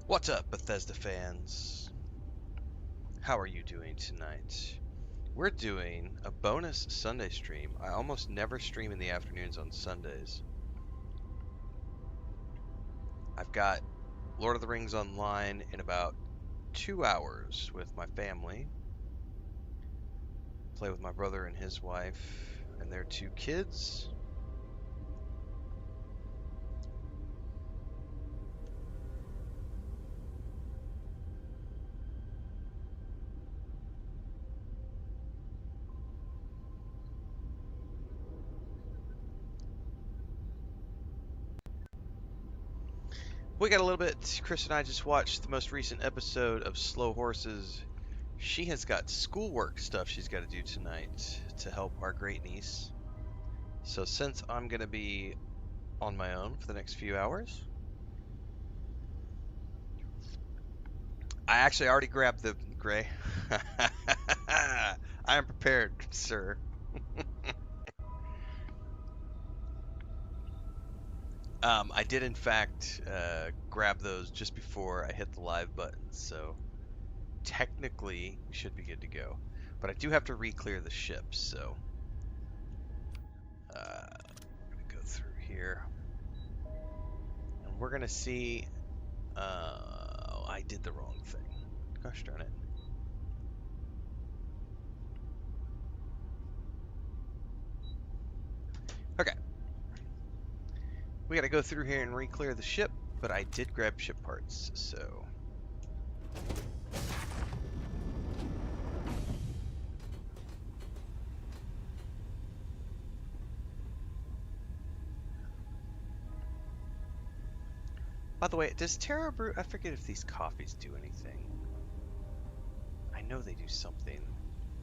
What's up, Bethesda fans? How are you doing tonight? We're doing a bonus Sunday stream. I almost never stream in the afternoons on Sundays. I've got Lord of the Rings online in about 2 hours with my family. Play with my brother and his wife and their 2 kids. We got a little bit. Chris and I just watched the most recent episode of Slow Horses. She has got schoolwork stuff she's got to do tonight to help our great niece. So since I'm going to be on my own for the next few hours, I actually already grabbed the gray. I am prepared, sir. I did in fact grab those just before I hit the live button, so technically we should be good to go. But I do have to re-clear the ship, so I'm gonna go through here, and we're gonna see. I did the wrong thing. Gosh darn it. Okay. We gotta go through here and re-clear the ship, but I did grab ship parts, so. By the way, does Terra Brew, I forget if these coffees do anything. I know they do something.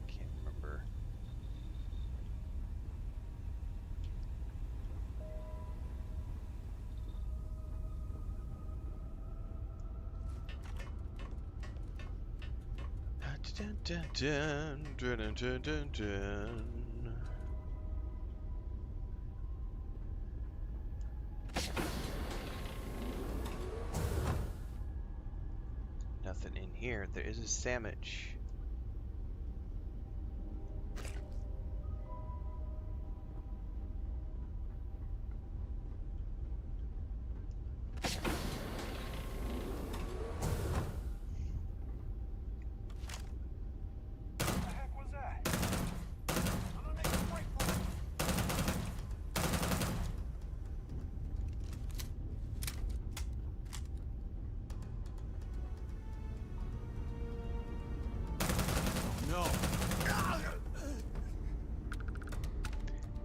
Can't remember. Dun, dun, dun, dun, dun, dun, dun, dun. Nothing in here. There is a sandwich.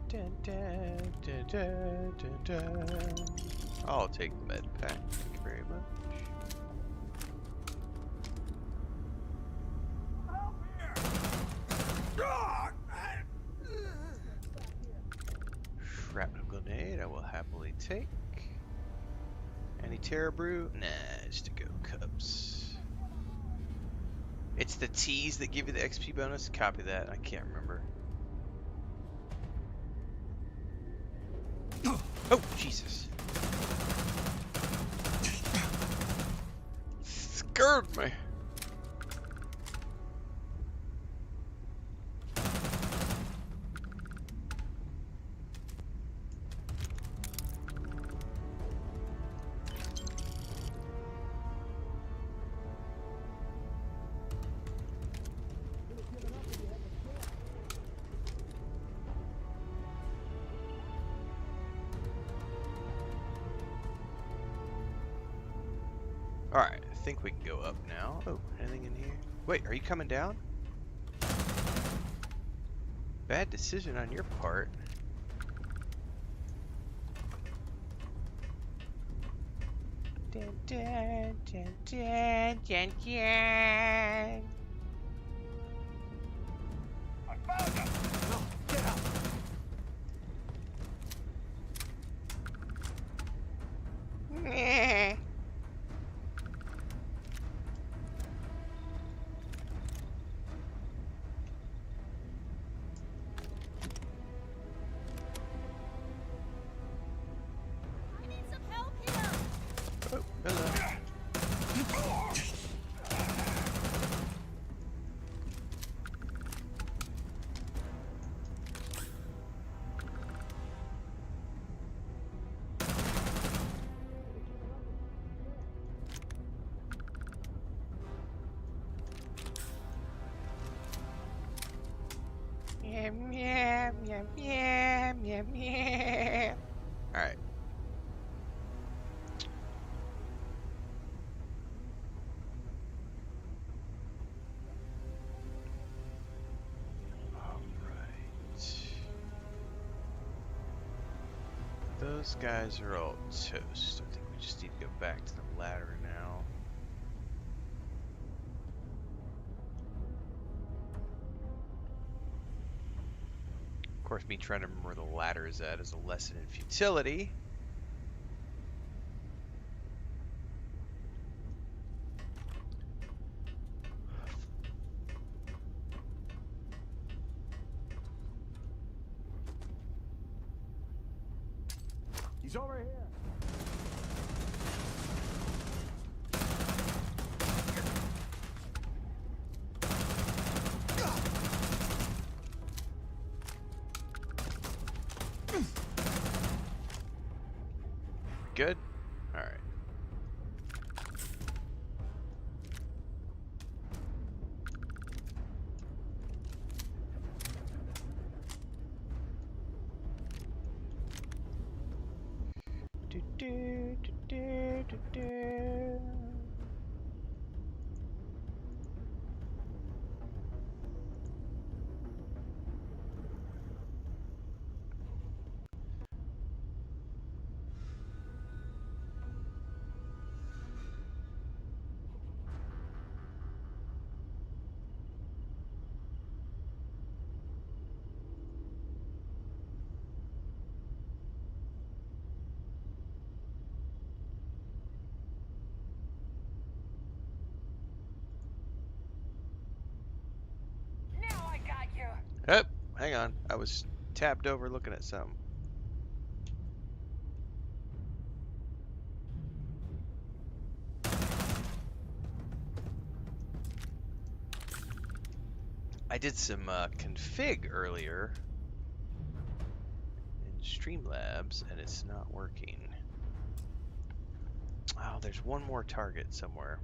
Dun, dun, dun, dun, dun, dun. I'll take the med pack. Thank you very much. Shrapnel grenade, I will happily take. Any Terra Brew? Nah, just to go Cubs. It's the T's that give you the XP bonus. Copy that. I can't remember. Oh, Jesus. Scared me. Alright, I think we can go up now. Oh, anything in here? Wait, are you coming down? Bad decision on your part. Dun, dun, dun, dun, dun, dun. I found him! No, get out! Nah. I need some help here. Oh, hello. Alright. Those guys are all toast. I think we just need to go back to the ladder now. Of course, me trying to remember where the ladder is at is a lesson in futility. He's over here. Good? Alright. Do, do, do, do, do, do. Now I got you. Oh, hang on. I was tabbed over looking at something. I did some config earlier in Streamlabs, and it's not working. Oh, there's one more target somewhere.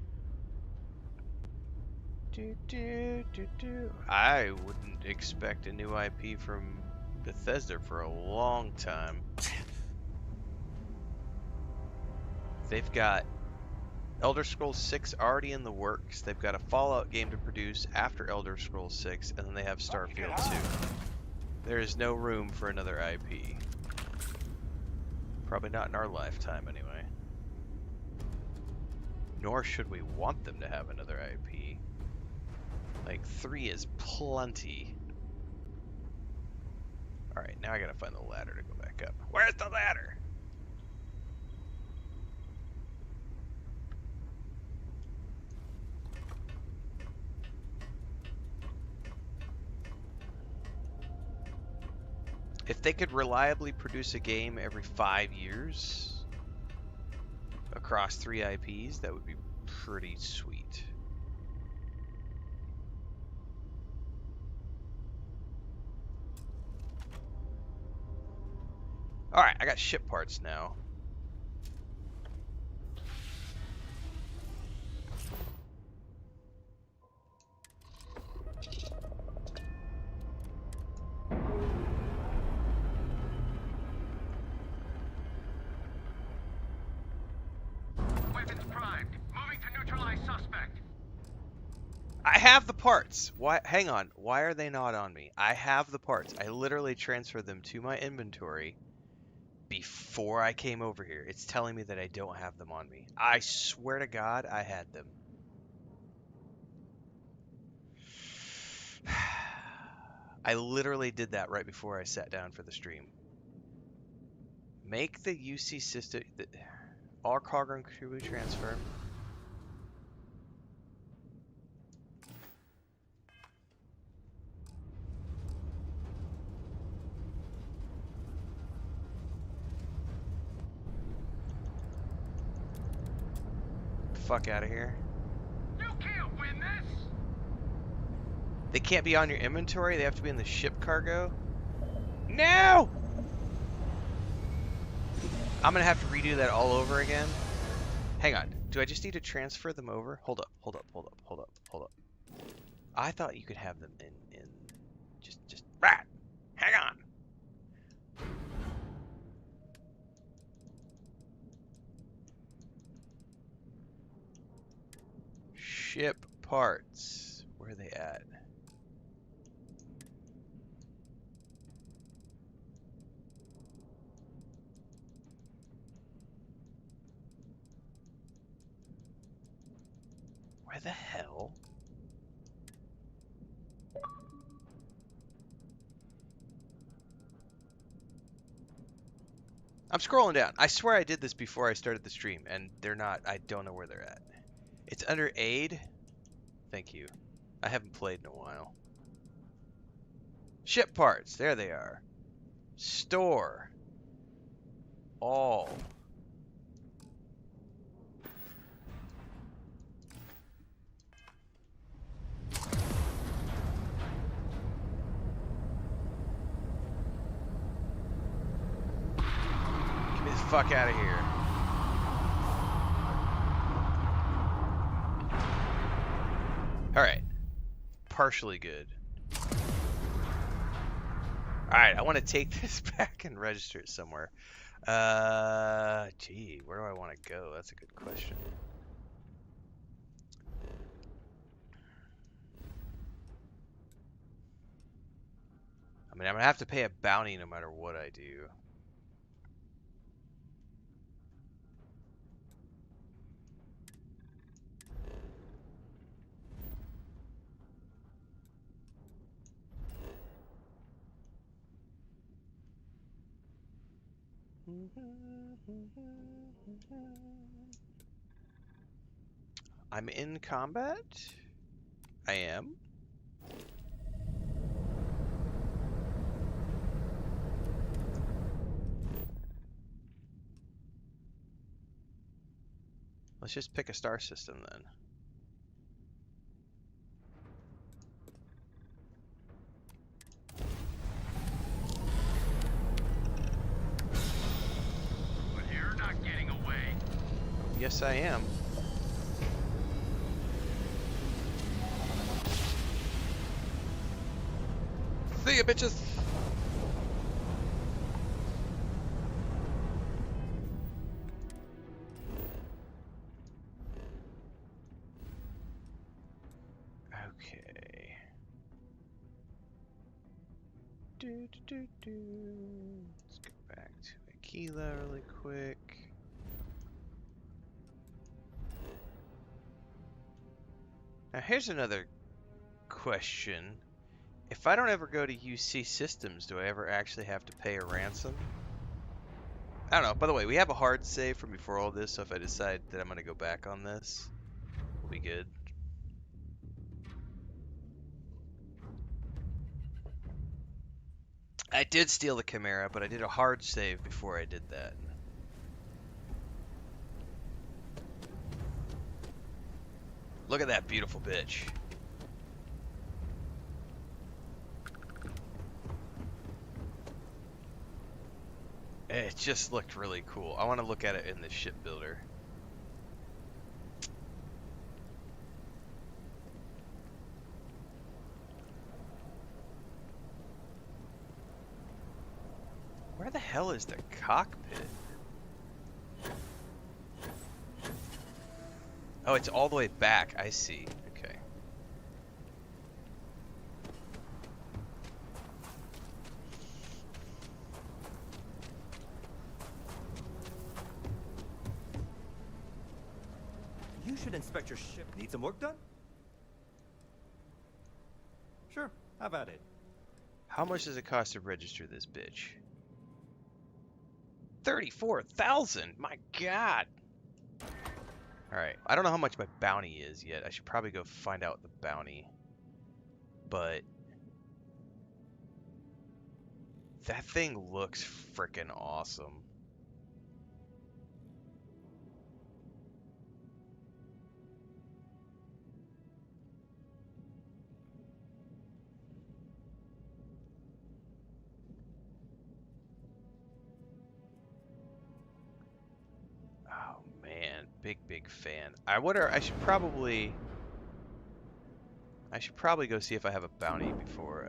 Do, do, do, do. I wouldn't expect a new IP from Bethesda for a long time. They've got Elder Scrolls 6 already in the works. They've got a Fallout game to produce after Elder Scrolls 6, and then they have Starfield 2. There is no room for another IP. Probably not in our lifetime, anyway. Nor should we want them to have another IP. Like, 3 is plenty. Alright, now I gotta find the ladder to go back up. Where's the ladder? If they could reliably produce a game every 5 years across 3 IPs, that would be pretty sweet. Alright, I got ship parts now. Weapons primed. Moving to neutralize suspect. I have the parts. Why? Hang on. Why are they not on me? I have the parts. I literally transferred them to my inventory before I came over here. It's telling me that I don't have them on me. I swear to God, I had them. I literally did that right before I sat down for the stream. Make the UC system... all cargo and crew transfer. Fuck out of here. You can't win this. They can't be on your inventory. They have to be in the ship cargo. No! I'm gonna have to redo that all over again. Hang on. Do I just need to transfer them over? Hold up, hold up, hold up, hold up, hold up. I thought you could have them in just hang on. Ship parts. Where are they at? Where the hell? I'm scrolling down. I swear I did this before I started the stream, and they're not. I don't know where they're at. It's under aid. Thank you. I haven't played in a while. Ship parts. There they are. Store. All. Get me the fuck out of here. Alright. Partially good. Alright, I want to take this back and register it somewhere. Gee, where do I want to go? That's a good question. I mean, I'm gonna have to pay a bounty no matter what I do. I'm in combat? I am. Let's just pick a star system then. But you're not getting away. Yes, I am. See ya, bitches! Okay. Let's go back to Aquila really quick. Now here's another question. If I don't ever go to UC Systems, do I ever actually have to pay a ransom? I don't know. By the way, we have a hard save from before all this, so if I decide that I'm going to go back on this, we'll be good. I did steal the Chimera, but I did a hard save before I did that. Look at that beautiful bitch. It just looked really cool. I want to look at it in the shipbuilder. Where the hell is the cockpit? Oh, it's all the way back. I see. Okay. You should inspect your ship. Need some work done? Sure, have at it. How much does it cost to register this bitch? 34,000. My God. All right. I don't know how much my bounty is yet. I should probably go find out the bounty. But that thing looks freaking awesome. Oh man, big fan. I wonder. I should probably go see if I have a bounty before.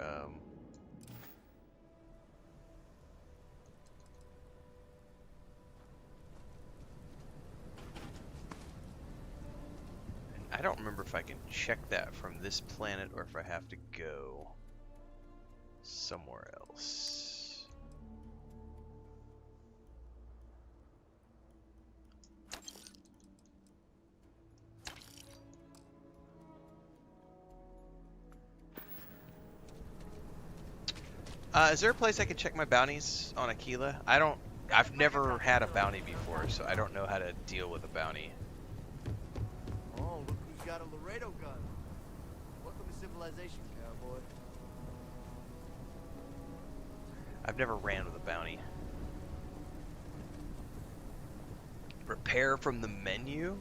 I don't remember if I can check that from this planet or if I have to go somewhere else. Is there a place I can check my bounties on Aquila? I've never had a bounty before, so I don't know how to deal with a bounty. Oh, look who's got a Laredo gun. Welcome to civilization, cowboy. I've never ran with a bounty. Repair from the menu?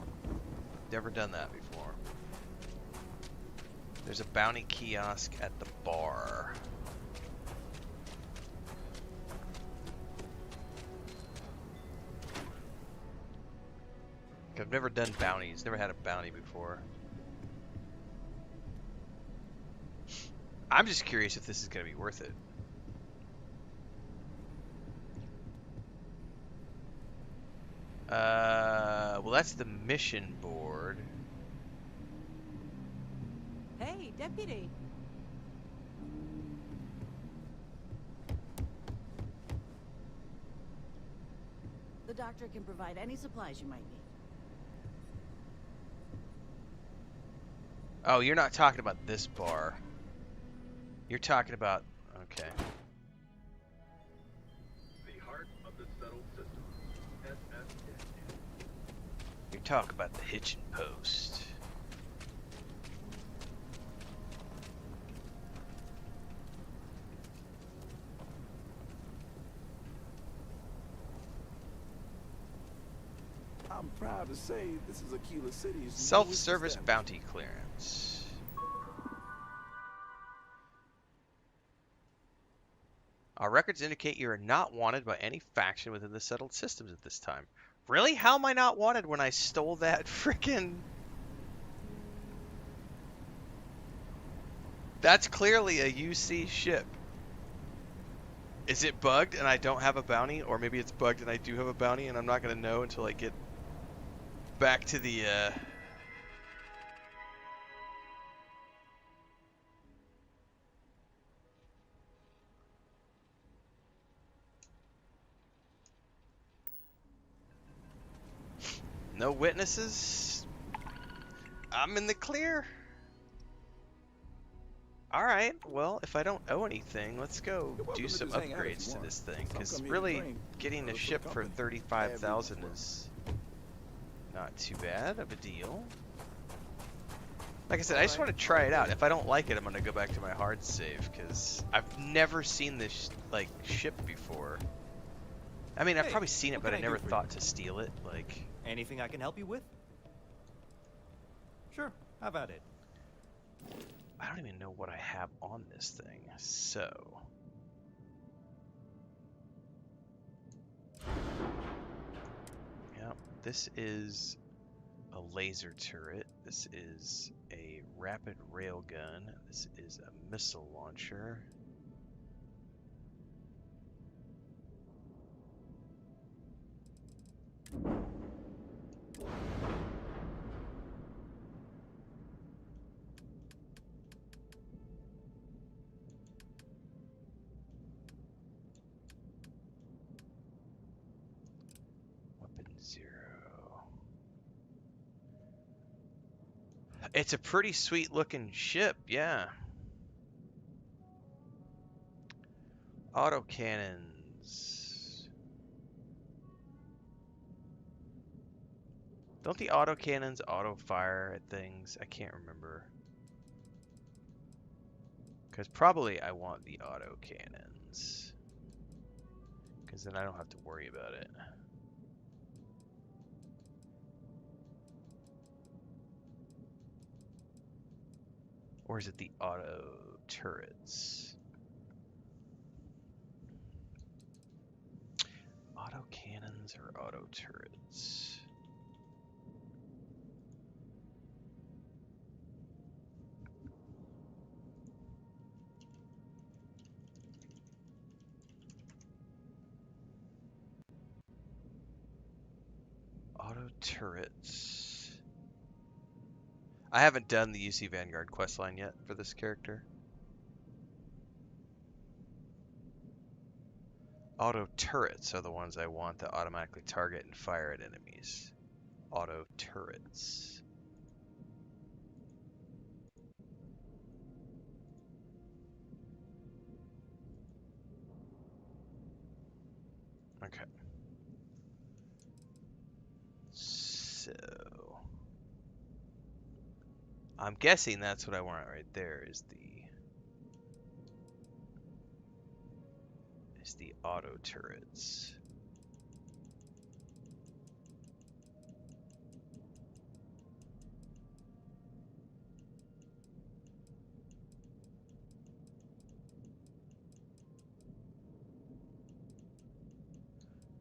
Never done that before. There's a bounty kiosk at the bar. I've never done bounties, never had a bounty before. I'm just curious if this is going to be worth it. Well, that's the mission board. Hey, deputy. The doctor can provide any supplies you might need. Oh, you're not talking about this bar. You're talking about... Okay. The heart of the settled system. SSN. You're talking about the hitching post. I'm proud to say this is Aquila City's Self-service newest bounty clearance. Our records indicate you are not wanted by any faction within the settled systems at this time. Really? How am I not wanted when I stole that frickin'... That's clearly a UC ship. Is it bugged and I don't have a bounty? Or maybe it's bugged and I do have a bounty and I'm not going to know until I get back to the... No witnesses? I'm in the clear. Alright, well, if I don't owe anything, let's go You're welcome do to some just hang out if you upgrades to want. this thing. Some Because come here to really, drink, getting a others for ship for company. 35,000 Bad is not too bad of a deal. Like I said, I just want to try it out. If I don't like it, I'm going to go back to my hard save. Because I've never seen this like ship before. I mean, I've Hey, probably seen it, what but can I I never do for you? thought to steal it. Like, Anything I can help you with? Sure, have at it. I don't even know what I have on this thing. So... Yep, this is a laser turret. This is a rapid railgun. This is a missile launcher. Weapon 0. It's a pretty sweet looking ship, yeah. Autocannons. Don't the autocannons auto-fire at things? I can't remember. Because probably I want the autocannons. Because then I don't have to worry about it. Or is it the auto turrets? Auto cannons or auto turrets? Auto turrets. I haven't done the UC Vanguard questline yet for this character. Auto turrets are the ones I want that automatically target and fire at enemies. Auto turrets. Okay. So I'm guessing that's what I want right there is the auto turrets.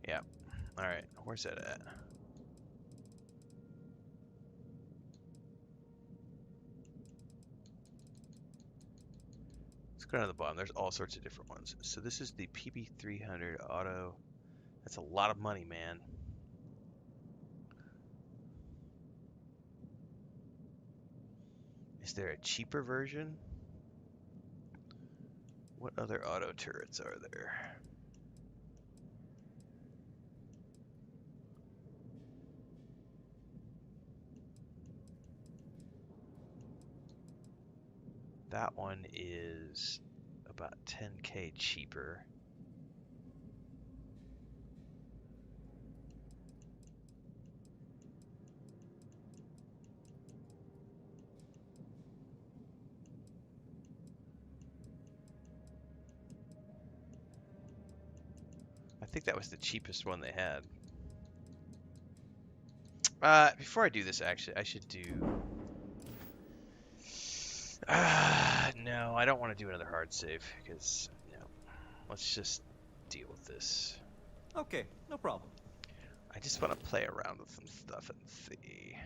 Yeah. All right. Where's that at? Let's go down to the bottom. There's all sorts of different ones. So this is the PB300 auto. That's a lot of money, man. Is there a cheaper version? What other auto turrets are there? That one is about 10K cheaper. I think that was the cheapest one they had. Before I do this, actually, I should do... no, I don't want to do another hard save, because, let's just deal with this. Okay, no problem. I just want to play around with some stuff and see.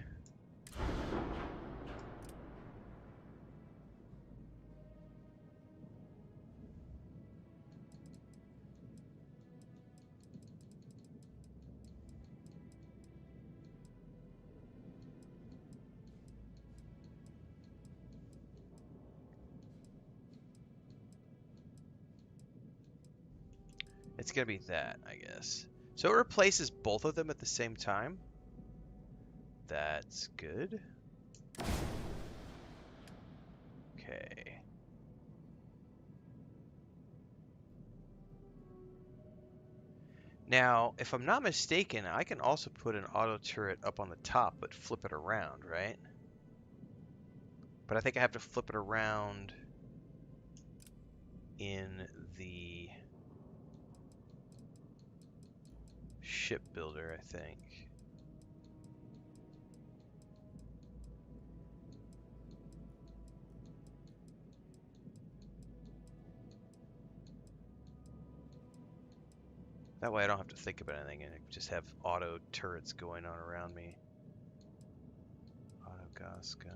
It's gonna be that, I guess. So it replaces both of them at the same time. That's good. Okay. Now, if I'm not mistaken, I can also put an auto turret up on the top, but flip it around, right? But I think I have to flip it around in the shipbuilder, I think. That way I don't have to think about anything and just have auto turrets going on around me. Auto gas gun.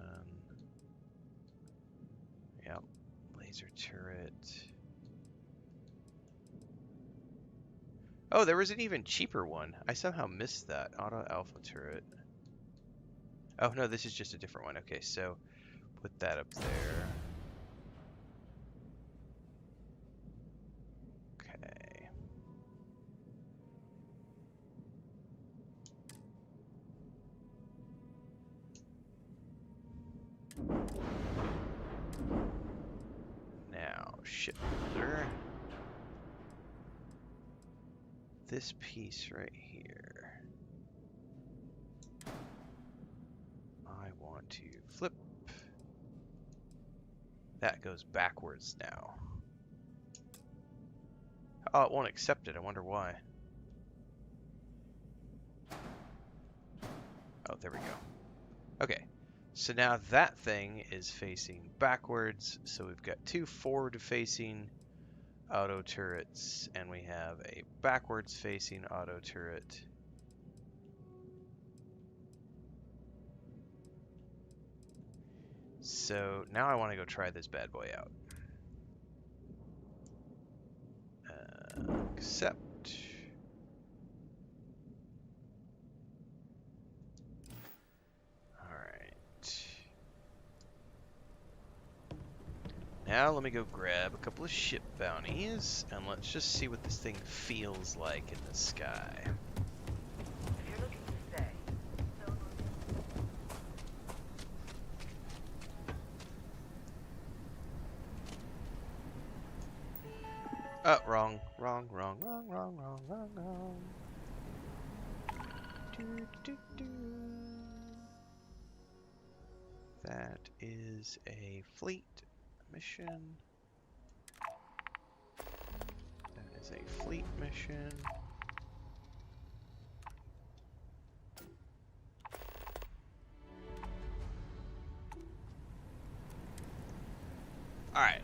Yep. Laser turret. Oh, there was an even cheaper one. I somehow missed that. Auto alpha turret. Oh, no, this is just a different one. Okay, so put that up there. Okay. Now, shipbuilder. This piece right here. I want to flip. That goes backwards now. Oh, it won't accept it. I wonder why. Oh, there we go. Okay. So now that thing is facing backwards. So we've got two forward-facing auto turrets, and we have a backwards-facing auto turret. So now I want to go try this bad boy out. Accept. Alright. Now let me go grab a couple of ship bounties, and let's just see what this thing feels like in the sky. If you're looking to stay, Oh, wrong. Do. That is a fleet mission. That is a fleet mission. All right.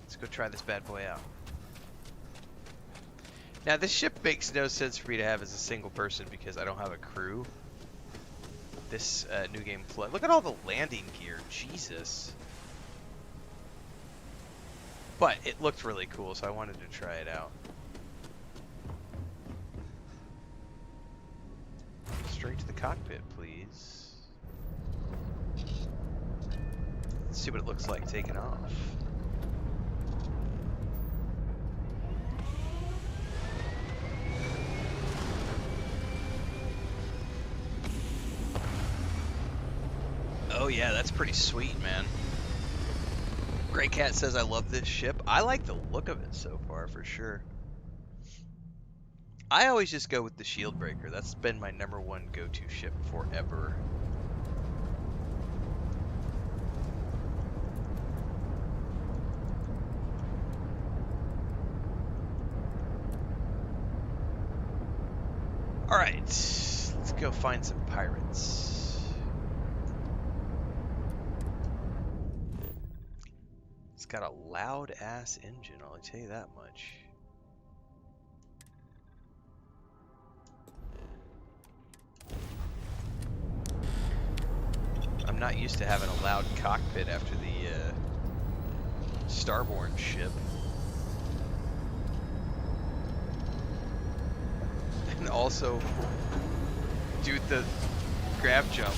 Let's go try this bad boy out. Now, this ship makes no sense for me to have as a single person because I don't have a crew. This new game flood. Look at all the landing gear. Jesus. But it looked really cool, so I wanted to try it out. Straight to the cockpit, please. Let's see what it looks like taking off. Oh yeah, that's pretty sweet, man. Grey Cat says I love this ship. I like the look of it so far, for sure. I always just go with the shield breaker. That's been my #1 go-to ship forever. Alright, let's go find some pirates. It's got a loud ass engine, I'll tell you that much. I'm not used to having a loud cockpit after the Starborn ship. And also, dude, the grav drive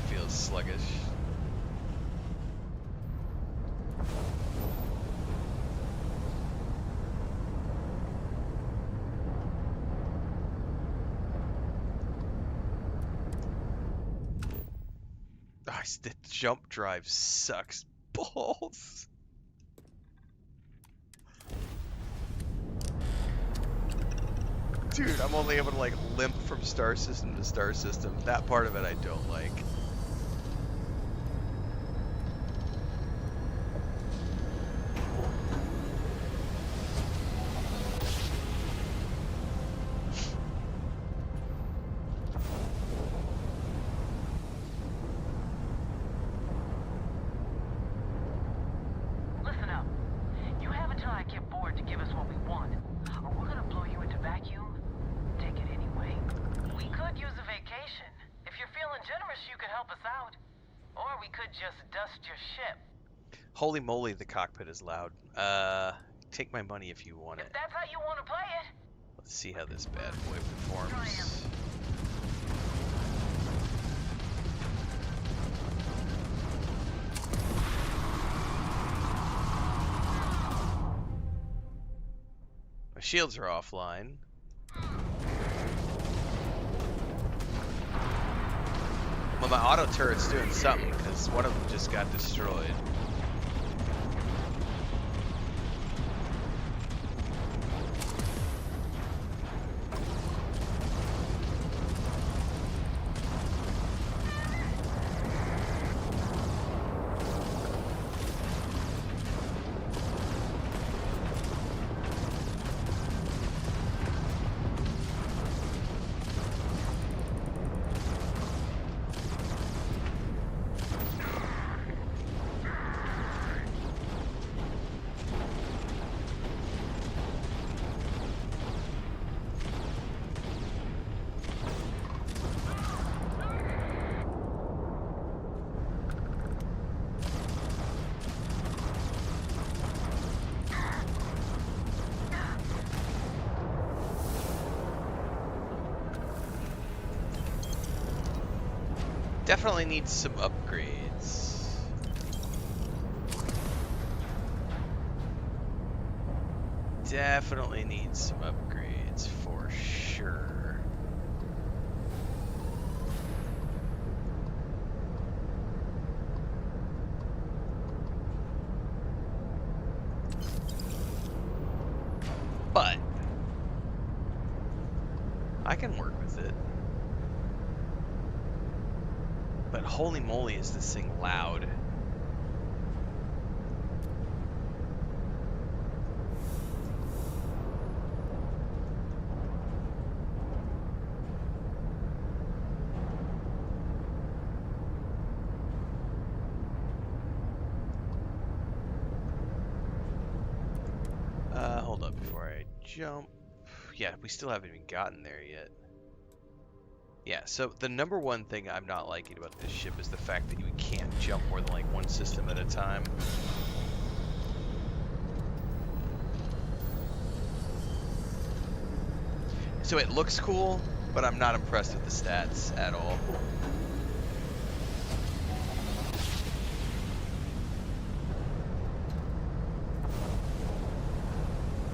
feels sluggish. The jump drive sucks balls. Dude, I'm only able to like limp from star system to star system. That part of it I don't like. Holy moly, the cockpit is loud. Take my money if you want it. if that's how you want to play it. Let's see how this bad boy performs. My shields are offline. Well, my auto turret's doing something because one of them just got destroyed. Definitely needs some upgrades. Definitely needs some upgrades for sure. But I can work with it. But holy moly, is this thing loud. Hold up before I jump. Yeah, we still haven't even gotten there yet. Yeah, so the number one thing I'm not liking about this ship is the fact that you can't jump more than like one system at a time. So it looks cool, but I'm not impressed with the stats at all.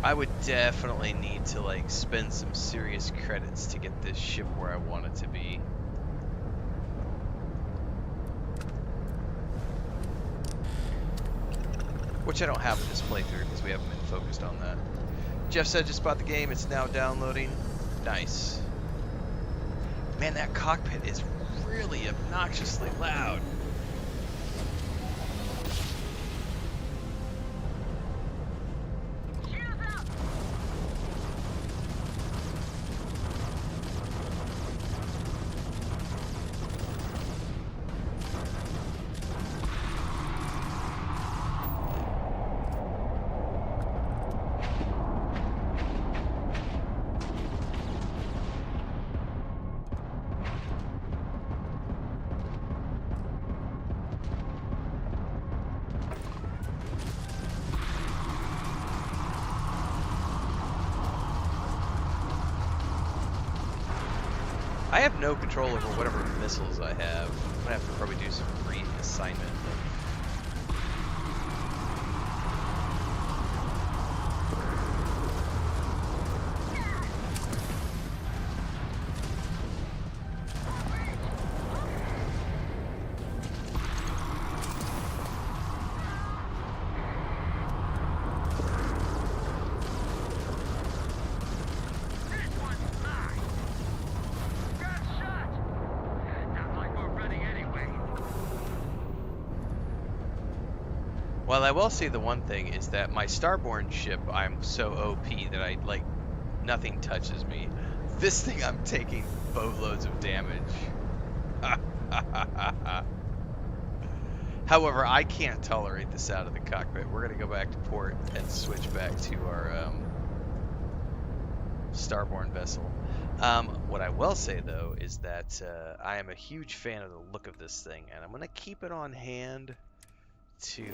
I would definitely need to like spend some serious credits to get this ship where I want it to be. Which I don't have with this playthrough because we haven't been focused on that. Jeff said just bought the game, it's now downloading. Nice. Man, that cockpit is really obnoxiously loud. I have no control over whatever missiles I have. I'm gonna have to probably do some reassignment of... Well, I will say the one thing is that my Starborn ship, I'm so OP that I, like, nothing touches me. This thing, I'm taking boatloads of damage. However, I can't tolerate the sound of the cockpit. We're going to go back to port and switch back to our Starborn vessel. What I will say, though, is that I am a huge fan of the look of this thing, and I'm going to keep it on hand to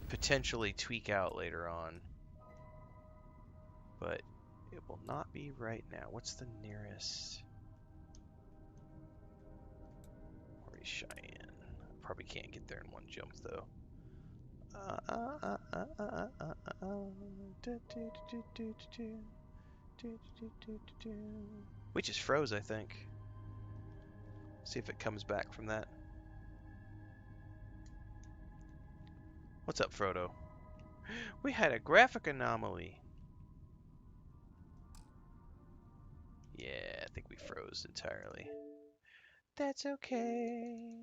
potentially tweak out later on. But it will not be right now. What's the nearest? Or Cheyenne. Probably can't get there in one jump, though. We just froze, I think. See if it comes back from that. What's up, Frodo? We had a graphic anomaly. Yeah, I think we froze entirely. That's okay.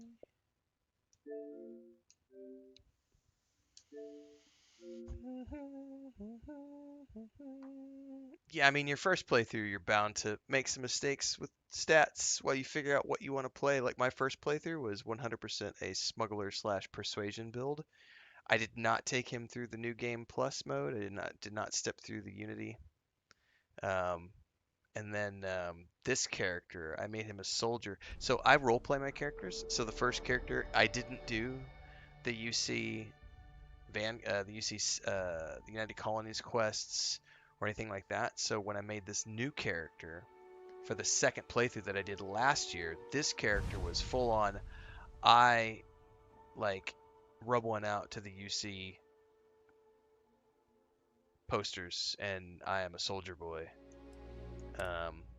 Yeah, I mean, your first playthrough, you're bound to make some mistakes with stats while you figure out what you want to play. Like, my first playthrough was 100% a smuggler slash persuasion build. I did not take him through the new game plus mode. I did not step through the Unity. Um, and then this character, I made him a soldier. So I roleplay my characters. So the first character, I didn't do the UC the UC the United Colonies quests or anything like that. So when I made this new character, for the second playthrough that I did last year, this character was full on. I like rub one out to the UC posters, and I am a soldier boy.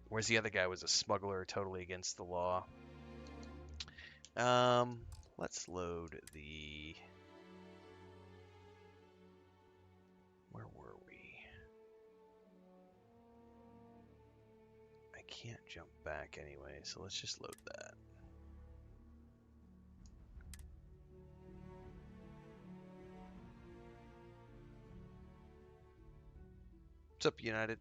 Whereas the other guy was a smuggler, totally against the law. Let's load the. Where were we? I can't jump back anyway, so let's just load that. What's up, United?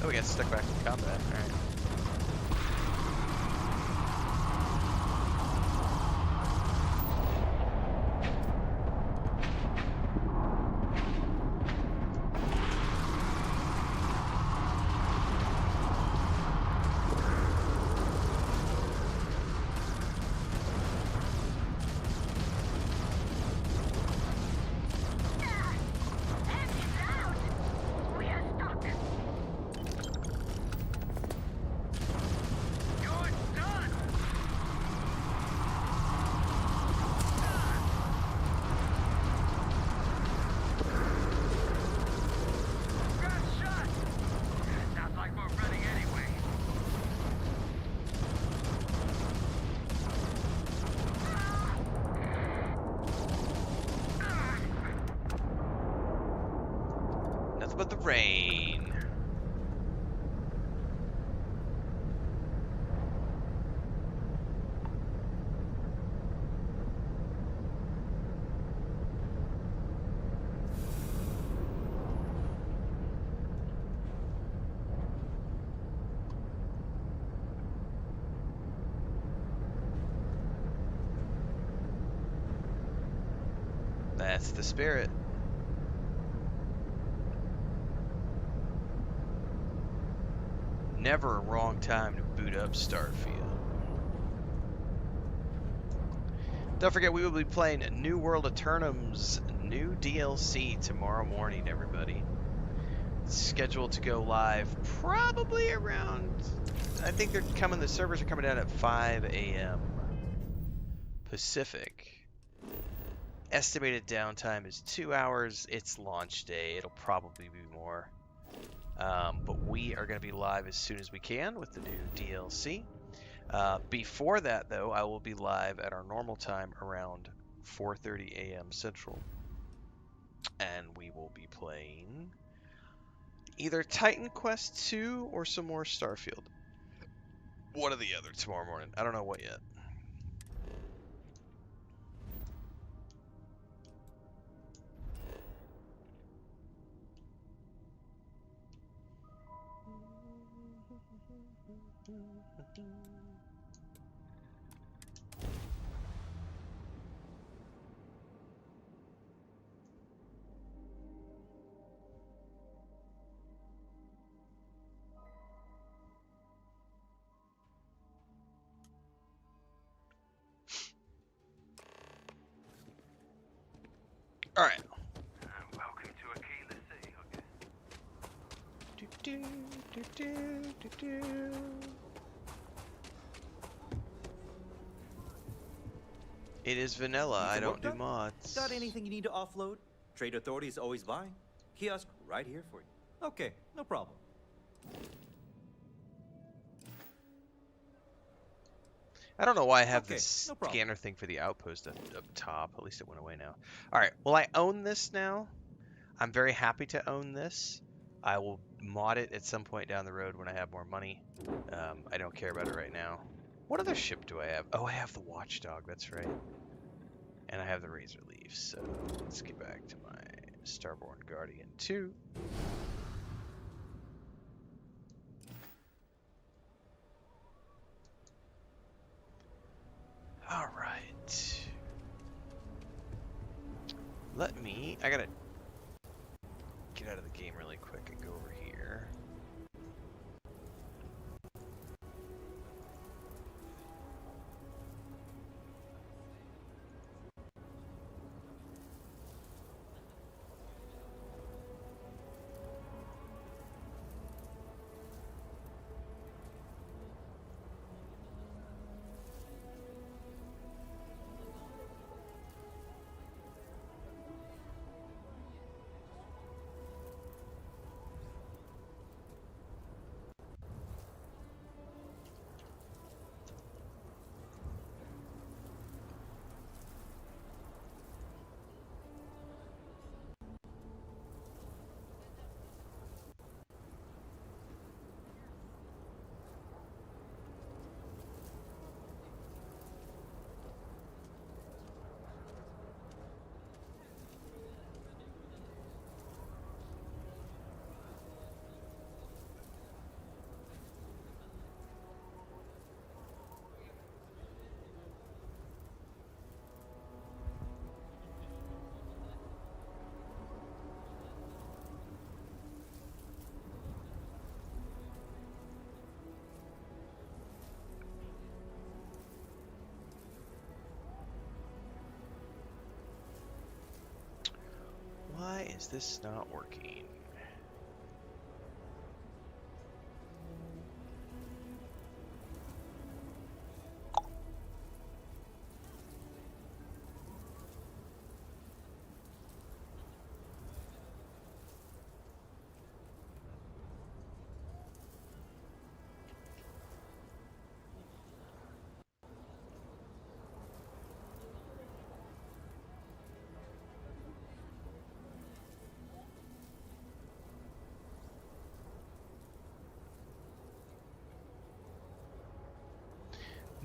Oh, we got stuck back in combat. Alright. Nothing but the rain. That's the spirit. Never a wrong time to boot up Starfield. Don't forget, we will be playing New World Eternum's new DLC tomorrow morning, everybody. It's scheduled to go live probably around, I think the servers are coming down at 5 a.m. Pacific. Estimated downtime is 2 hours. It's launch day. It'll probably be more. But we are going to be live as soon as we can with the new DLC. Before that, though, I will be live at our normal time around 4:30 a.m. Central. And we will be playing either Titan Quest 2 or some more Starfield. One or the other tomorrow morning. I don't know what yet. All right. Welcome to Aquila City, okay? It is vanilla. I Need the don't work do done? mods. Got anything you need to offload? Trade Authority is always buying. Kiosk right here for you. Okay, no problem. I don't know why I have Okay, this no problem. scanner thing for the outpost up top. At least it went away now. All right. Well, I own this now. I'm very happy to own this. I will mod it at some point down the road when I have more money. I don't care about it right now. What other ship do I have? Oh, I have the Watchdog. That's right. And I have the Razor Leaf. So let's get back to my Starborn Guardian 2. All right. I gotta get out of the game really quick and go over here. Why is this not working?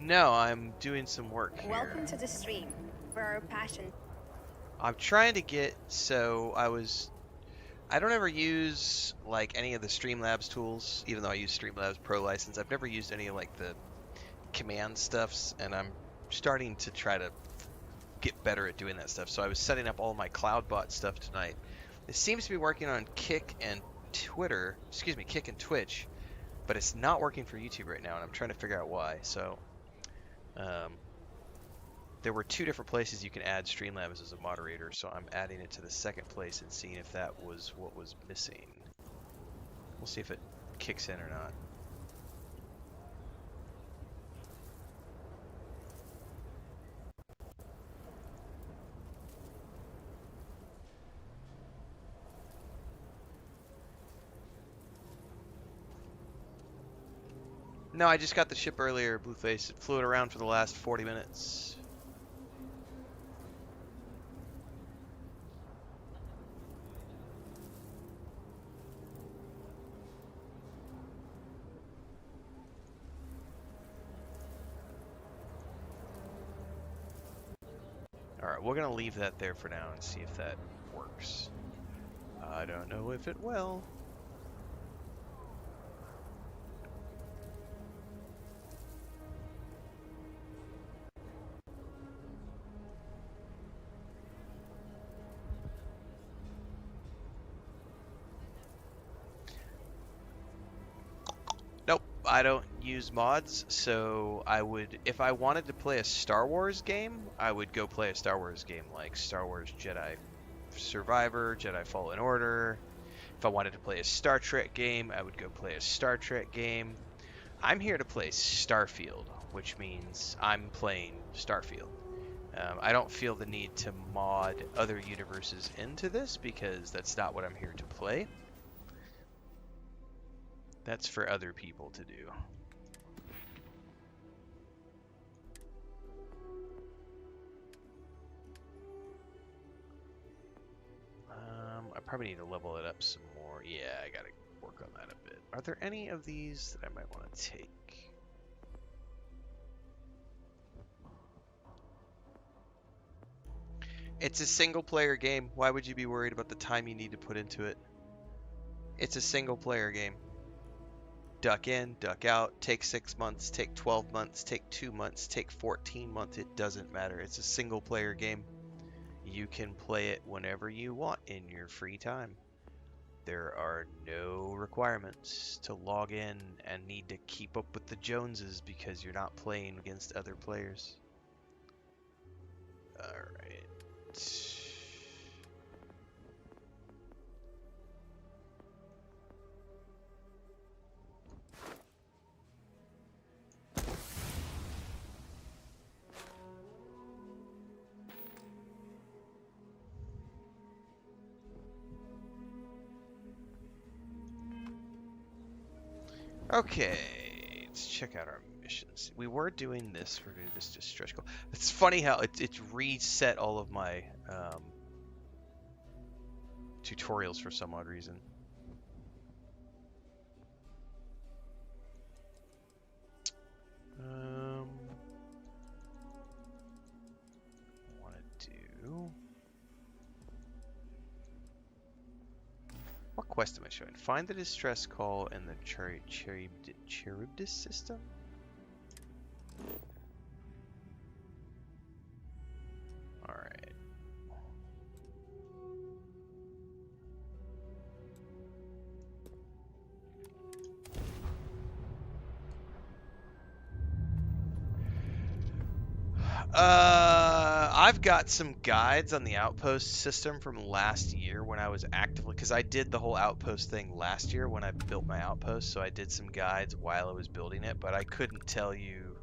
No, I'm doing some work here. Welcome to the stream, where our passion. I'm trying to get, I don't ever use like any of the Streamlabs tools, even though I use Streamlabs Pro license. I've never used any of like the command stuffs, and I'm starting to try to get better at doing that stuff. So I was setting up all my CloudBot stuff tonight. It seems to be working on Kick and Twitch, but it's not working for YouTube right now, and I'm trying to figure out why. So there were 2 different places you can add Streamlabs as a moderator, so I'm adding it to the second place and seeing if that was what was missing. We'll see if it kicks in or not. No, I just got the ship earlier, Blueface. It flew it around for the last 40 minutes. Alright, we're gonna leave that there for now and see if that works. I don't know if it will. Nope, I don't use mods, so I would, if I wanted to play a Star Wars game, I would go play a Star Wars game like Star Wars Jedi Survivor, Jedi Fallen Order. If I wanted to play a Star Trek game, I would go play a Star Trek game. I'm here to play Starfield, which means I'm playing Starfield. I don't feel the need to mod other universes into this because that's not what I'm here to play. That's for other people to do. I probably need to level it up some more. Yeah, I gotta work on that a bit. Are there any of these that I might want to take? It's a single player game. Why would you be worried about the time you need to put into it? It's a single player game. Duck in, duck out, take 6 months, take 12 months, take 2 months, take 14 months. It doesn't matter. It's a single player game. You can play it whenever you want in your free time. There are no requirements to log in and need to keep up with the Joneses because you're not playing against other players. Alright. Okay, let's check out our missions. We were doing this. We're going to do this to stretch goal. It's funny how it's reset all of my tutorials for some odd reason. Want to do... What quest am I showing? Find the distress call in the Charybdis system? Alright. I've got some guides on the outpost system from last year when I was actively, because I did the whole outpost thing last year when I built my outpost, so I did some guides while I was building it, but I couldn't tell you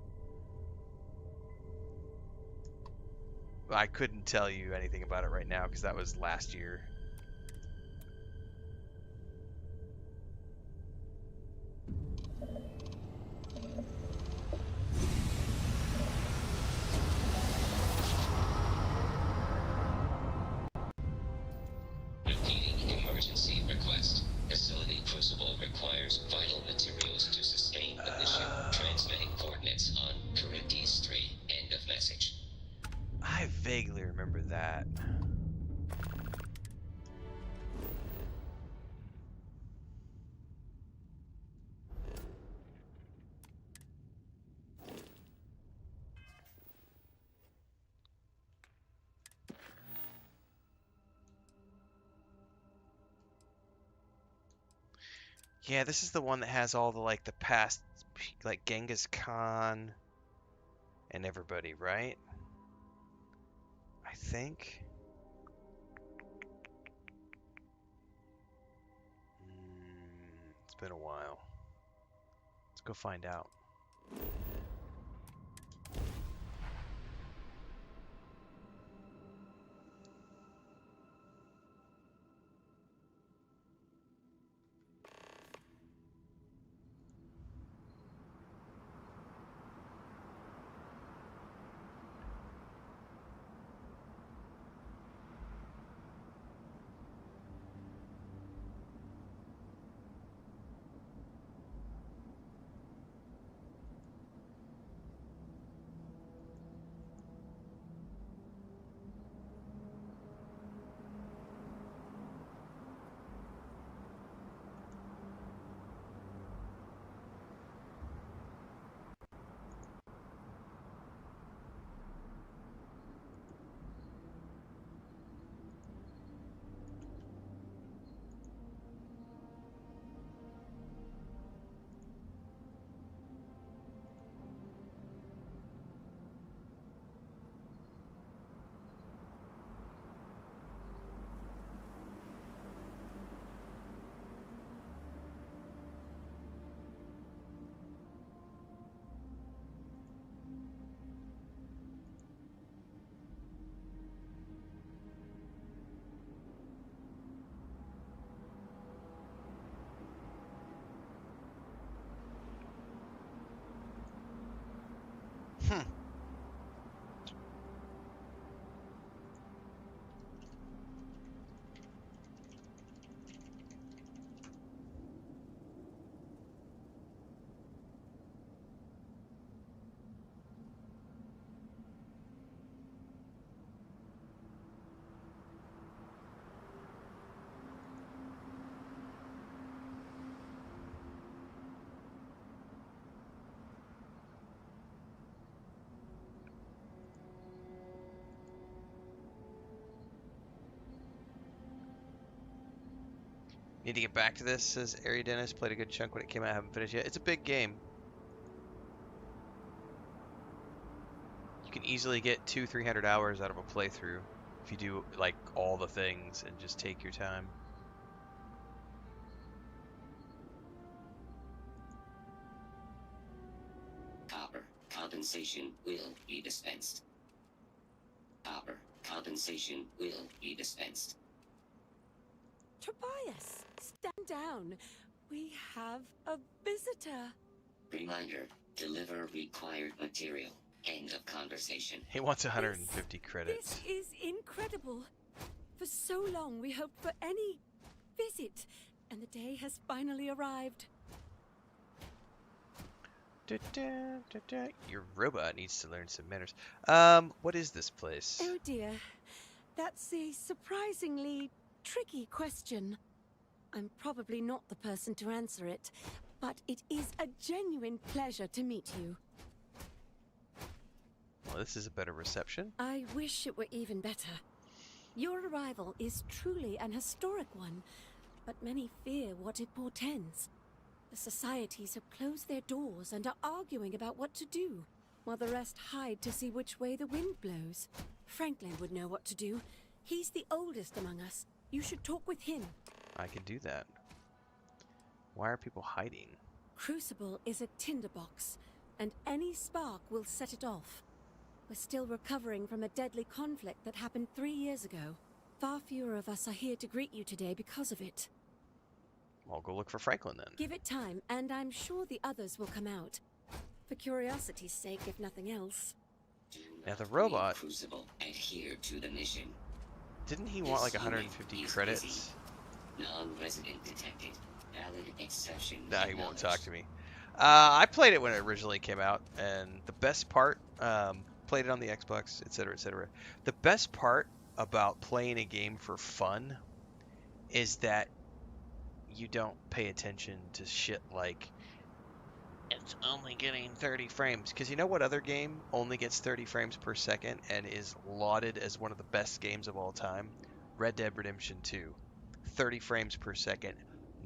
anything about it right now because that was last year. Repeating emergency request. Facility crucible requires vital materials to sustain the mission. Transmitting coordinates on Charybdis 3. End of message. I vaguely remember that. Yeah, this is the one that has all the like the past, like Genghis Khan and everybody, right? I think. It's been a while. Let's go find out. Hmm. Need to get back to this, says Ari Dennis. Played a good chunk when it came out. Haven't finished yet. It's a big game. You can easily get 200-300 hours out of a playthrough if you do like all the things and just take your time. Copper. Compensation will be dispensed. Copper. Compensation will be dispensed. Tobias, stand down. We have a visitor. Reminder. Deliver required material. End of conversation. He wants 150 credits. This is incredible. For so long we hoped for any visit, and the day has finally arrived. Your robot needs to learn some manners. What is this place? Oh dear, that's a surprisingly tricky question. I'm probably not the person to answer it, but it is a genuine pleasure to meet you. Well, this is a better reception. I wish it were even better. Your arrival is truly an historic one, but many fear what it portends. The societies have closed their doors and are arguing about what to do, while the rest hide to see which way the wind blows. Franklin would know what to do. He's the oldest among us. You should talk with him. I can do that. Why are people hiding? Crucible is a tinderbox, and any spark will set it off. We're still recovering from a deadly conflict that happened 3 years ago. Far fewer of us are here to greet you today because of it. I'll go look for Franklin then. Give it time, and I'm sure the others will come out. For curiosity's sake, if nothing else. Now the robot, Crucible, adhere to the mission. didn't he want like This 150 unit is credits? busy. Non-resident detected. Valid exception. Nah, he won't acknowledged. talk to me. I played it when it originally came out, and the best part, played it on the Xbox, etc., etc. The best part about playing a game for fun is that you don't pay attention to shit like it's only getting 30 frames. Because you know what other game only gets 30 frames per second and is lauded as one of the best games of all time? Red Dead Redemption 2. 30 frames per second.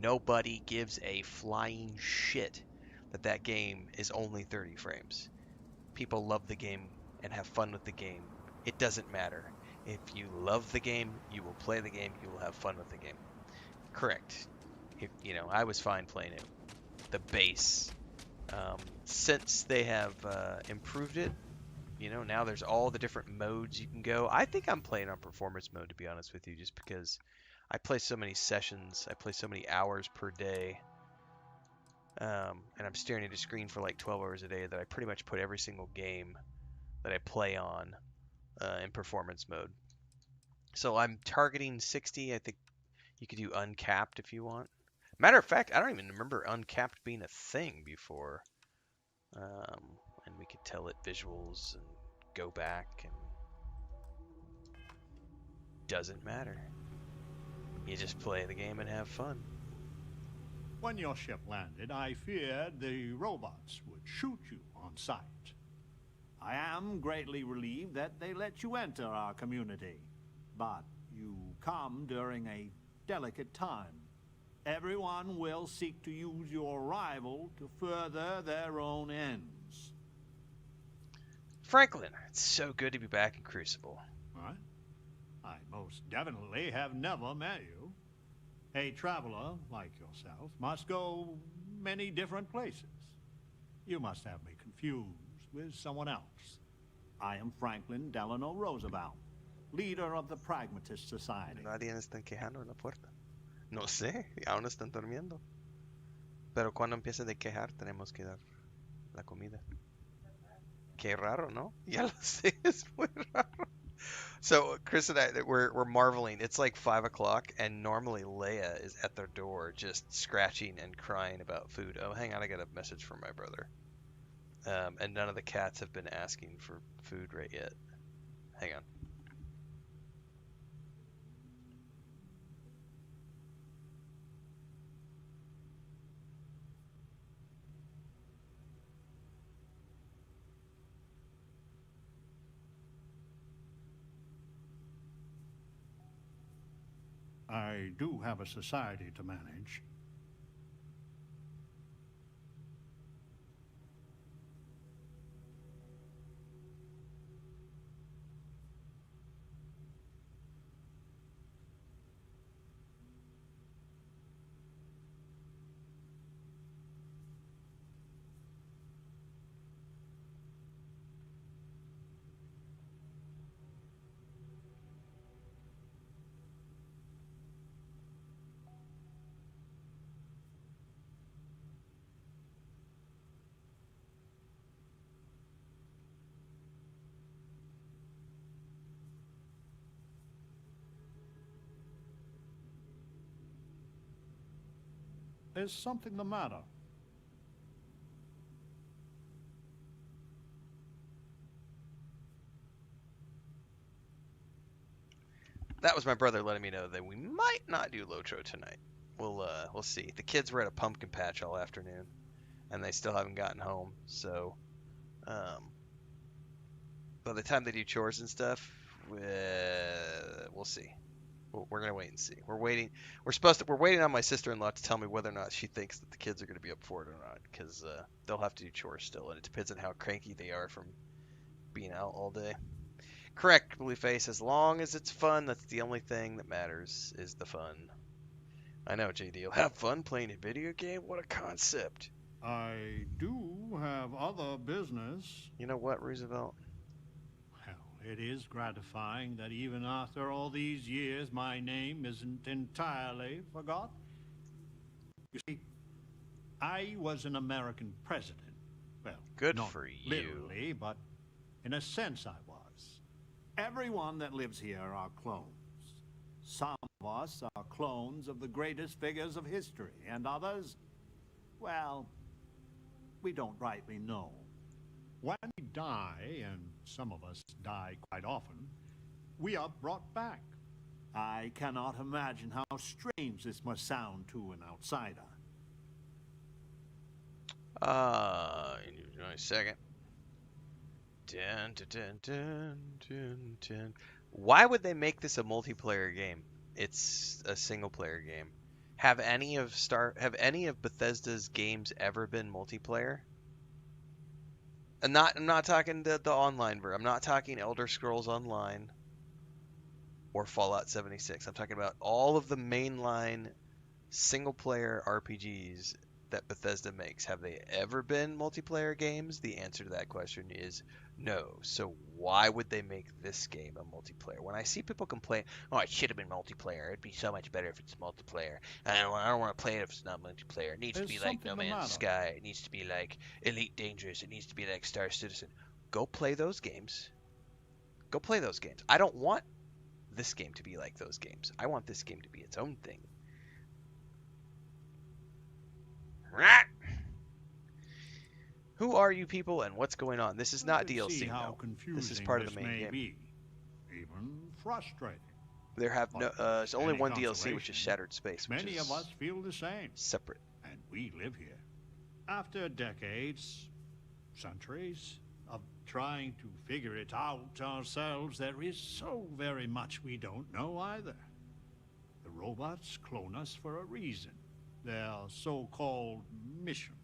Nobody gives a flying shit that that game is only 30 frames. People love the game and have fun with the game. It doesn't matter. If you love the game, you will play the game, you will have fun with the game. Correct. I was fine playing it. The base. Since they have improved it, now there's all the different modes you can go. I think I'm playing on performance mode, to be honest with you, just because I play so many sessions, I play so many hours per day, and I'm staring at a screen for like 12 hours a day that I pretty much put every single game that I play on in performance mode. So I'm targeting 60. I think you could do uncapped if you want. Matter of fact, I don't even remember uncapped being a thing before. And we could tell it visuals and go back, and doesn't matter. You just play the game and have fun. When your ship landed, I feared the robots would shoot you on sight. I am greatly relieved that they let you enter our community. But you come during a delicate time. Everyone will seek to use your arrival to further their own ends. Franklin, it's so good to be back in Crucible. What? I most definitely have never met you. A traveler like yourself must go many different places. You must have me confused with someone else. I am Franklin Delano Roosevelt, leader of the Pragmatist Society. Nadie está quejando en la puerta. No sé, aún están durmiendo. Pero cuando empiecen de quejar, tenemos que dar la comida. Qué raro, ¿no? Ya lo sé, es muy raro. So Chris and I, we're marveling. It's like 5 o'clock, and normally Leia is at their door just scratching and crying about food. Oh, hang on, I got a message from my brother. And none of the cats have been asking for food right yet. Hang on. I do have a society to manage. Is something the matter? That was my brother letting me know that we might not do Lotro tonight. We'll see. The kids were at a pumpkin patch all afternoon, and they still haven't gotten home. So, by the time they do chores and stuff, we'll see. We're gonna wait and see. We're waiting. We're waiting on my sister-in-law to tell me whether or not she thinks that the kids are gonna be up for it or not, because they'll have to do chores still, and it depends on how cranky they are from being out all day. Correct, Blueface. As long as it's fun, that's the only thing that matters, is the fun. I know, JD. You'll have fun playing a video game? What a concept. I do have other business. You know what, Roosevelt? Well, it is gratifying that even after all these years, my name isn't entirely forgotten. You see, I was an American president. Well, Good not for you. literally, but in a sense I was. Everyone that lives here are clones. Some of us are clones of the greatest figures of history, and others, well, we don't rightly know. When we die, and some of us die quite often, we are brought back. I cannot imagine how strange this must sound to an outsider. Give me a second. Dun, dun, dun, dun, dun, dun. Why would they make this a multiplayer game? It's a single player game. Have any of Bethesda's games ever been multiplayer? I'm not talking the online version. I'm not talking Elder Scrolls Online or Fallout 76. I'm talking about all of the mainline single player RPGs that Bethesda makes. Have they ever been multiplayer games? The answer to that question is no. So why would they make this game a multiplayer? When I see people complain, oh, it should have been multiplayer. It'd be so much better if it's multiplayer. I don't want to play it if it's not multiplayer. It needs to be like No Man's Sky. It needs to be like Elite Dangerous. It needs to be like Star Citizen. Go play those games. Go play those games. I don't want this game to be like those games. I want this game to be its own thing. Who are you people and what's going on? This is not DLC, no. This is part of the main game. Be. Even frustrating. There have no. There's only one DLC, which is Shattered Space. Which Many is of us feel the same. Separate. And we live here. After decades, centuries of trying to figure it out ourselves, there is so very much we don't know either. The robots clone us for a reason. Their so-called mission.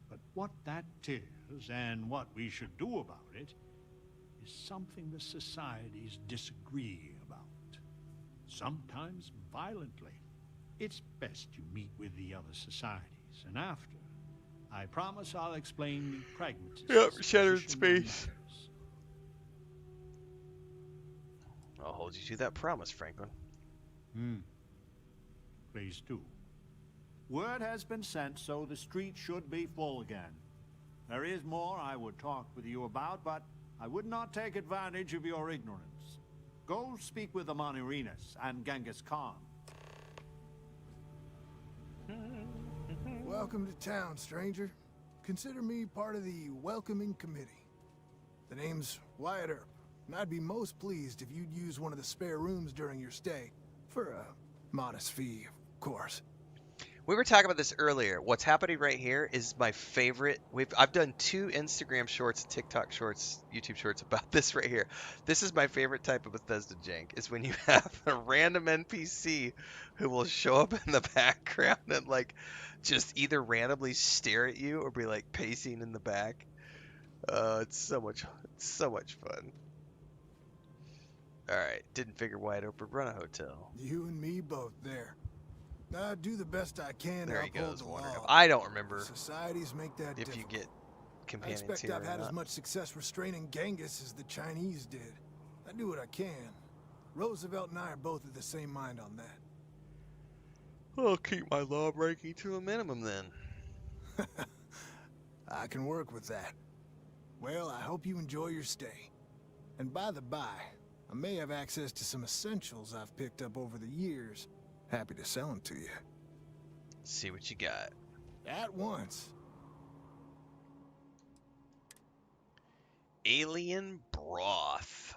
But what that is and what we should do about it is something the societies disagree about. Sometimes violently. It's best you meet with the other societies, and after, I promise I'll explain the pragmatism. Yep, Shattered Space. I'll hold you to that promise, Franklin. Please do. Word has been sent, so the street should be full again. There is more I would talk with you about, but I would not take advantage of your ignorance. Go speak with the Monirinas and Genghis Khan. Welcome to town, stranger. Consider me part of the welcoming committee. The name's Wyatt Earp, and I'd be most pleased if you'd use one of the spare rooms during your stay. For a modest fee, of course. We were talking about this earlier. What's happening right here is my favorite. I've done 2 Instagram shorts, TikTok shorts, YouTube shorts about this right here. This is my favorite type of Bethesda jank, is when you have a random NPC who will show up in the background and like just either randomly stare at you or be like pacing in the back. It's so much fun. All right, didn't figure Wyatt Earp would run a hotel. You and me both there. I do the best I can there to he uphold goes, the wandering law. up. I don't remember Societies make that if difficult. you get companions I expect here I've or had not. as much success restraining Genghis as the Chinese did. I do what I can. Roosevelt and I are both of the same mind on that. I'll keep my law breaking to a minimum then. I can work with that. Well, I hope you enjoy your stay. And by the by, I may have access to some essentials I've picked up over the years. Happy to sell them to you. See what you got. At once. Alien broth.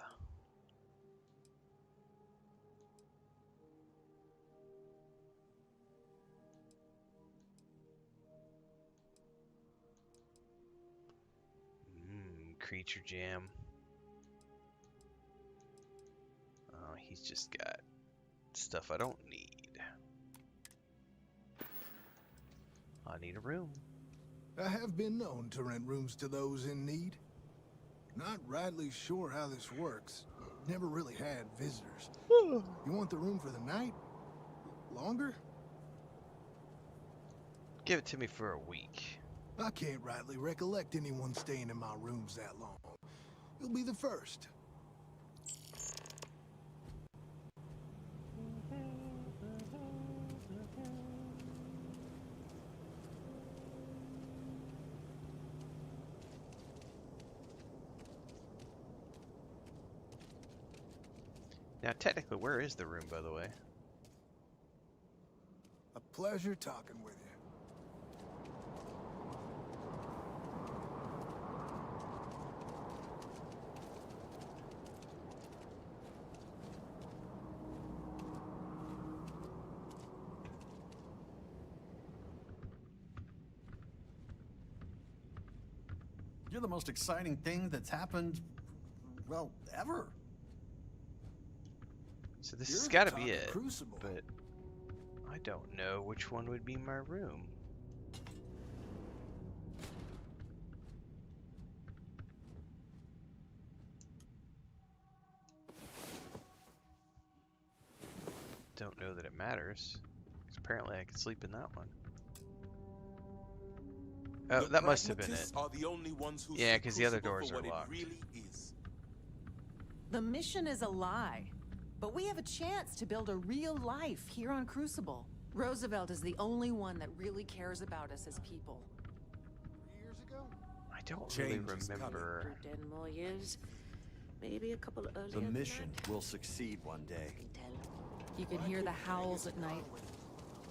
Creature jam. Oh, he's just got stuff I don't need. I need a room. I have been known to rent rooms to those in need. Not rightly sure how this works. never really had visitors. You want the room for the night? Longer? Give it to me for a week. I can't rightly recollect anyone staying in my rooms that long. You'll be the first. Now, technically, where is the room, by the way? A pleasure talking with you. You're the most exciting thing that's happened, well, ever. So this You're has the got to top be of it, Crucible. but I don't know which one would be my room. Don't know that it matters, 'cause apparently I can sleep in that one. Oh, that must have been it. Are the only ones who Yeah, see because the other Crucible doors for are what it locked. really is. The mission is a lie, but we have a chance to build a real life here on Crucible. Roosevelt is the only one that really cares about us as people. 3 years ago? I don't really Change is remember. For 10 more years. Maybe a couple earlier The than mission that. will succeed one day. I can tell. You can hear the howls at night.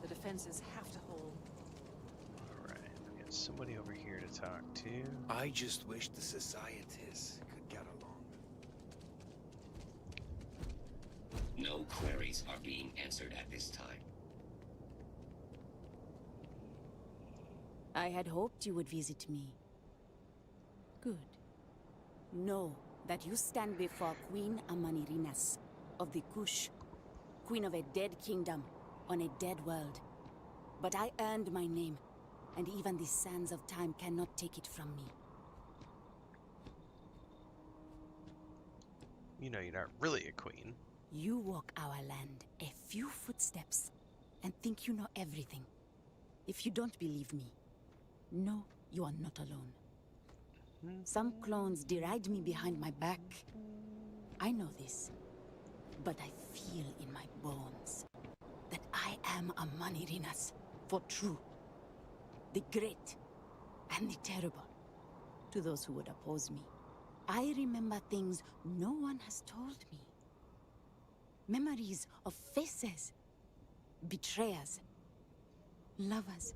The defenses have to hold. Alright, we got somebody over here to talk to. I just wish the societies could get along. No queries are being answered at this time. I had hoped you would visit me. Good. Know that you stand before Queen Amanirinas of the Kush, queen of a dead kingdom on a dead world. But I earned my name, and even the sands of time cannot take it from me. You know you're not really a queen. You walk our land a few footsteps and think you know everything. If you don't believe me, know you are not alone. Some clones deride me behind my back. I know this, but I feel in my bones that I am a Manirinas for true. The great and the terrible to those who would oppose me. I remember things no one has told me. Memories of faces, betrayers, lovers,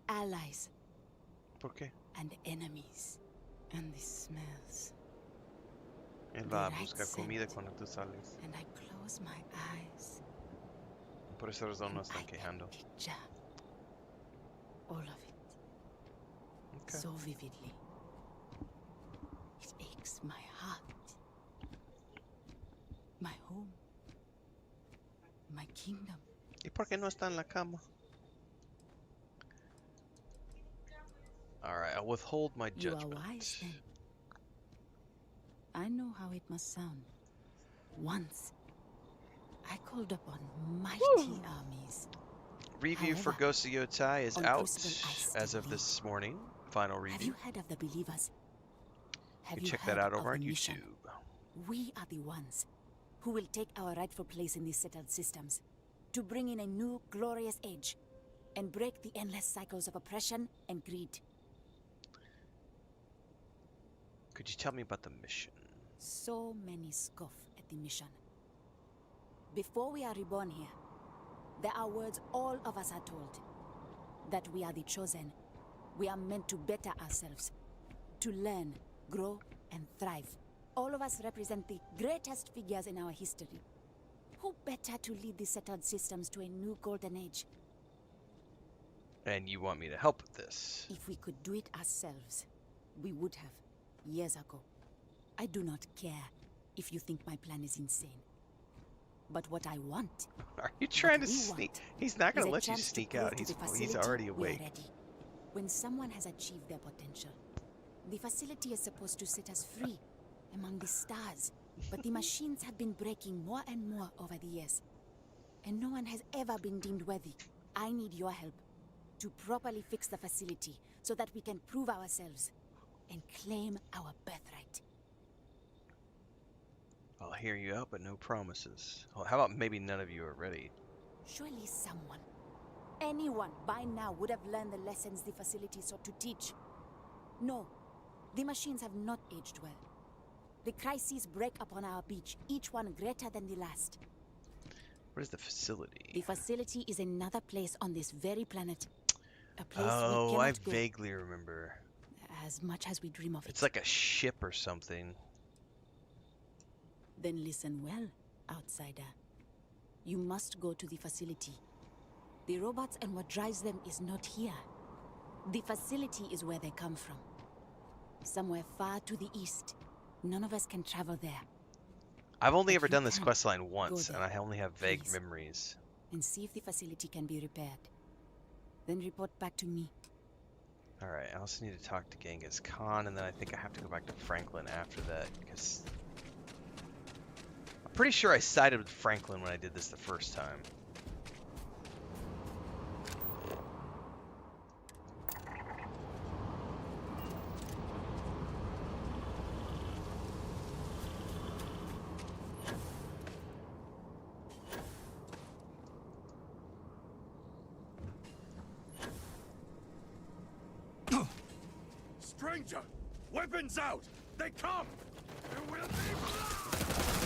allies, ¿Por qué? and enemies, and the smells. Él va a The right buscar comida scent. cuando tú sales. And I close my eyes. Por esa razón no and están I can quejando. picture all of it Okay. so vividly. It aches my heart, my home, my kingdom. ¿Y por qué no está en la cama? Alright, I'll withhold my You judgment. are wise then. I know how it must sound. Once, I called upon mighty armies. Review for However, Ghost of Yotai is on out Crucible, I still as of live. this morning. Final Have review. you heard of the believers? Have You you check heard that out of over on the mission? YouTube. We are the ones who will take our rightful place in these settled systems to bring in a new glorious age and break the endless cycles of oppression and greed. Could you tell me about the mission? So many scoff at the mission. Before we are reborn here, there are words all of us are told. That we are the chosen. We are meant to better ourselves. To learn, grow, and thrive. All of us represent the greatest figures in our history. Who better to lead the settled systems to a new golden age? And you want me to help with this? If we could do it ourselves, we would have, years ago. I do not care if you think my plan is insane. But what I want... Are you trying to we sneak? want He's not going is to a let you chance to sneak prove out. to He's the facility already we are awake. ready. When someone has achieved their potential, the facility is supposed to set us free among the stars But the machines have been breaking more and more over the years. And no one has ever been deemed worthy. I need your help to properly fix the facility so that we can prove ourselves and claim our birthright. I'll hear you out, but no promises. Well, how about maybe none of you are ready? Surely someone, anyone by now would have learned the lessons the facility sought to teach. No, the machines have not aged well. The crises break upon our beach, each one greater than the last. What is the facility? The facility is another place on this very planet. A place Oh, we I cannot go. vaguely remember. As much as we dream of it. It's like a ship or something. Then listen well, outsider. You must go to the facility. The robots and what drives them is not here. The facility is where they come from. Somewhere far to the east. None of us can travel there. I've only But ever you done this can. quest line once, Go and there, I only have vague please. memories. And see if the facility can be repaired. Then report back to me. Alright, I also need to talk to Genghis Khan, and then I think I have to go back to Franklin after that, because I'm pretty sure I sided with Franklin when I did this the first time. Stranger! Weapons out! They come! There will be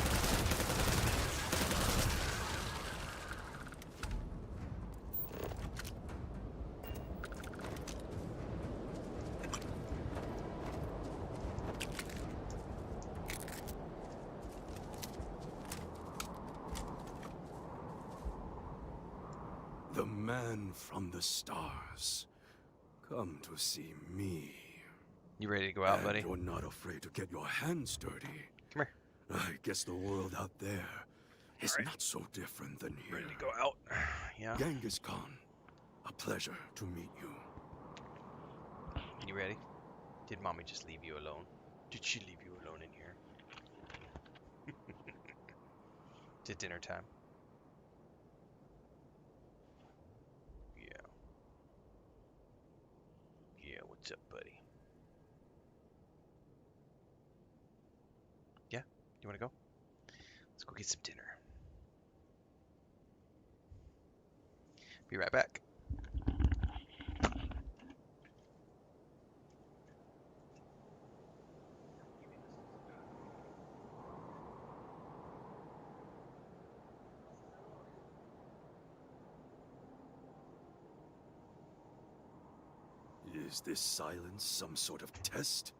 the man from the stars. Come to see me. You ready to go out, And buddy? you're not afraid to get your hands dirty. Come here. I guess the world out there is not so different than here. Ready to go out? Yeah. Genghis Khan, a pleasure to meet you. You ready? Did mommy just leave you alone? Did she leave you alone in here? Is it dinner time? Yeah. Yeah, what's up, buddy? Yeah? You wanna go? Let's go get some dinner. Be right back. Is this silence some sort of test?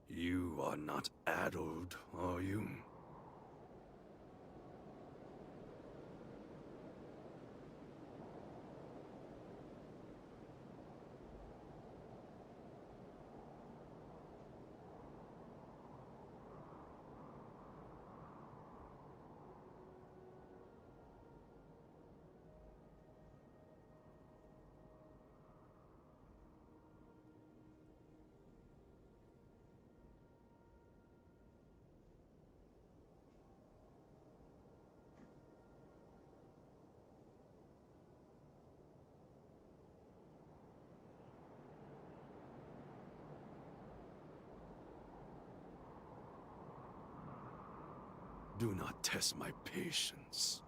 You are not addled, are you? Do not test my patience.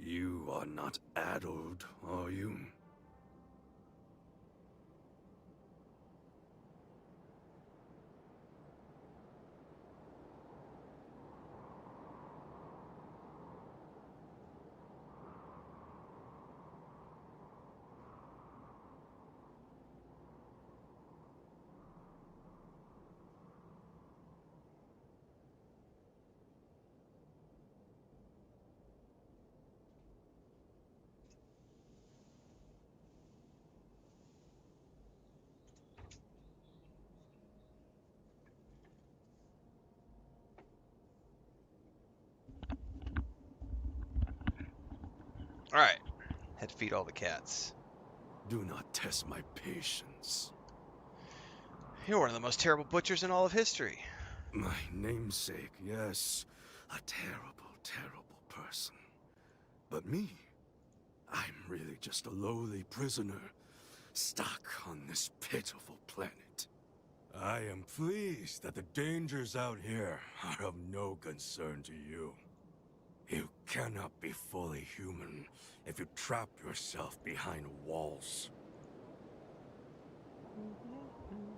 You are not addled, are you? Alright. Had to feed all the cats. Do not test my patience. You're one of the most terrible butchers in all of history. My namesake, yes. A terrible, terrible person. But me, I'm really just a lowly prisoner, stuck on this pitiful planet. I am pleased that the dangers out here are of no concern to you. You cannot be fully human if you trap yourself behind walls.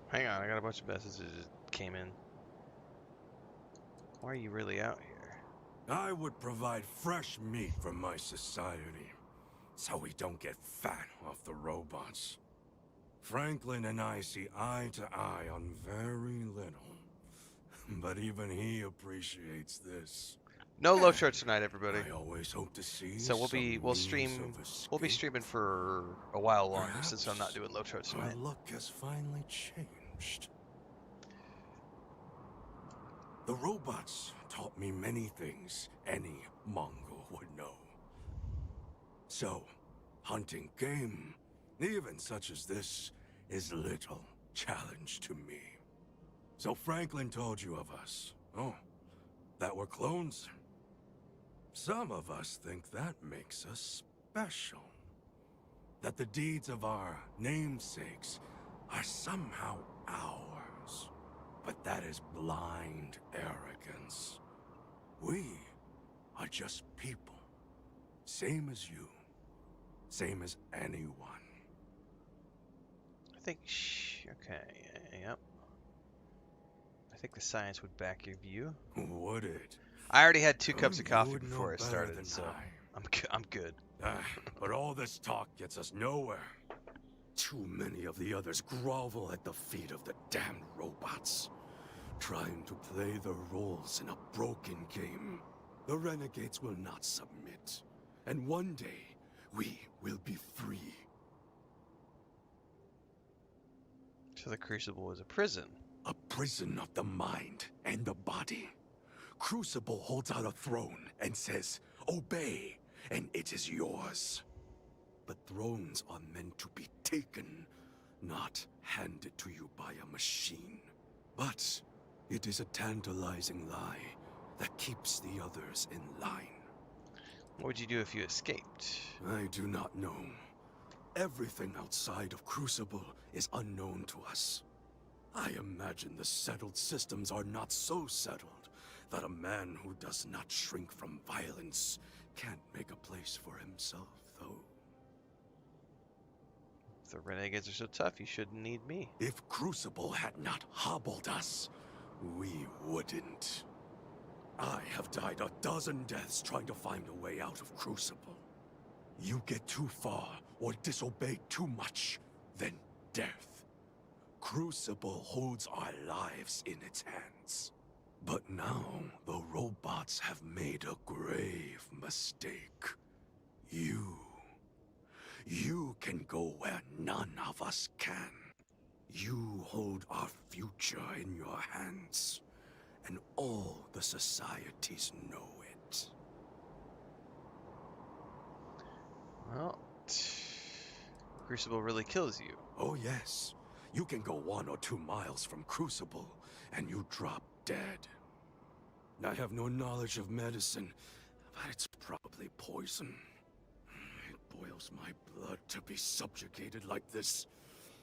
Hang on, I got a bunch of messages that came in. Why are you really out here? I would provide fresh meat for my society, so we don't get fat off the robots. Franklin and I see eye to eye on very little, but even he appreciates this. No low charts tonight, everybody. I always hope to see. So we'll be streaming for a while longer since I'm not doing low charts Our tonight. luck has finally changed. The robots taught me many things any Mongol would know. So, hunting game, even such as this, is little challenge to me. So Franklin told you of us. Oh, that we're clones. Some of us think that makes us special. That the deeds of our namesakes are somehow ours. But that is blind arrogance. We are just people. Same as you. Same as anyone. I think, okay, yep. I think the science would back your view. Would it? I already had 2 cups of You coffee would know before I better started, than so I. I'm good. But all this talk gets us nowhere. Too many of the others grovel at the feet of the damned robots, trying to play their roles in a broken game. The renegades will not submit, and one day we will be free. So the Crucible is a prison. A prison of the mind and the body. Crucible holds out a throne and says, "Obey, and it is yours." But thrones are meant to be taken, not handed to you by a machine. But it is a tantalizing lie that keeps the others in line. What would you do if you escaped? I do not know. Everything outside of Crucible is unknown to us. I imagine the settled systems are not so settled that a man who does not shrink from violence can't make a place for himself, though. If the renegades are so tough, you shouldn't need me. If Crucible had not hobbled us, we wouldn't. I have died a dozen deaths trying to find a way out of Crucible. You get too far or disobey too much, then death. Crucible holds our lives in its hands. But now, the robots have made a grave mistake. You can go where none of us can. You hold our future in your hands, and all the societies know it. Well, Crucible really kills you. Oh yes, you can go 1 or 2 miles from Crucible, and you drop dead. I have no knowledge of medicine, but it's probably poison. It boils my blood to be subjugated like this.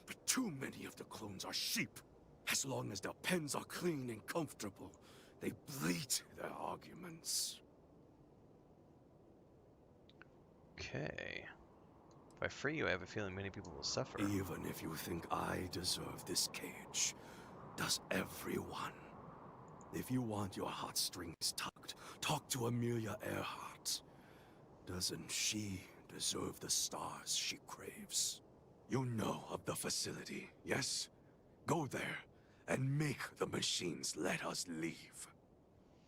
But too many of the clones are sheep. As long as their pens are clean and comfortable, they bleat their arguments. Okay. If I free you, I have a feeling many people will suffer. Even if you think I deserve this cage, does everyone? If you want your heartstrings tugged, talk to Amelia Earhart. Doesn't she deserve the stars she craves? You know of the facility, yes? Go there and make the machines let us leave.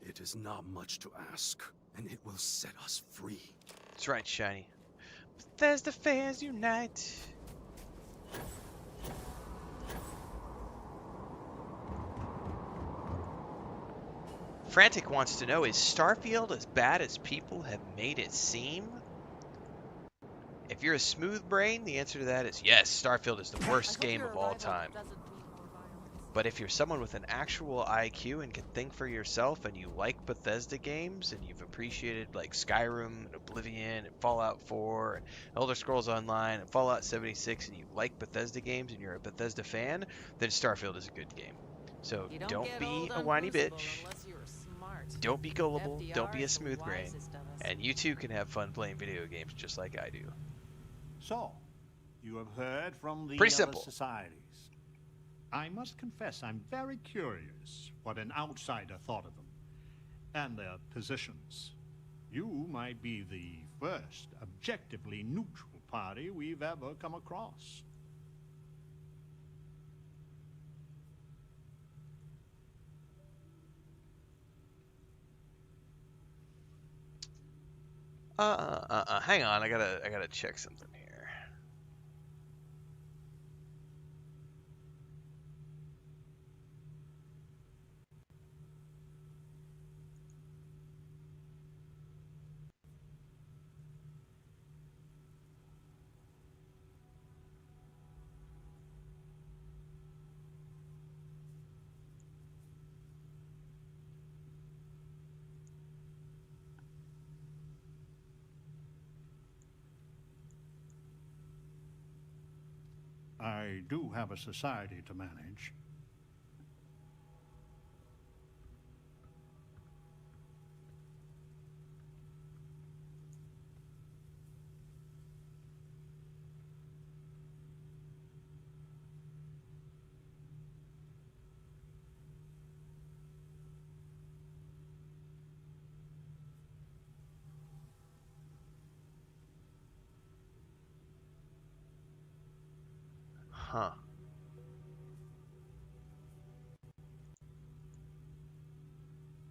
It is not much to ask, and it will set us free. That's right, Shiny. Bethesda fans unite! Frantic wants to know, is Starfield as bad as people have made it seem? If you're a smooth brain, the answer to that is yes, Starfield is the worst game of all time. But if you're someone with an actual IQ and can think for yourself and you like Bethesda games and you've appreciated like Skyrim and Oblivion and Fallout 4 and Elder Scrolls Online and Fallout 76 and you like Bethesda games and you're a Bethesda fan, then Starfield is a good game. So don't be a whiny bitch. Don't be gullible. Don't be a smooth brain. And you too can have fun playing video games just like I do. So, you have heard from the Pretty other simple. societies. I must confess I'm very curious what an outsider thought of them and their positions. You might be the first objectively neutral party we've ever come across. Hang on, I gotta check something here. I do have a society to manage. Huh.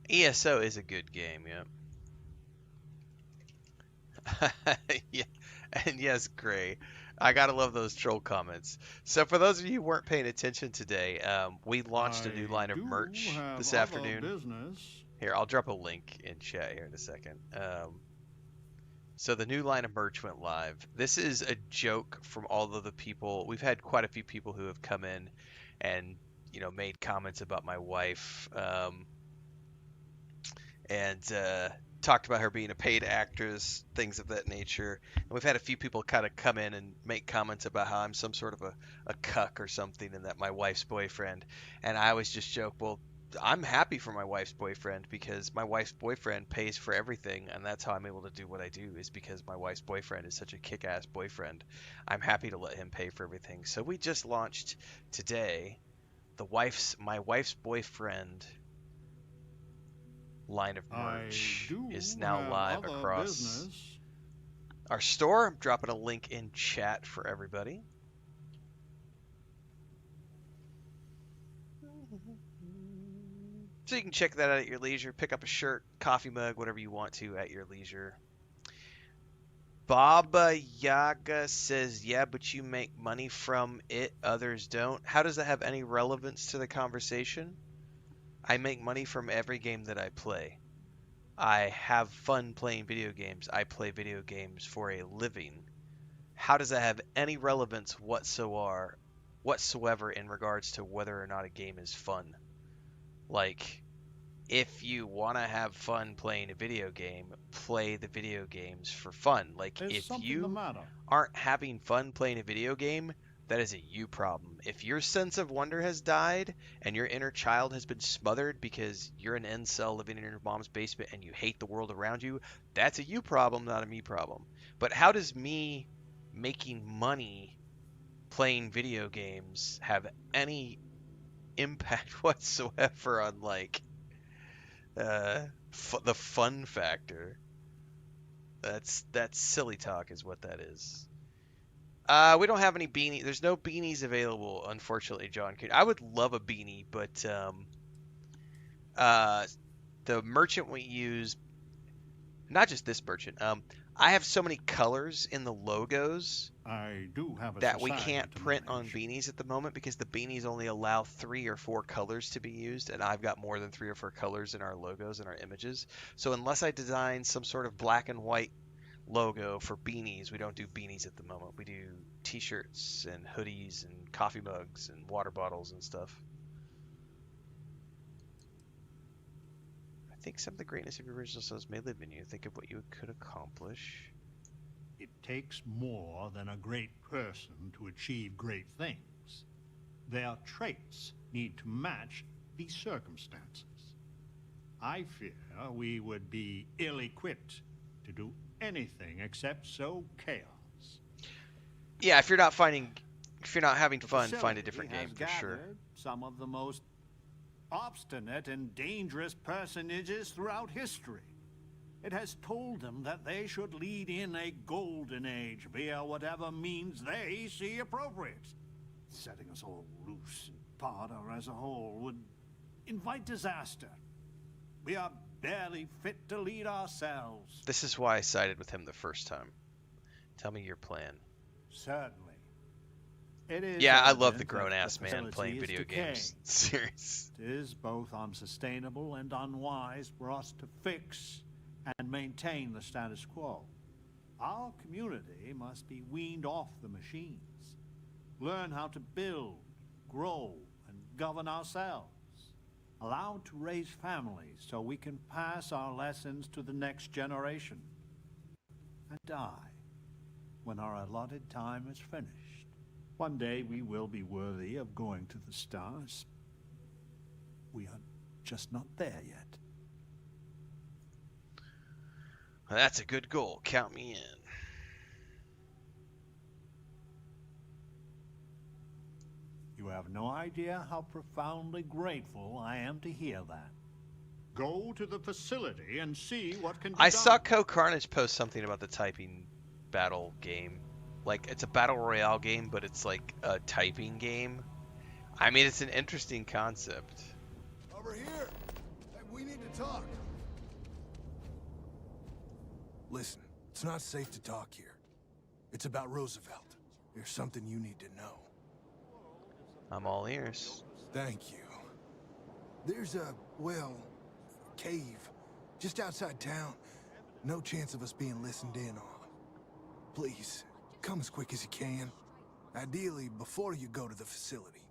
ESO is a good game, yeah. Yeah. And yes, Gray. I gotta love those troll comments. So for those of you who weren't paying attention today, we launched a new line of merch this afternoon. Business. Here, I'll drop a link in chat here in a second. So the new line of merch went live. This is a joke from all of the people. We've had quite a few people who have come in and, you know, made comments about my wife, and talked about her being a paid actress, things of that nature. And we've had a few people kind of come in and make comments about how I'm some sort of a cuck or something and that my wife's boyfriend. And I always just joke, well, I'm happy for my wife's boyfriend because my wife's boyfriend pays for everything, and that's how I'm able to do what I do, is because my wife's boyfriend is such a kick-ass boyfriend. I'm happy to let him pay for everything. So we just launched today my wife's boyfriend line of merch is now live across our store. I'm dropping a link in chat for everybody. So you can check that out at your leisure. Pick up a shirt, coffee mug, whatever you want to at your leisure. Baba Yaga says, yeah, but you make money from it, others don't. How does that have any relevance to the conversation? I make money from every game that I play. I have fun playing video games. I play video games for a living. How does that have any relevance whatsoever in regards to whether or not a game is fun? Like, if you want to have fun playing a video game, play the video games for fun. Like, if you aren't having fun playing a video game, That is a you problem. If your sense of wonder has died and your inner child has been smothered because you're an incel living in your mom's basement and you hate the world around you, that's a you problem, not a me problem. But how does me making money playing video games have any impact whatsoever on like the fun factor? That's silly talk is what that is. We don't have any beanie. There's no beanies available, unfortunately, John. I would love a beanie, but uh, the merchant we use, not just this merchant. I have so many colors in the logos I do have a that we society can't to print on manage. beanies at the moment because the beanies only allow 3 or 4 colors to be used, and I've got more than 3 or 4 colors in our logos and our images. So unless I design some sort of black and white logo for beanies, we don't do beanies at the moment. We do t-shirts and hoodies and coffee mugs and water bottles and stuff. I think some of the greatness of your original sons may live in you. Think of what you could accomplish. It takes more than a great person to achieve great things. Their traits need to match the circumstances. I fear we would be ill-equipped to do anything except sow chaos. Yeah, if you're not having The fun, find a facility different has game for sure. gathered some of the most obstinate and dangerous personages throughout history. It has told them that they should lead in a golden age via whatever means they see appropriate. Setting us all loose and Parda as a whole would invite disaster. We are barely fit to lead ourselves. This is why I sided with him the first time. Tell me your plan. Certainly. It is Yeah, I love evident the that grown-ass man facility playing is video decaying. games. Serious. It is both unsustainable and unwise for us to fix and maintain the status quo. Our community must be weaned off the machines, learn how to build, grow, and govern ourselves, allowed to raise families so we can pass our lessons to the next generation, and die when our allotted time is finished. One day we will be worthy of going to the stars. We are just not there yet. Well, that's a good goal. Count me in. You have no idea how profoundly grateful I am to hear that. Go to the facility and see what can be I done. saw Carnage post something about the typing battle game. Like, it's a battle royale game, but it's like a typing game. I mean, it's an interesting concept. Over here. Hey, we need to talk. Listen, it's not safe to talk here. It's about Roosevelt. There's something you need to know. I'm all ears. Thank you. There's a, well, cave just outside town. No chance of us being listened in on. Please, come as quick as you can. Ideally, before you go to the facility.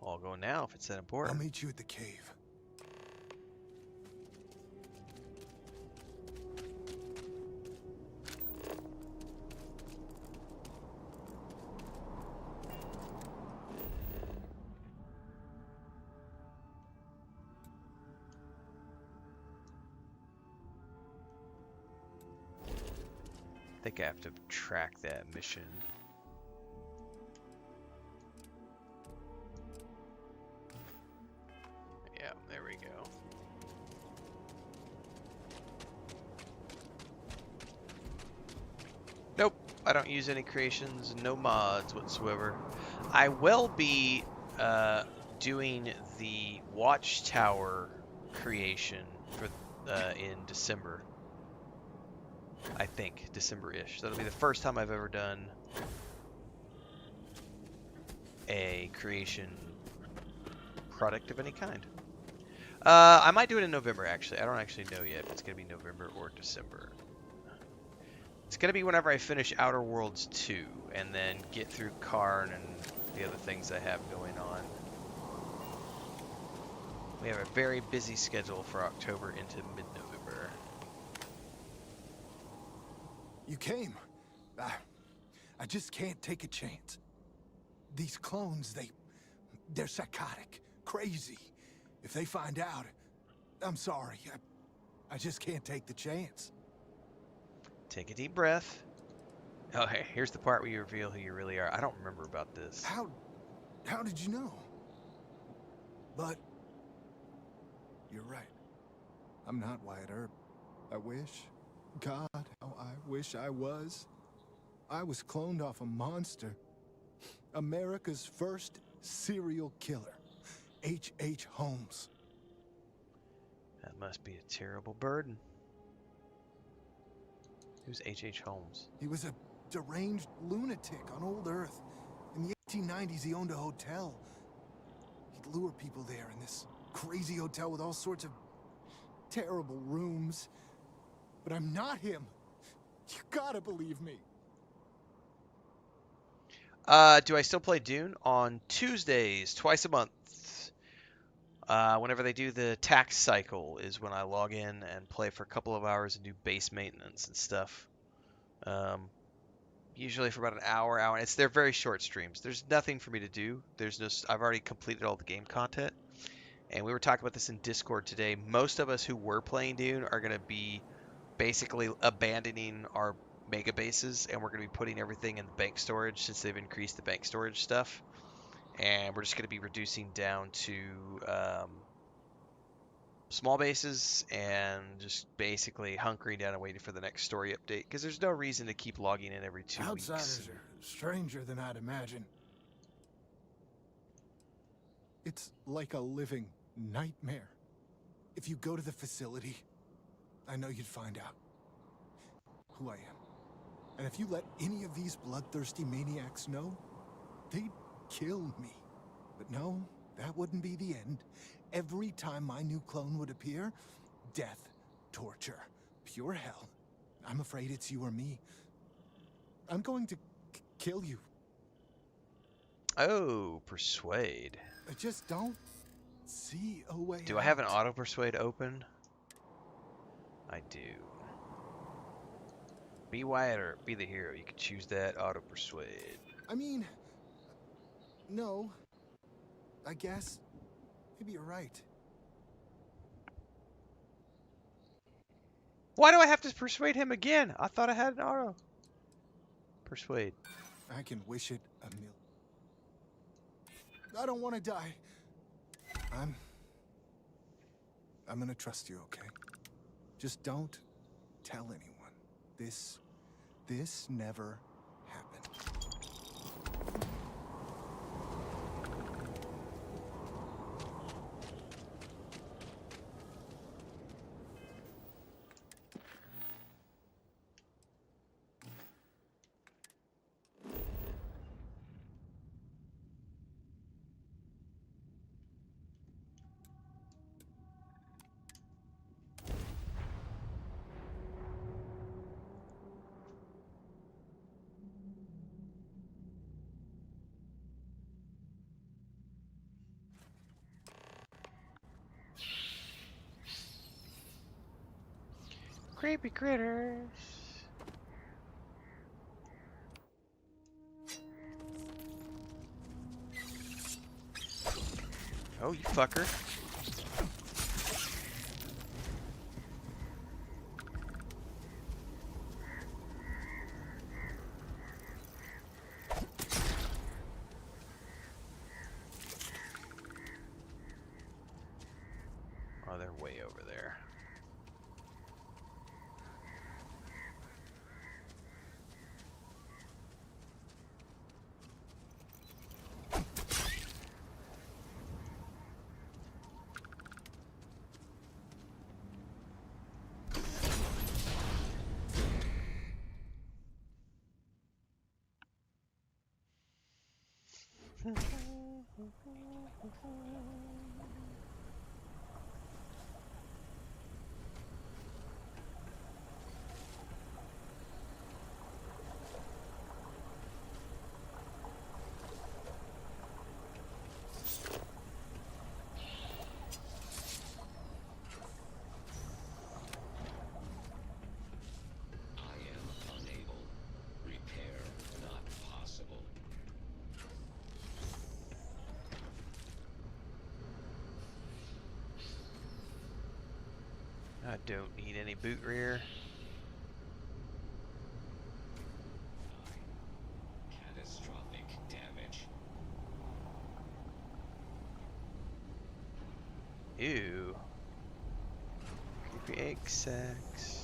I'll go now if it's that important. I'll meet you at the cave. I think I have to track that mission. Yeah, there we go. Nope, I don't use any creations, no mods whatsoever. I will be doing the Watchtower creation for in December. I think December-ish. That'll be the first time I've ever done a creation product of any kind. I might do it in November, actually. I don't actually know yet if it's going to be November or December. It's going to be whenever I finish Outer Worlds 2 and then get through Karn and the other things I have going on. We have a very busy schedule for October into mid-November. You came. I just can't take a chance. These clones, they're psychotic, crazy. If they find out, I'm sorry. I just can't take the chance. Take a deep breath. Oh, hey, here's the part where you reveal who you really are. I don't remember about this. How did you know? But you're right. I'm not Wyatt Earp. I wish. God, how I wish I was. I was cloned off a monster. America's first serial killer. H.H. Holmes. That must be a terrible burden. Who's H.H. Holmes? He was a deranged lunatic on old Earth. In the 1890s, he owned a hotel. He'd lure people there in this crazy hotel with all sorts of terrible rooms. But I'm not him. You gotta believe me. Do I still play Dune? On Tuesdays, twice a month. Whenever they do the tax cycle is when I log in and play for a couple of hours and do base maintenance and stuff. Usually for about an hour. They're very short streams. There's nothing for me to do. I've already completed all the game content. And we were talking about this in Discord today. Most of us who were playing Dune are going to be basically abandoning our mega bases, and we're going to be putting everything in the bank storage since they've increased the bank storage stuff. And we're just going to be reducing down to small bases and just basically hunkering down and waiting for the next story update, because there's no reason to keep logging in every 2 weeks. Outsiders are stranger than I'd imagine. It's like a living nightmare. If you go to the facility, I know you'd find out who I am. And if you let any of these bloodthirsty maniacs know, they'd kill me. But no, that wouldn't be the end. Every time my new clone would appear, death, torture, pure hell. I'm afraid it's you or me. I'm going to kill you. Oh, persuade. I just don't see a way Do I have an auto persuade open? I do. Be Wyatt or be the hero. You can choose that auto persuade. I mean, no. I guess maybe you're right. Why do I have to persuade him again? I thought I had an auto persuade. I can wish it a million. I don't want to die. I'm gonna trust you, okay? Just don't tell anyone. This never happened. Creepy critters. Oh, you fucker. Oh, they're way over there. I am unable. Repair not I don't need any boot rear. Catastrophic damage. Ew. Creepy egg sacs.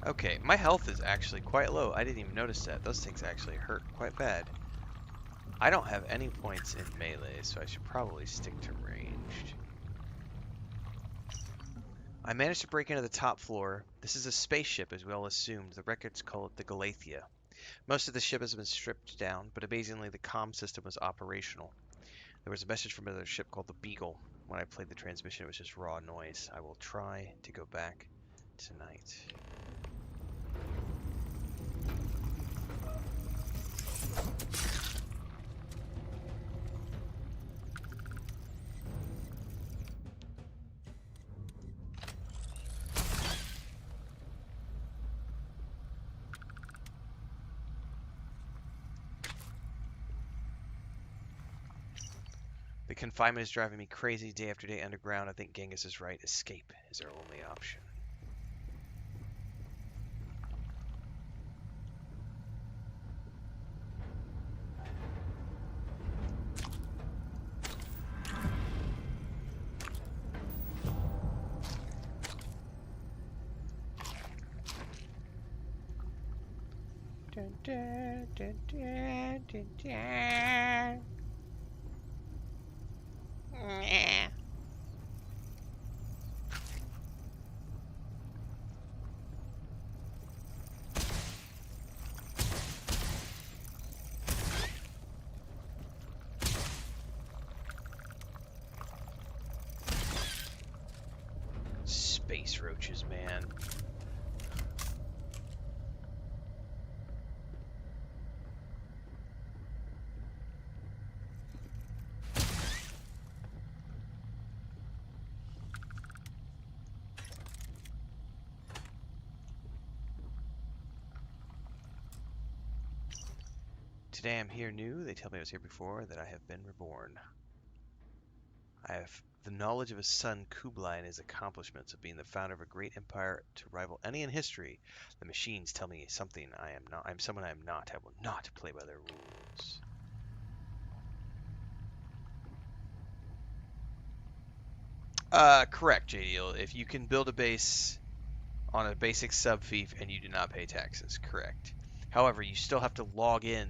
Okay, my health is actually quite low. I didn't even notice that. Those things actually hurt quite bad. I don't have any points in melee, so I should probably stick to ranged. I managed to break into the top floor. This is a spaceship, as we all assumed. The records call it the Galathea. Most of the ship has been stripped down, but amazingly the comm system was operational. There was a message from another ship called the Beagle. When I played the transmission, it was just raw noise. I will try to go back tonight. The confinement is driving me crazy day after day underground. I think Genghis is right. Escape is our only option. Dun, dun, dun, dun, dun, dun. Nah. Space roaches, man. Today I'm here new. They tell me I was here before, that I have been reborn. I have the knowledge of his son Kublai and his accomplishments of being the founder of a great empire to rival any in history. The machines tell me something I am not. I'm someone I am not. I will not play by their rules. Correct, JDL. If you can build a base on a basic sub-fief and you do not pay taxes, correct. However, you still have to log in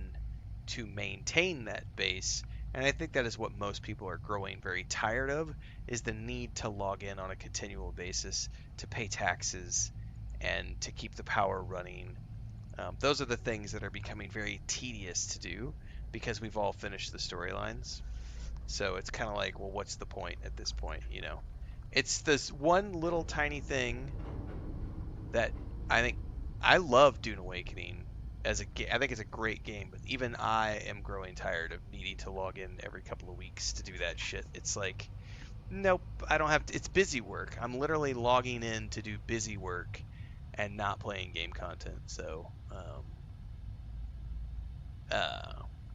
to maintain that base, and I think that is what most people are growing very tired of, is the need to log in on a continual basis to pay taxes and to keep the power running. Those are the things that are becoming very tedious to do because we've all finished the storylines. So it's kind of like, well, what's the point at this point, you know? It's this one little tiny thing that I love Dune Awakening as a game. I think it's a great game, but even I am growing tired of needing to log in every couple of weeks to do that shit. It's like, nope, I don't have to. It's busy work. I'm literally logging in to do busy work and not playing game content. So,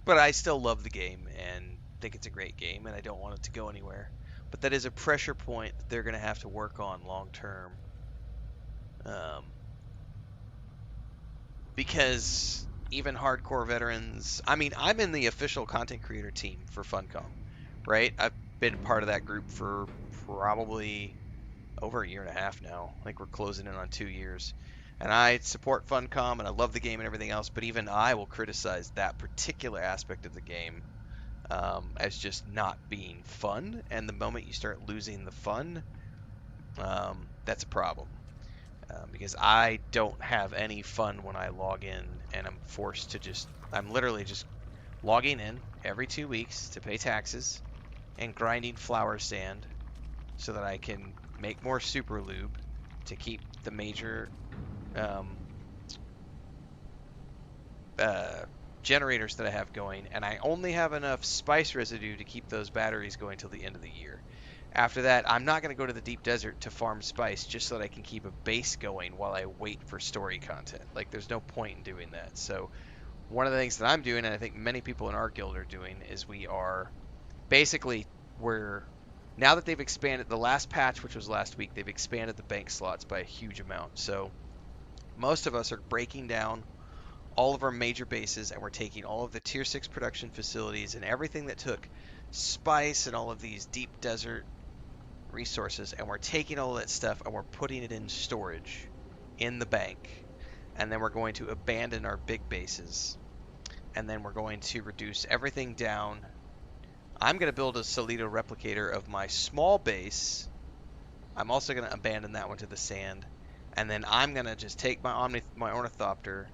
but I still love the game and think it's a great game, and I don't want it to go anywhere. But that is a pressure point that they're going to have to work on long term. Because even hardcore veterans, I mean, I'm in the official content creator team for Funcom, right? I've been part of that group for probably over a year and a half now. I think we're closing in on 2 years. And I support Funcom and I love the game and everything else, but even I will criticize that particular aspect of the game as just not being fun. And the moment you start losing the fun, that's a problem. Because I don't have any fun when I log in and I'm forced to I'm literally just logging in every 2 weeks to pay taxes and grinding flower sand so that I can make more super lube to keep the major generators that I have going, and I only have enough spice residue to keep those batteries going till the end of the year. After that, I'm not going to go to the deep desert to farm spice just so that I can keep a base going while I wait for story content. Like, there's no point in doing that. So one of the things that I'm doing, and I think many people in our guild are doing, is we are basically, we're now that they've expanded the last patch, which was last week, they've expanded the bank slots by a huge amount. So most of us are breaking down all of our major bases, and we're taking all of the tier 6 production facilities and everything that took spice and all of these deep desert resources, and we're taking all of that stuff and we're putting it in storage in the bank. And then we're going to abandon our big bases, and then we're going to reduce everything down. I'm going to build a Solito replicator of my small base. I'm also going to abandon that one to the sand, and then I'm going to just take my ornithopter,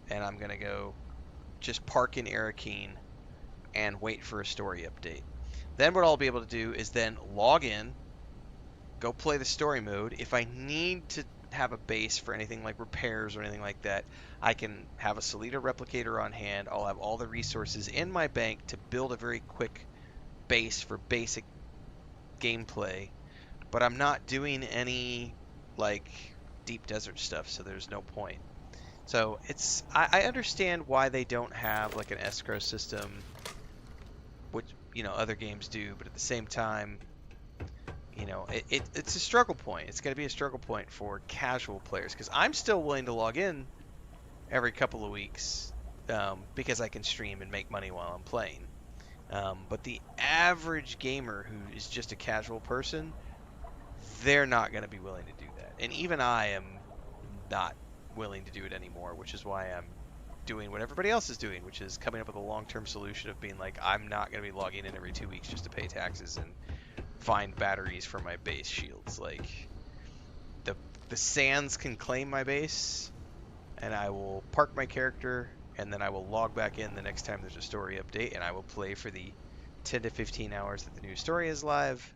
and I'm going to go just park in Arakeen and wait for a story update. Then what I'll be able to do is then log in, go play the story mode. If I need to have a base for anything like repairs or anything like that, I can have a Solita replicator on hand. I'll have all the resources in my bank to build a very quick base for basic gameplay, but I'm not doing any like deep desert stuff, so there's no point. So I understand why they don't have like an escrow system, which other games do, but at the same time, it's a struggle point. It's going to be a struggle point for casual players, because I'm still willing to log in every couple of weeks because I can stream and make money while I'm playing. But the average gamer who is just a casual person, they're not going to be willing to do that. And even I am not willing to do it anymore, which is why I'm doing what everybody else is doing, which is coming up with a long-term solution of being like, I'm not going to be logging in every 2 weeks just to pay taxes and find batteries for my base shields. Like, the sands can claim my base, and I will park my character, and then I will log back in the next time there's a story update, and I will play for the 10 to 15 hours that the new story is live.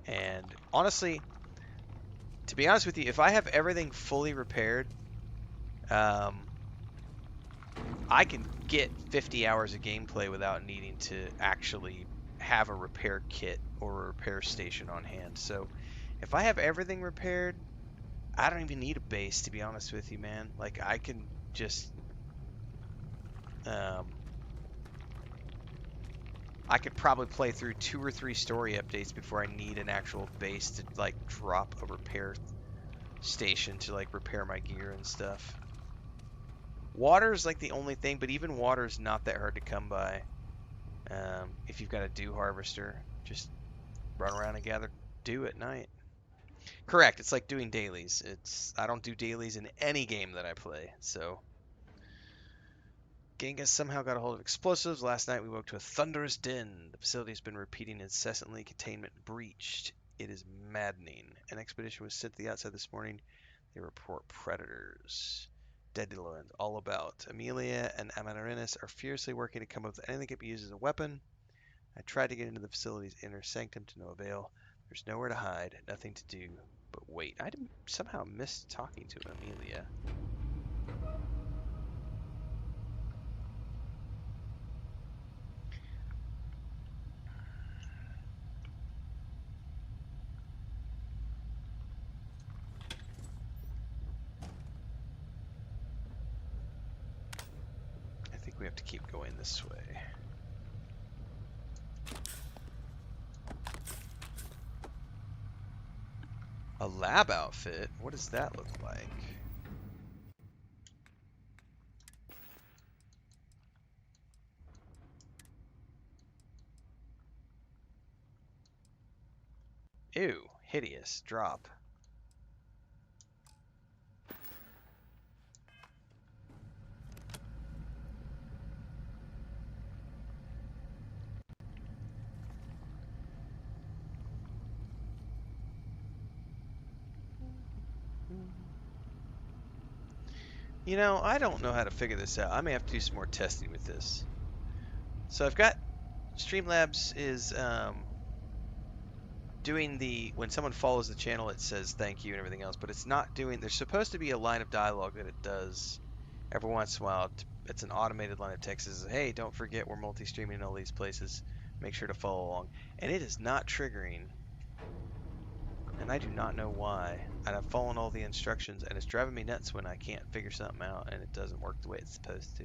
And honestly, to be honest with you, if I have everything fully repaired, I can get 50 hours of gameplay without needing to actually have a repair kit or a repair station on hand. So if I have everything repaired, I don't even need a base, to be honest with you, man. Like, I can just I could probably play through 2 or 3 story updates before I need an actual base to like drop a repair station to like repair my gear and stuff. Water is like the only thing, but even water is not that hard to come by. If you've got a dew harvester, just run around and gather dew at night. Correct, it's like doing dailies. I don't do dailies in any game that I play, so. Genghis somehow got a hold of explosives. Last night we woke to a thunderous din. The facility has been repeating incessantly. Containment breached. It is maddening. An expedition was sent to the outside this morning. They report predators. Deadland, all about. Amelia and Amanarinis are furiously working to come up with anything that can be used as a weapon. I tried to get into the facility's inner sanctum to no avail. There's nowhere to hide, nothing to do but wait. I somehow missed talking to Amelia. I think we have to keep going this way. A lab outfit? What does that look like? Ew, hideous. Drop. You know, I don't know how to figure this out. I may have to do some more testing with this. So I've got Streamlabs is doing when someone follows the channel, it says thank you and everything else, but it's not doing. There's supposed to be a line of dialogue that it does every once in a while it's an automated line of text that says, hey, don't forget we're multi-streaming in all these places. Make sure to follow along. And it is not triggering. And I do not know why. And I've followed all the instructions, and it's driving me nuts when I can't figure something out and it doesn't work the way it's supposed to.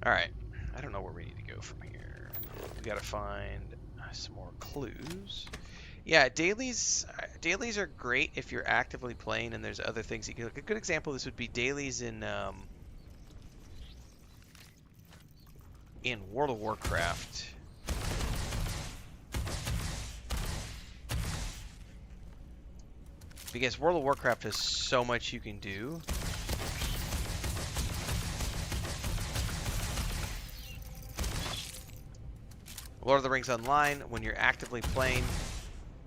Alright, I don't know where we need to go from here. We gotta find some more clues. Yeah, dailies are great if you're actively playing and there's other things you can. A good example of this would be dailies in World of Warcraft. Because World of Warcraft has so much you can do. Lord of the Rings Online, when you're actively playing,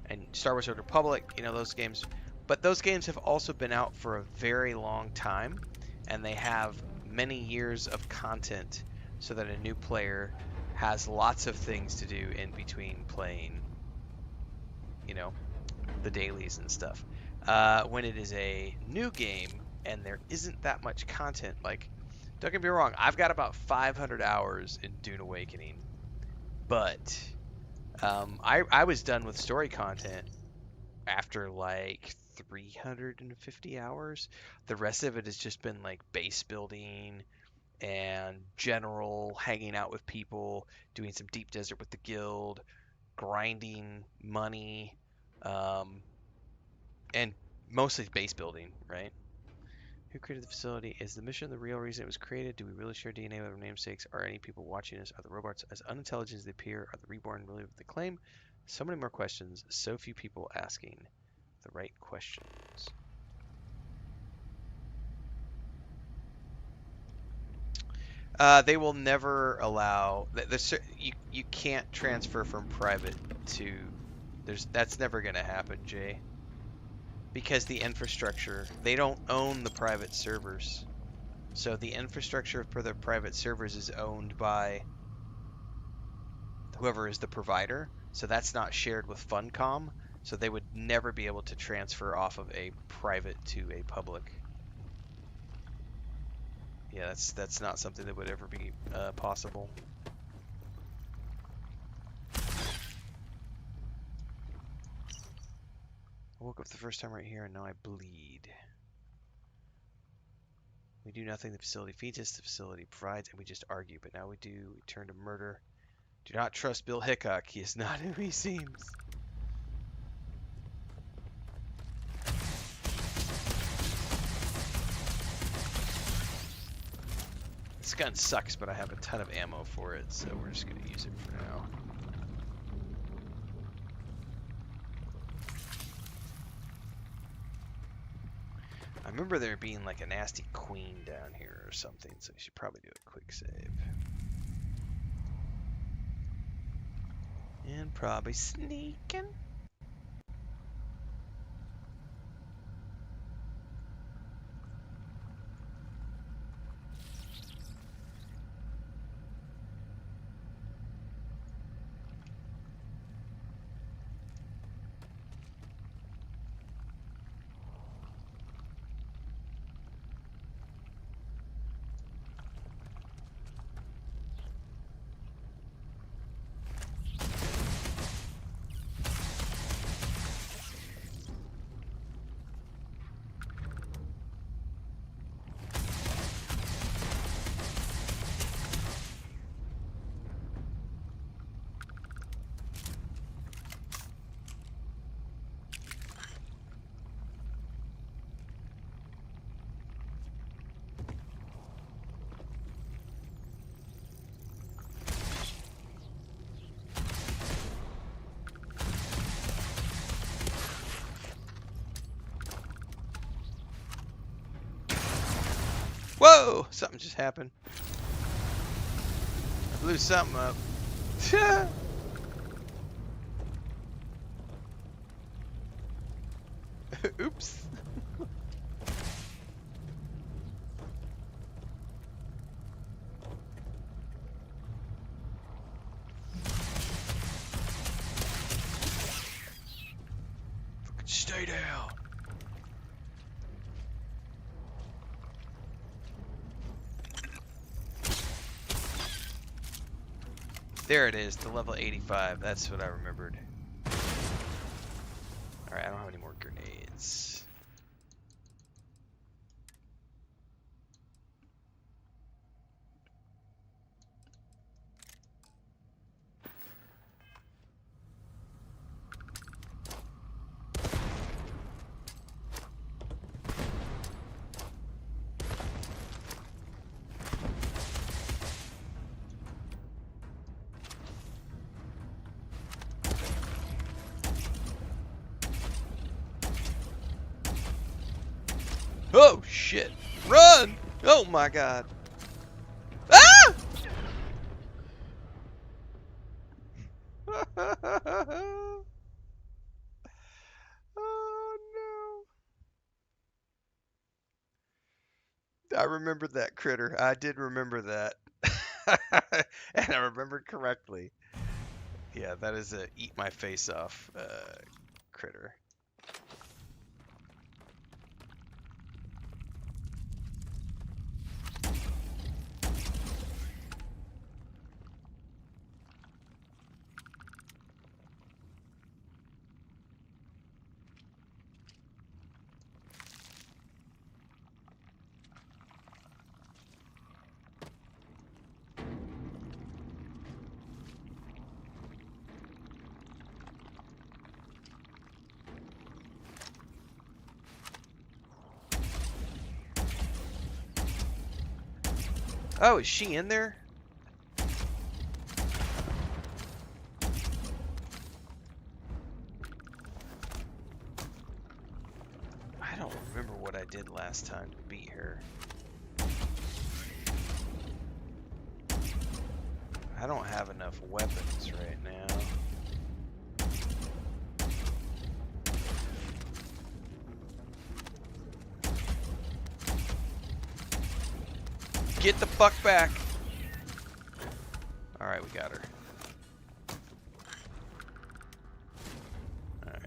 and Star Wars: Old Republic, you know, those games. But those games have also been out for a very long time, and they have many years of content so that a new player has lots of things to do in between playing, you know, the dailies and stuff. When it is a new game and there isn't that much content, like, don't get me wrong, I've got about 500 hours in Dune Awakening, but I was done with story content after like 350 hours. The rest of it has just been like base building and general hanging out with people, doing some deep desert with the guild, grinding money, and mostly base building, right? Who created the facility? Is the mission the real reason it was created? Do we really share DNA with our namesakes? Are any people watching us? Are the robots as unintelligent as they appear? Are the reborn really what they claim? So many more questions, so few people asking the right questions. They will never allow you can't transfer from private to that's never going to happen, Jay. Because the infrastructure, they don't own the private servers. So the infrastructure for the private servers is owned by whoever is the provider. So that's not shared with Funcom. So they would never be able to transfer off of a private to a public. Yeah, that's not something that would ever be possible. I woke up the first time right here, and now I bleed. We do nothing. The facility feeds us. The facility provides, and we just argue. But now we do. We turn to murder. Do not trust Bill Hickok. He is not who he seems. This gun sucks, but I have a ton of ammo for it, so we're just going to use it for now. I remember there being like a nasty queen down here or something, so we should probably do a quick save. And probably sneaking. Whoa! Something just happened. I blew something up. Oops. Stay down. There it is, the level 85. That's what I remembered. Alright, I don't have any more grenades. Oh shit! Run! Oh my god! Ah! Oh no! I remember that critter. I did remember that. And I remembered correctly. Yeah, that is a eat my face off critter. Oh, is she in there? I don't remember what I did last time to beat her. I don't have enough weapons right now. Get the fuck back! Alright, we got her. Alright.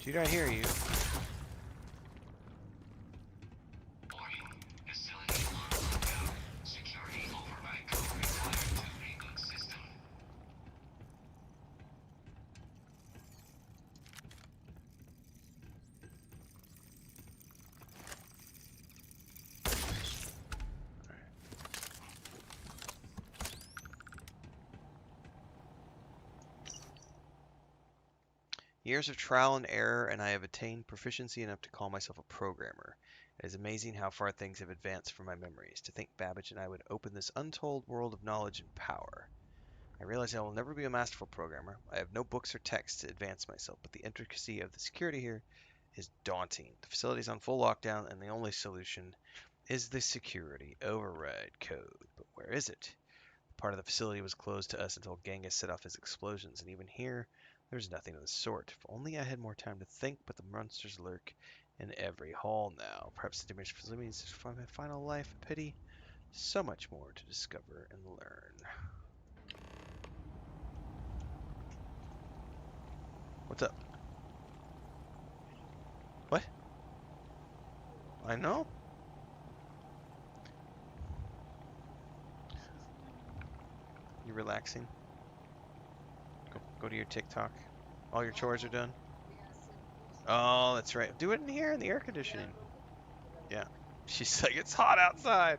Dude, I hear you. Years of trial and error, and I have attained proficiency enough to call myself a programmer. It is amazing how far things have advanced from my memories. To think Babbage and I would open this untold world of knowledge and power. I realize I will never be a masterful programmer. I have no books or texts to advance myself, but the intricacy of the security here is daunting. The facility is on full lockdown, and the only solution is the security override code. But where is it? Part of the facility was closed to us until Genghis set off his explosions, and even here, there's nothing of the sort. If only I had more time to think, but the monsters lurk in every hall now. Perhaps the diminished facilities for my final life. A pity. So much more to discover and learn. What's up? What? I know. You relaxing? Go to your TikTok. All your chores are done? Oh, that's right. Do it in here in the air conditioning. Yeah. She's like, it's hot outside.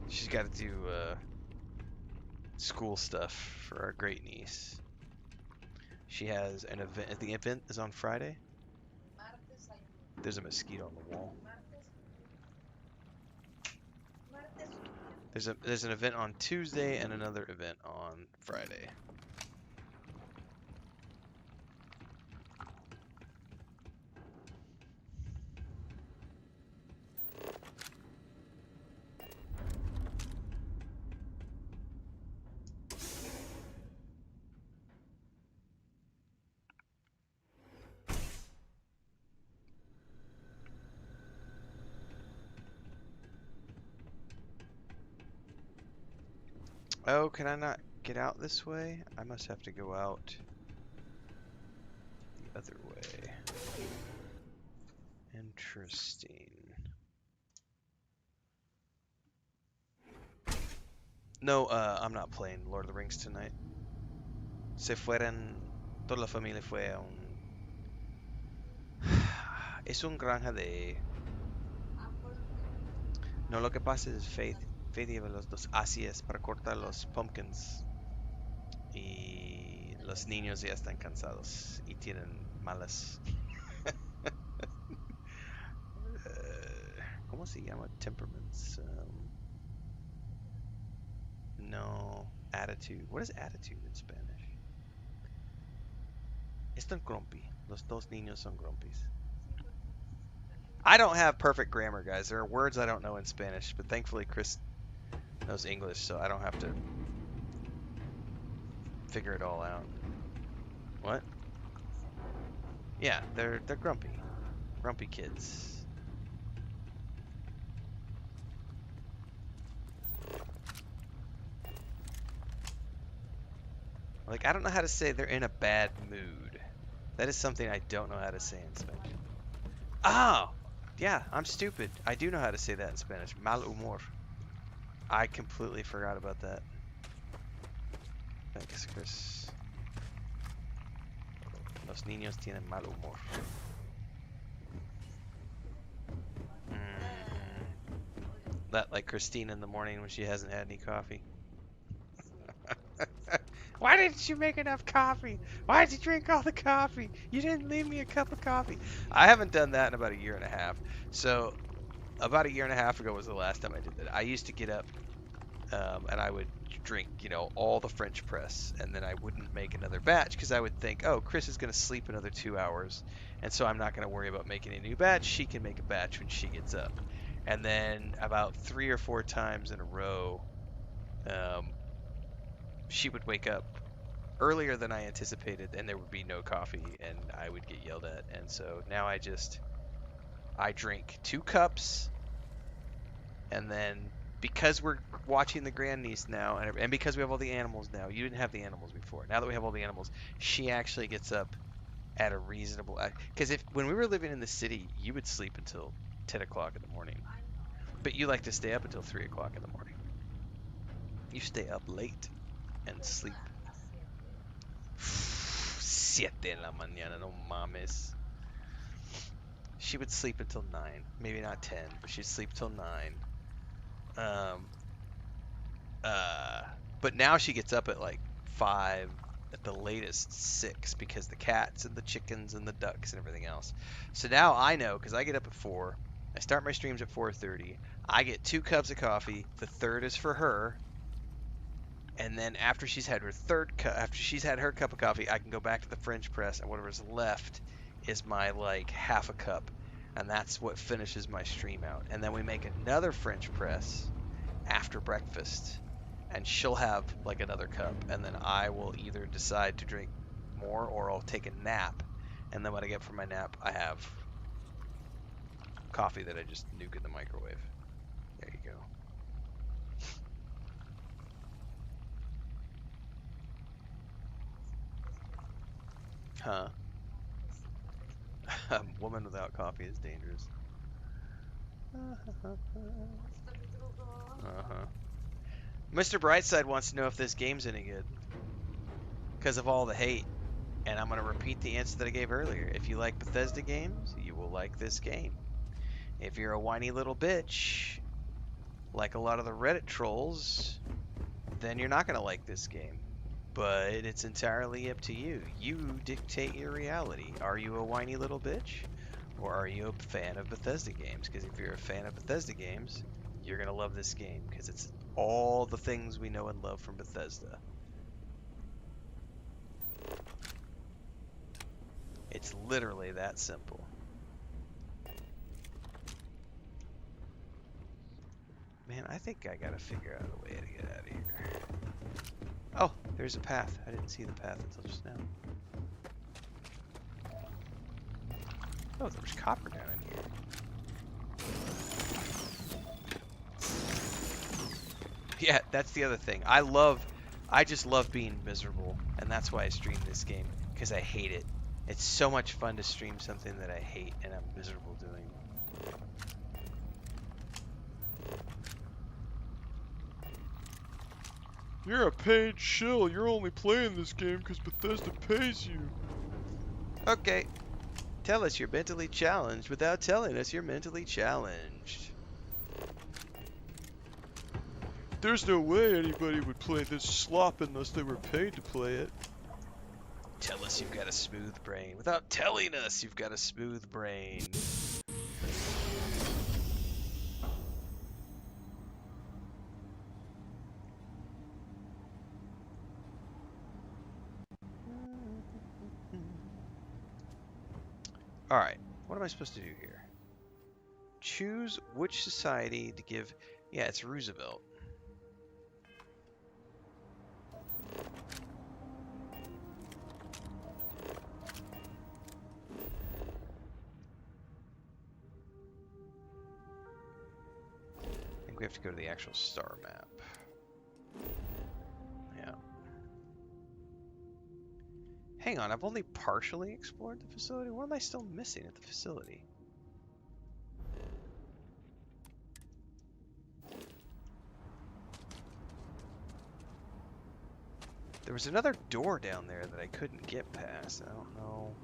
She's got to do school stuff for our great niece. She has an event. The event is on Friday. There's a mosquito on the wall. There's an event on Tuesday and another event on Friday. Oh, can I not get out this way? I must have to go out the other way. Interesting. No, I'm not playing Lord of the Rings tonight. Se fueran, toda la familia fue a un... Es un granja de... No, lo que pasa es Faith lleva los dos asíes para cortar los pumpkins. Y los niños ya están cansados y tienen malas... ¿Cómo se llama? Temperaments. No, attitude. What is attitude in Spanish? Están grumpy. Los dos niños son grumpies. I don't have perfect grammar, guys. There are words I don't know in Spanish, but thankfully Chris knows English, so I don't have to figure it all out. What? Yeah, they're grumpy. Grumpy kids. Like, I don't know how to say they're in a bad mood. That is something I don't know how to say in Spanish. Oh! Yeah, I'm stupid. I do know how to say that in Spanish. Mal humor. I completely forgot about that. Thanks, Chris. Los niños tienen mal humor. That like Christine in the morning when she hasn't had any coffee. Why didn't you make enough coffee? Why did you drink all the coffee? You didn't leave me a cup of coffee. I haven't done that in about a year and a half. So about a year and a half ago was the last time I did that. I used to get up and I would drink, you know, all the French press, and then I wouldn't make another batch because I would think, oh, Chris is going to sleep another 2 hours, and so I'm not going to worry about making a new batch. She can make a batch when she gets up. And then about 3 or 4 times in a row, she would wake up earlier than I anticipated, and there would be no coffee, and I would get yelled at. And so now I drink 2 cups, and then because we're watching the grandniece now, and because we have all the animals now, you didn't have the animals before. Now that we have all the animals, she actually gets up at a reasonable... Because when we were living in the city, you would sleep until 10 o'clock in the morning. But you like to stay up until 3 o'clock in the morning. You stay up late and sleep. 7 de la mañana, no mames. She would sleep until 9. Maybe not 10, but she'd sleep till 9. But now she gets up at like 5, at the latest 6, because the cats and the chickens and the ducks and everything else. So now I know, because I get up at 4. I start my streams at 4:30. I get 2 cups of coffee. The third is for her. And then after she's had her after she's had her cup of coffee, I can go back to the French press, and whatever's left is my like half a cup, and that's what finishes my stream out. And then we make another French press after breakfast, and she'll have like another cup, and then I will either decide to drink more or I'll take a nap. And then when I get from my nap, I have coffee that I just nuke in the microwave. There you go. Huh. A woman without coffee is dangerous. Mr. Brightside wants to know if this game's any good. Because of all the hate. And I'm going to repeat the answer that I gave earlier. If you like Bethesda games, you will like this game. If you're a whiny little bitch, like a lot of the Reddit trolls, then you're not going to like this game. But it's entirely up to you. You dictate your reality. Are you a whiny little bitch? Or are you a fan of Bethesda games? Because if you're a fan of Bethesda games, you're going to love this game. Because it's all the things we know and love from Bethesda. It's literally that simple. Man, I think I gotta figure out a way to get out of here. Oh, there's a path. I didn't see the path until just now. Oh, there's copper down in here. Yeah, that's the other thing. I just love being miserable, and that's why I stream this game, because I hate it. It's so much fun to stream something that I hate and I'm miserable doing. You're a paid shill. You're only playing this game because Bethesda pays you. Okay. Tell us you're mentally challenged without telling us you're mentally challenged. There's no way anybody would play this slop unless they were paid to play it. Tell us you've got a smooth brain without telling us you've got a smooth brain. Alright, what am I supposed to do here? Choose which society to give... Yeah, it's Roosevelt. I think we have to go to the actual star map. Yeah. Hang on, I've only partially explored the facility. What am I still missing at the facility? There was another door down there that I couldn't get past. I don't know.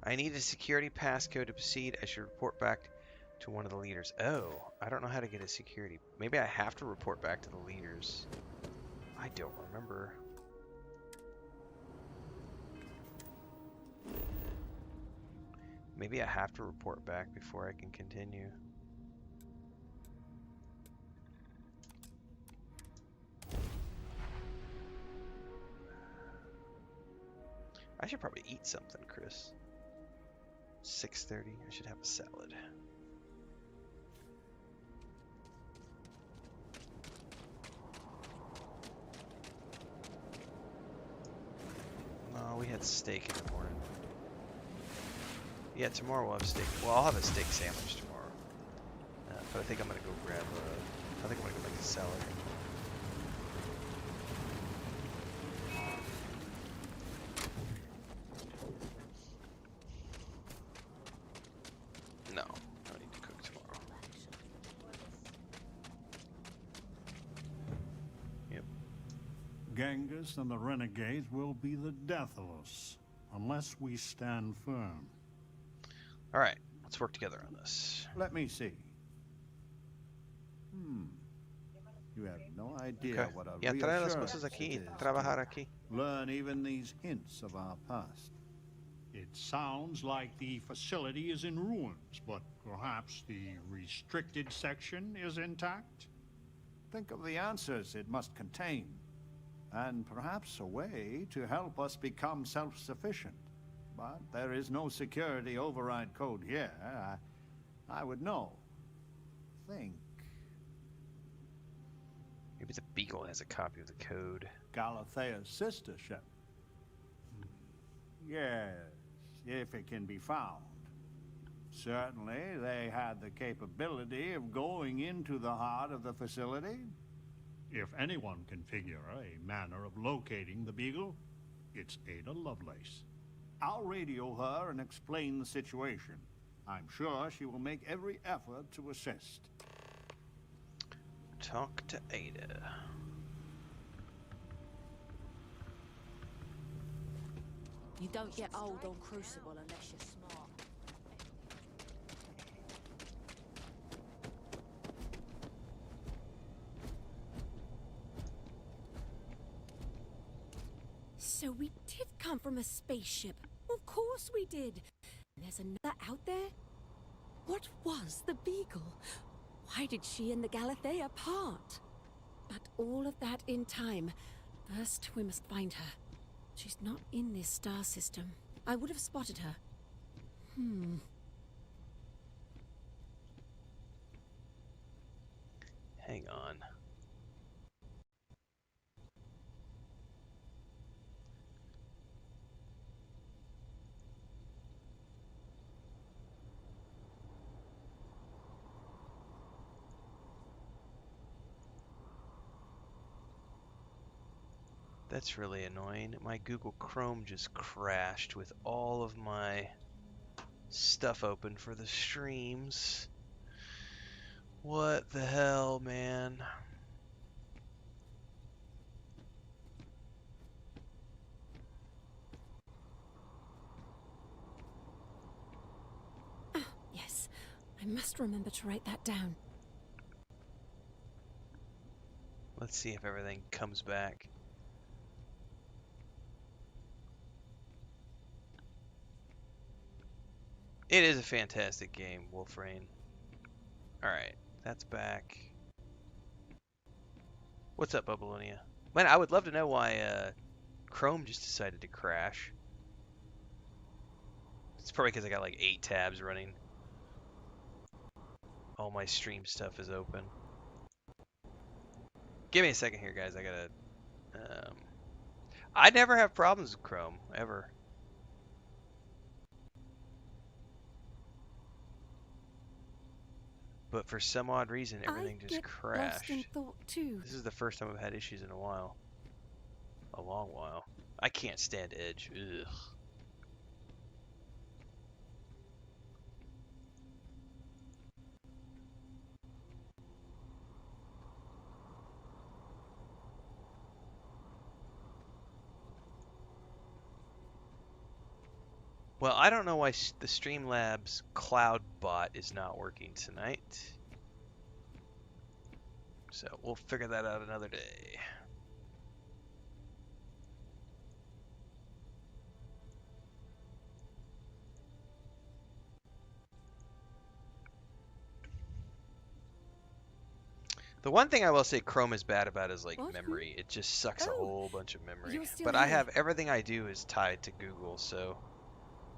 I need a security passcode to proceed. I should report back to one of the leaders. Oh, I don't know how to get a security. Maybe I have to report back to the leaders. I don't remember. Maybe I have to report back before I can continue. I should probably eat something, Chris. 6:30. I should have a salad. No, we had steak in the morning. Yeah, tomorrow we'll have steak. Well, I'll have a steak sandwich tomorrow. But I think I'm gonna go grab I think I'm gonna go make a salad. No, I need to cook tomorrow. Yep. Genghis and the renegades will be the death of us, unless we stand firm. Alright, let's work together on this. Let me see. You have no idea Okay. what a Ya trae las reassurance cosas aquí, it is trabajar to aquí. learn even these hints of our past. It sounds like the facility is in ruins, but perhaps the restricted section is intact? Think of the answers it must contain, and perhaps a way to help us become self-sufficient. But there is no security override code here. I would know. Think. Maybe the Beagle has a copy of the code. Galathea's sister ship. Yes, if it can be found. Certainly, they had the capability of going into the heart of the facility. If anyone can figure a manner of locating the Beagle, it's Ada Lovelace. I'll radio her and explain the situation. I'm sure she will make every effort to assist. Talk to Ada. You don't get old on Crucible unless you're smart. So we did come from a spaceship. Of course we did. There's another out there? What was the Beagle? Why did she and the Galathea part? But all of that in time. First, we must find her. She's not in this star system. I would have spotted her. Hang on. That's really annoying. My Google Chrome just crashed with all of my stuff open for the streams. What the hell, man? Yes, I must remember to write that down. Let's see if everything comes back. It is a fantastic game, Wolfrain. Alright, that's back. What's up, Babylonia? Man, I would love to know why Chrome just decided to crash. It's probably because I got like 8 tabs running. All my stream stuff is open. Give me a second here, guys. I gotta... I never have problems with Chrome, ever. But for some odd reason, everything just crashed. Lost in thought too. This is the first time I've had issues in a while. A long while. I can't stand Edge. Ugh. Well, I don't know why the Streamlabs cloud bot is not working tonight. So we'll figure that out another day. The one thing I will say Chrome is bad about is like memory. It just sucks a whole bunch of memory. But I have everything I do is tied to Google, so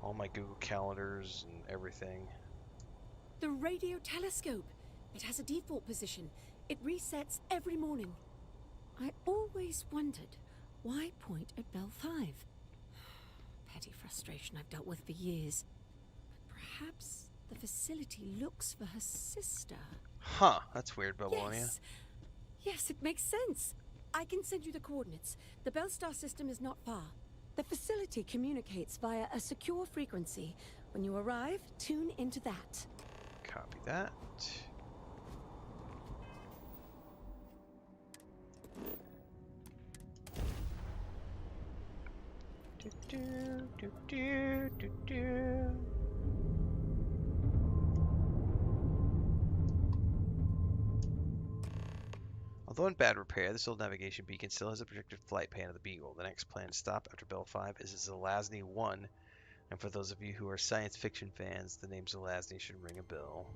all my Google calendars and everything. The radio telescope. It has a default position. It resets every morning. I always wondered why point at Bell 5. Petty frustration I've dealt with for years. But perhaps the facility looks for her sister. Huh, that's weird, Babylonia. Yes, it makes sense. I can send you the coordinates. The Bellstar system is not far. The facility communicates via a secure frequency. When you arrive, tune into that. Copy that. Although in bad repair, this old navigation beacon still has a projected flight pan of the Beagle. The next planned stop after Bell 5 is Zelazny 1, and for those of you who are science fiction fans, the name Zelazny should ring a bell.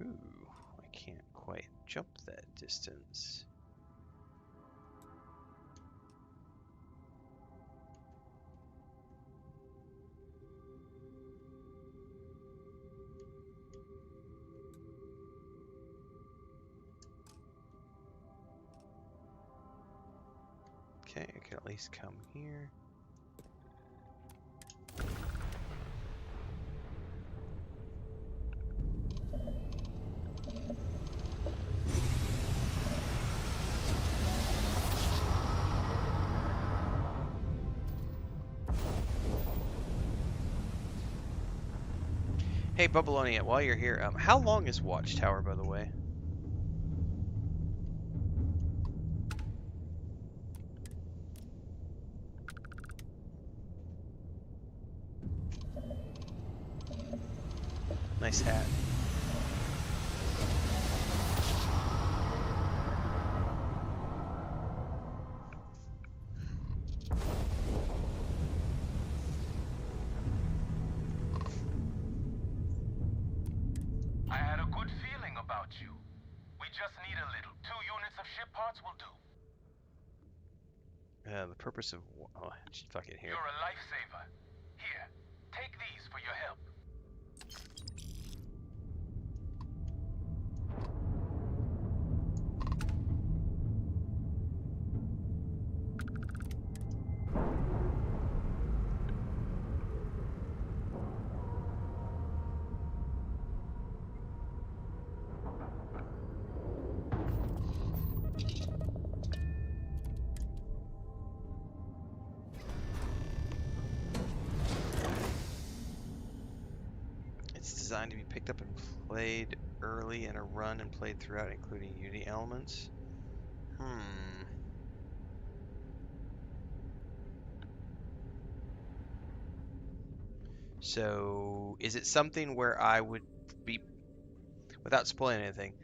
Ooh, I can't quite jump that distance. Okay, I can at least come here. Hey, Babylonia, while you're here, how long is Watchtower, by the way? Nice hat. I had a good feeling about you. We just need a little. 2 units of ship parts will do. The purpose of... Oh, fuck it here. You're a lifesaver. Here, take these for your help. designed to be picked up and played early in a run and played throughout, including Unity elements. So, is it something where I would be, without spoiling anything,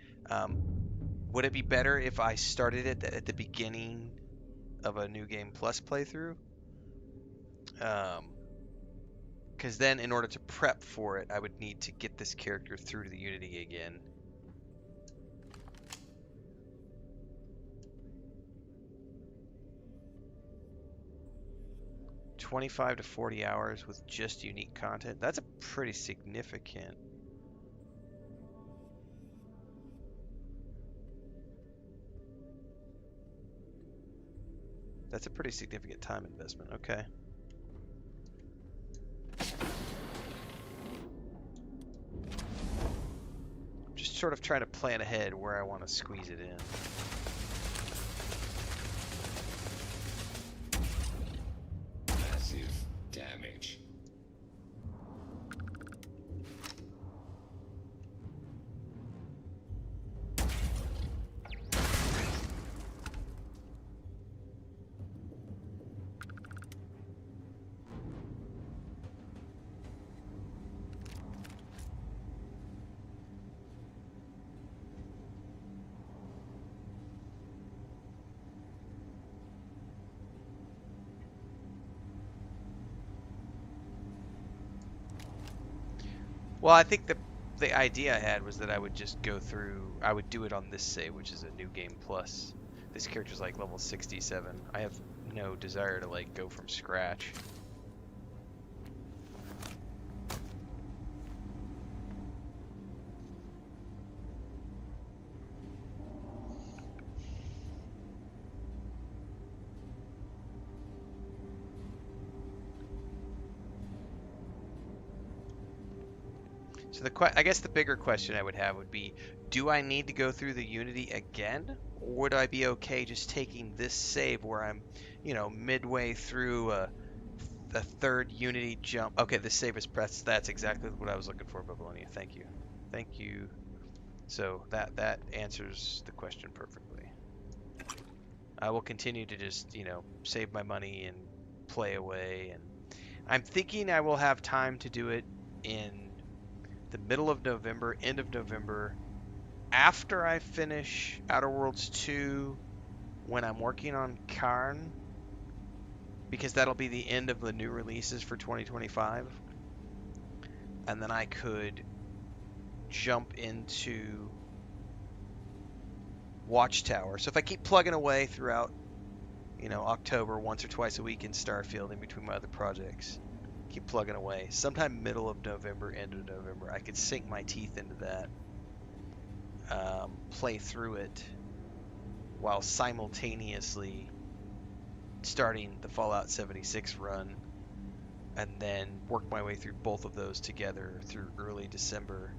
would it be better if I started it at the beginning of a New Game Plus playthrough? Because then, in order to prep for it, I would need to get this character through to the Unity again. $25 to $40 hours with just unique content. That's a pretty significant. That's a pretty significant time investment. Okay. Just sort of trying to plan ahead where I want to squeeze it in. Massive damage. Well, I think the idea I had was that I would just go through, I would do it on this save, which is a New Game Plus. This character's like level 67. I have no desire to like go from scratch. So I guess the bigger question I would have would be, do I need to go through the Unity again? Or would I be okay just taking this save where I'm, midway through a third Unity jump? Okay, this save is pressed. That's exactly what I was looking for, Babylonia. Thank you. Thank you. So that answers the question perfectly. I will continue to just, save my money and play away. And I'm thinking I will have time to do it in the middle of November, end of November, after I finish Outer Worlds 2, when I'm working on Karn, because that'll be the end of the new releases for 2025. And then I could jump into Watchtower. So if I keep plugging away throughout, October, once or twice a week in Starfield, in between my other projects, keep plugging away. Sometime middle of November, end of November, I could sink my teeth into that, play through it, while simultaneously starting the Fallout 76 run, and then work my way through both of those together through early December.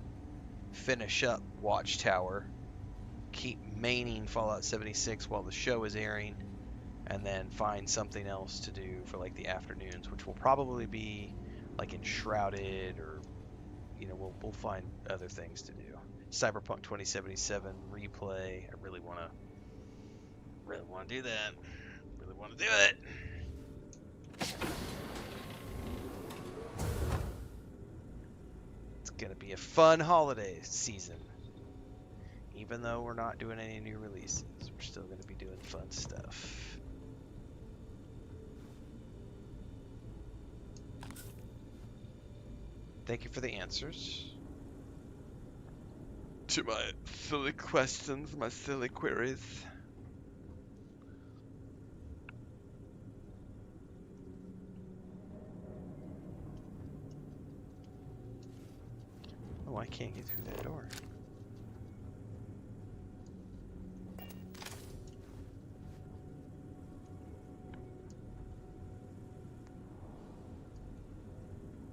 Finish up Watchtower, keep maining Fallout 76 while the show is airing, and then find something else to do for like the afternoons, which will probably be like Enshrouded, or we'll find other things to do. Cyberpunk 2077 replay. I really want to do that. Really want to do it. It's gonna be a fun holiday season. Even though we're not doing any new releases, we're still gonna be doing fun stuff. Thank you for the answers to my silly questions, my silly queries. Oh, I can't get through that door.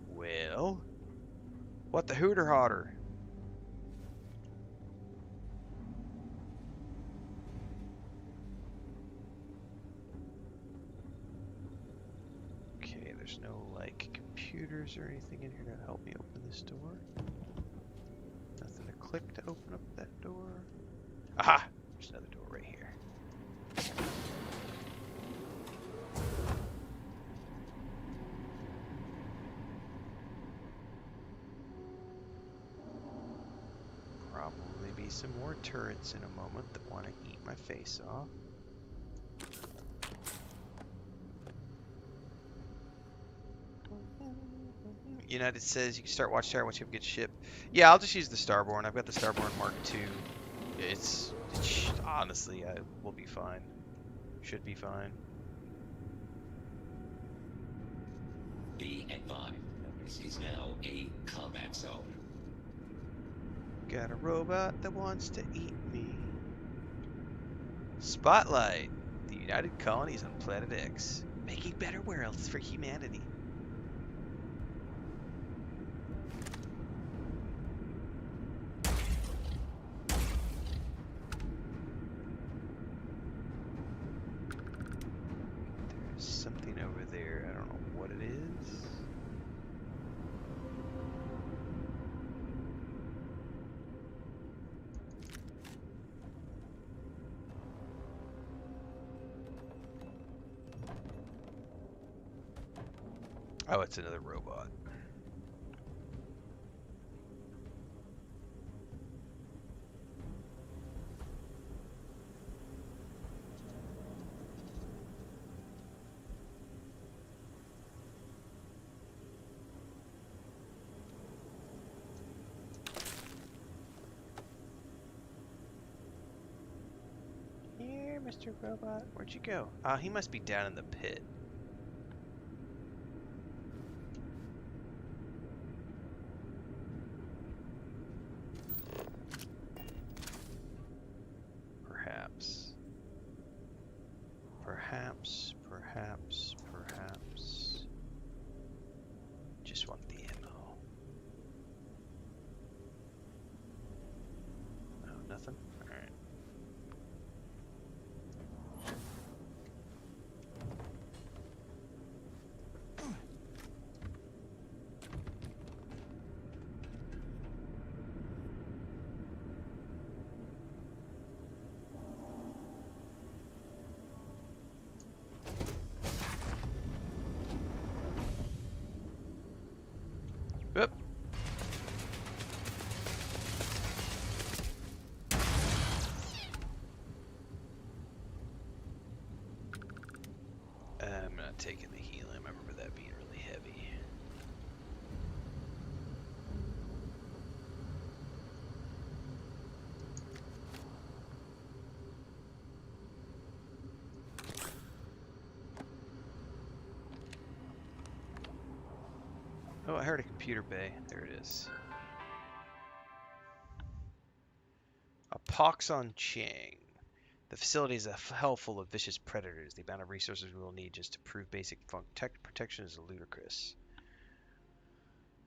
Well, what the hooter hotter? Okay, there's no like computers or anything in here to help me open this door. click to open up that door. Aha! There's another door right here. Probably be some more turrets in a moment that want to eat my face off. United says you can start Watchtower once you have a good ship. Yeah, I'll just use the Starborn. I've got the Starborn Mark II. It's honestly, we'll be fine. Should be fine. Be advised, this is now a combat zone. Got a robot that wants to eat me. Spotlight. The United Colonies on Planet X. Making better worlds for humanity. There's something over there. I don't know what it is. Oh, it's another robot. Here, Mr. Robot. Where'd you go? He must be down in the pit. Perhaps. Perhaps. Just want the ammo. No, nothing? Alright. Oop. I'm not taking the helium. I remember that being really heavy. Oh, I heard a computer bay. There it is. A pox on Chang. The facility is a hell full of vicious predators. The amount of resources we will need just to prove basic protection is ludicrous.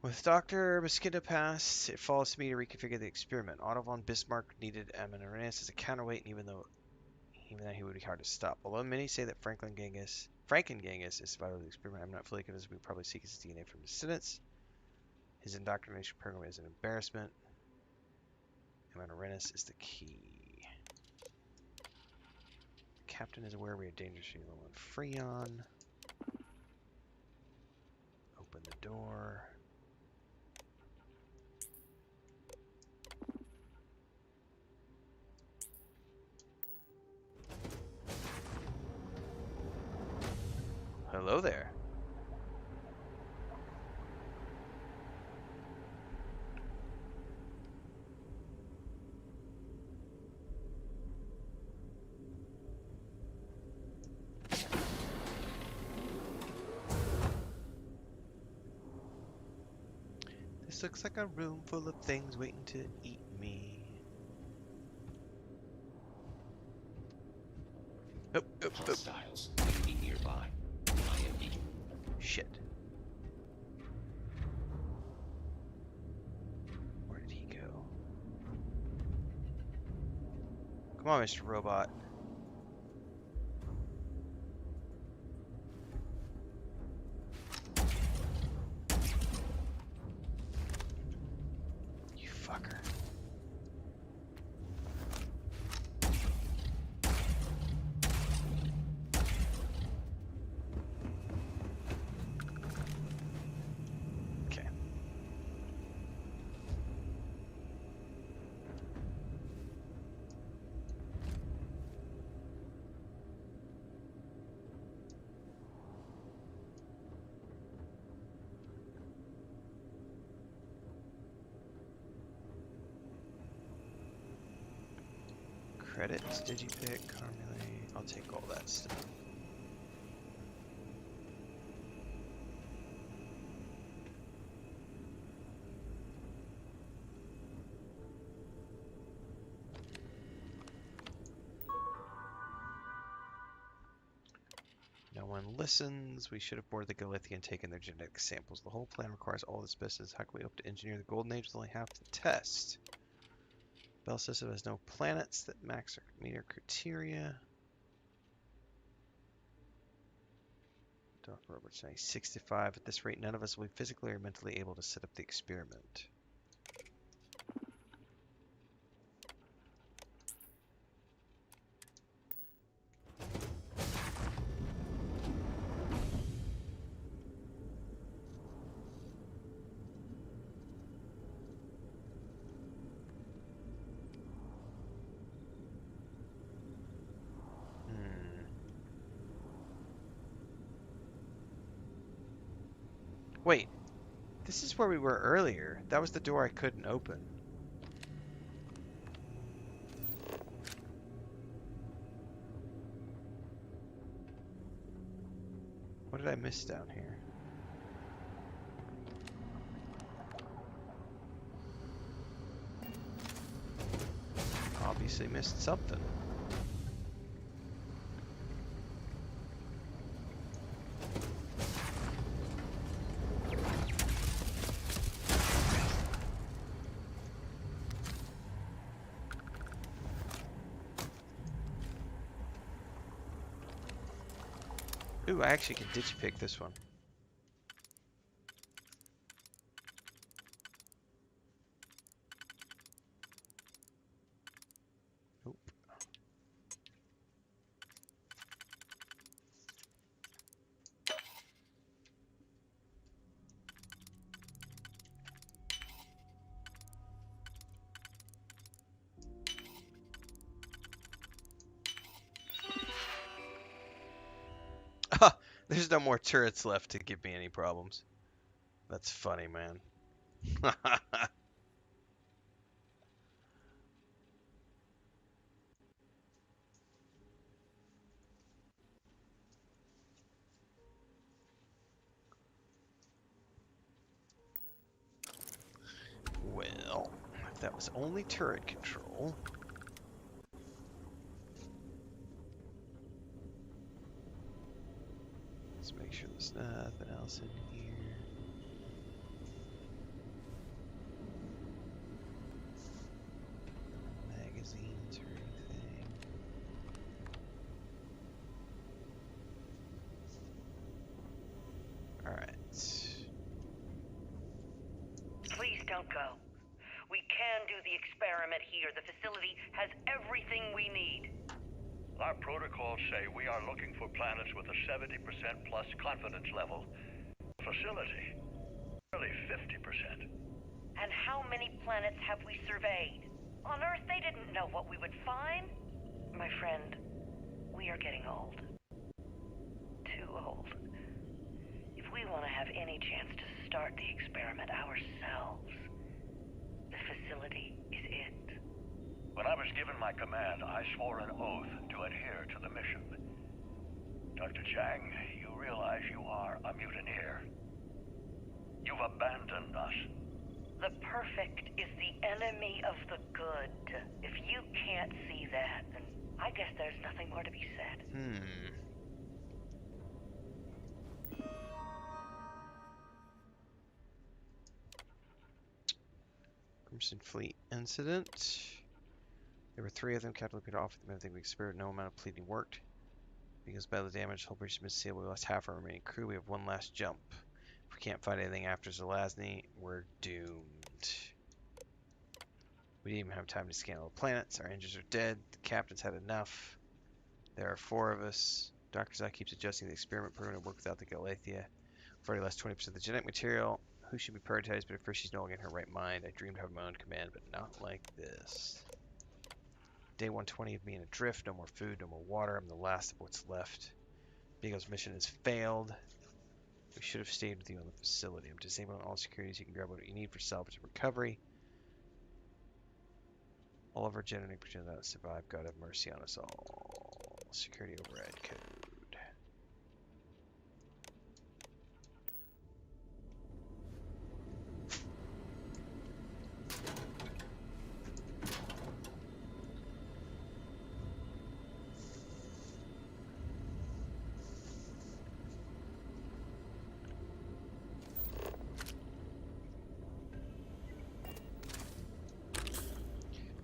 With Dr. Mosquito passed, it falls to me to reconfigure the experiment. Otto von Bismarck needed Amaranth as a counterweight, and even though he would be hard to stop. Although many say that Frankengenghis is vital to the experiment, I'm not fully convinced. We probably seek his DNA from descendants. His indoctrination program is an embarrassment. Amaranth is the key. The captain is aware we are dangerously low on Freon. Open the door. Hello there. This looks like a room full of things waiting to eat me. Oh, Hostiles may be nearby. I am eager. Shit. Where did he go? Come on, Mr. Robot. You fucker. Credits, digipick, Carmele. I'll take all that stuff. No one listens. We should have boarded the Galithian and taken their genetic samples. The whole plan requires all this business. How can we hope to engineer the Golden Age with only half the test? Bell system has no planets that meet our criteria. Doc Roberts, 65. At this rate, none of us will be physically or mentally able to set up the experiment. Wait, this is where we were earlier. That was the door I couldn't open. What did I miss down here? Obviously missed something. Ooh, I actually can digipick this one. Nope. There's no more turrets left to give me any problems. That's funny, man. Well, if that was only turret control. Let's make sure there's nothing else in here. Magazines or anything. Alright. Please don't go. We can do the experiment here. The facility has everything we need. Our protocols say we are looking for planets with a 70% plus confidence level. Facility, nearly 50%. And how many planets have we surveyed? On Earth, they didn't know what we would find. My friend, we are getting old. Too old. If we want to have any chance to start the experiment ourselves, the facility is it. When I was given my command, I swore an oath to adhere to the mission. Dr. Chang, you realize you are a mutineer. You've abandoned us. The perfect is the enemy of the good. If you can't see that, then I guess there's nothing more to be said. Crimson Fleet incident. There were 3 of them. Captain Lupita offered them everything we experienced. No amount of pleading worked. Because by the damage, the whole bridge has been sealed. We lost half our remaining crew. We have one last jump. If we can't find anything after Zelazny, we're doomed. We didn't even have time to scan all the planets. Our engines are dead. The captain's had enough. There are 4 of us. Dr. Zai keeps adjusting the experiment program to work without the Galathea. We've already lost 20% of the genetic material. Who should be prioritized? But at first, she's no longer in her right mind. I dreamed of having my own command, but not like this. Day 120 of being adrift. No more food, no more water. I'm the last of what's left. Beagle's mission has failed. We should have stayed with you on the facility. I'm disabling all securities. You can grab what you need for salvage and recovery. All of our genetic pretend that survive. God have mercy on us all. Security override code.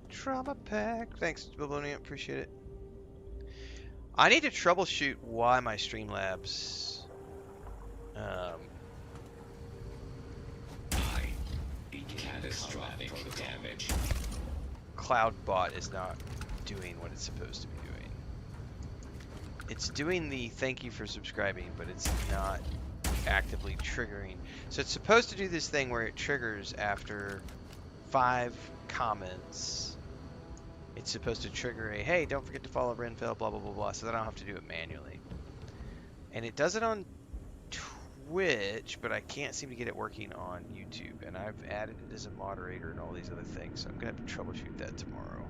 Trauma pack. Thanks, Babylonia. Appreciate it. I need to troubleshoot why my Streamlabs catastrophic damage. CloudBot is not doing what it's supposed to be doing. It's doing the thank you for subscribing, but it's not actively triggering. So it's supposed to do this thing where it triggers after 5 comments. It's supposed to trigger a, hey, don't forget to follow Renfail, blah, blah, blah, blah, so that I don't have to do it manually. And it does it on Twitch, but I can't seem to get it working on YouTube. And I've added it as a moderator and all these other things, so I'm going to have to troubleshoot that tomorrow.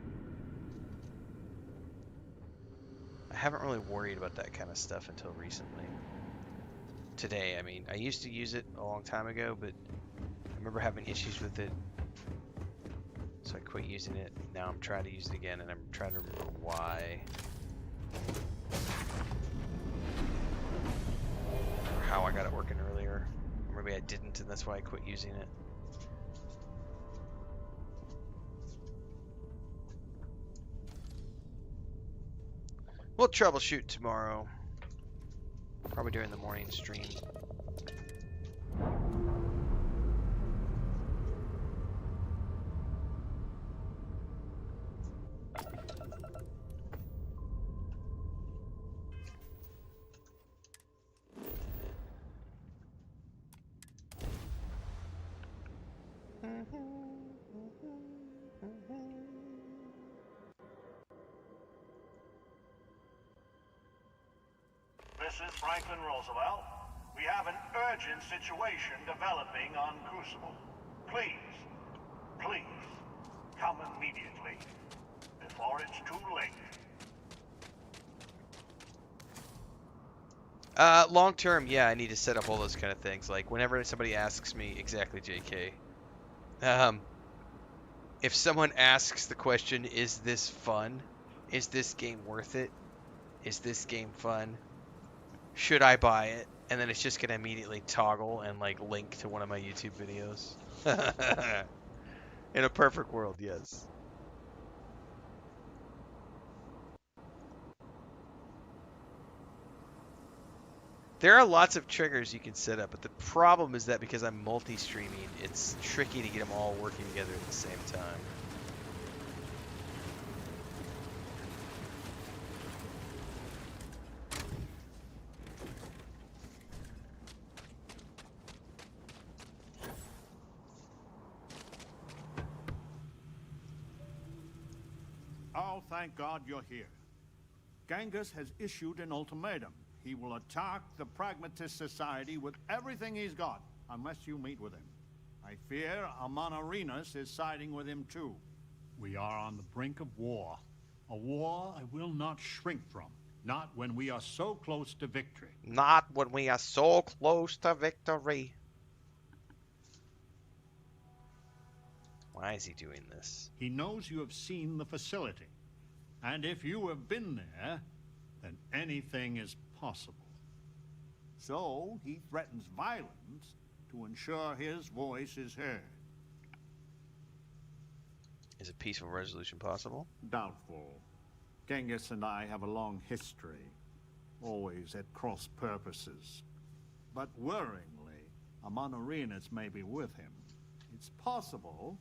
I haven't really worried about that kind of stuff until recently. Today, I mean, I used to use it a long time ago, but I remember having issues with it. So I quit using it. Now I'm trying to use it again, and I'm trying to remember why. Or how I got it working earlier. Or maybe I didn't, and that's why I quit using it. We'll troubleshoot tomorrow. Probably during the morning stream. This is Franklin Roosevelt. We have an urgent situation developing on Crucible. Please, please, come immediately, before it's too late. Long term, yeah, I need to set up all those kind of things. Like, whenever somebody asks me, exactly, JK. If someone asks the question, is this fun? Is this game worth it? Is this game fun? Should I buy it? And then it's just going to immediately toggle and, like, link to one of my YouTube videos. In a perfect world, yes. There are lots of triggers you can set up, but the problem is that because I'm multi-streaming, it's tricky to get them all working together at the same time. Oh, thank God you're here. Genghis has issued an ultimatum. He will attack the Pragmatist Society with everything he's got, unless you meet with him. I fear Amon Arenas is siding with him too. We are on the brink of war. A war I will not shrink from. Not when we are so close to victory. Not when we are so close to victory. Why is he doing this? He knows you have seen the facility. And if you have been there, then anything is possible. So he threatens violence to ensure his voice is heard. Is a peaceful resolution possible? Doubtful. Genghis and I have a long history, always at cross purposes. But worryingly, Amon Arenas may be with him. It's possible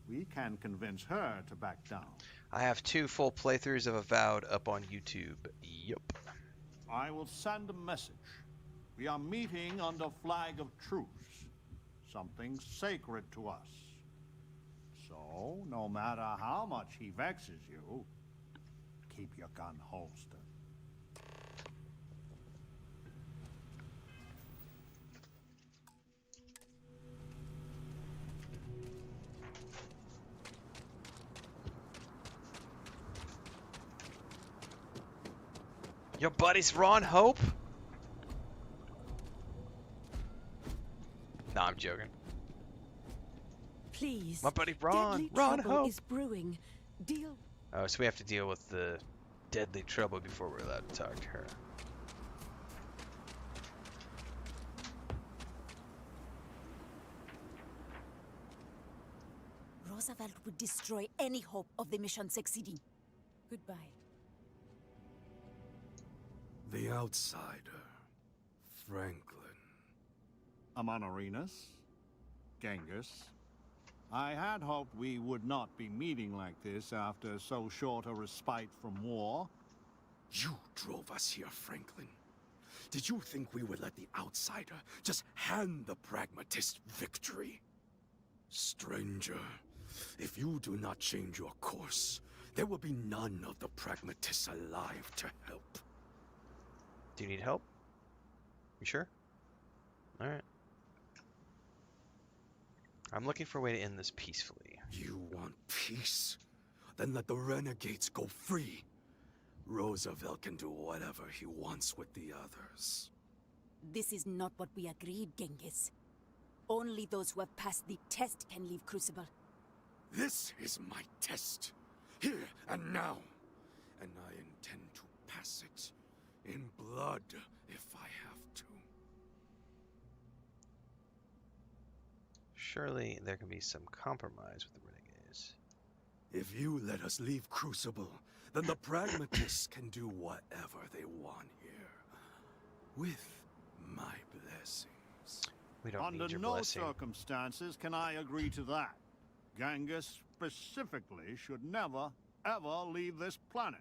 we can convince her to back down. I have 2 full playthroughs of Avowed up on YouTube. Yup. I will send a message. We are meeting under flag of truce. Something sacred to us. So, no matter how much he vexes you, keep your gun holstered. Your buddy's Ron Hope? No, I'm joking. Please. My buddy Deadly Ron trouble Hope. is brewing. Deal. Oh, so we have to deal with the deadly trouble before we're allowed to talk to her. Roosevelt would destroy any hope of the mission succeeding. Goodbye. The outsider. Franklin. Amonarinus, Genghis, I had hoped we would not be meeting like this after so short a respite from war. You drove us here, Franklin. Did you think we would let the outsider just hand the pragmatist victory? Stranger, if you do not change your course, there will be none of the pragmatists alive to help. Do you need help? You sure? Alright. I'm looking for a way to end this peacefully. You want peace? Then let the renegades go free. Roosevelt can do whatever he wants with the others. This is not what we agreed, Genghis. Only those who have passed the test can leave Crucible. This is my test. Here and now. And I intend to pass it. In blood, if I have to. Surely there can be some compromise with the renegades. If you let us leave Crucible, then the pragmatists can do whatever they want here. With my blessings. We don't Under need your no blessing. circumstances can I agree to that. Genghis specifically should never, ever leave this planet.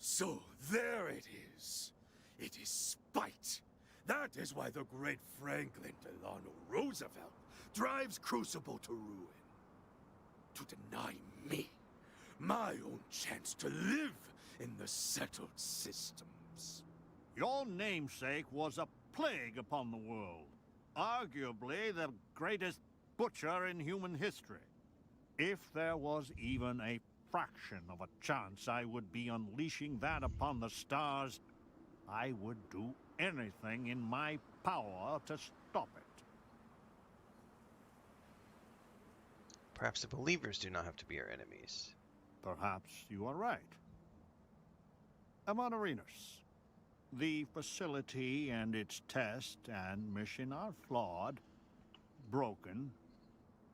So there it is. It is spite. That is why the great Franklin Delano Roosevelt drives Crucible to ruin. To deny me my own chance to live in the settled systems. Your namesake was a plague upon the world. Arguably the greatest butcher in human history. If there was even a fraction of a chance I would be unleashing that upon the stars, I would do anything in my power to stop it. Perhaps the believers do not have to be our enemies. Perhaps you are right. Amonarinus, the facility and its test and mission are flawed, broken.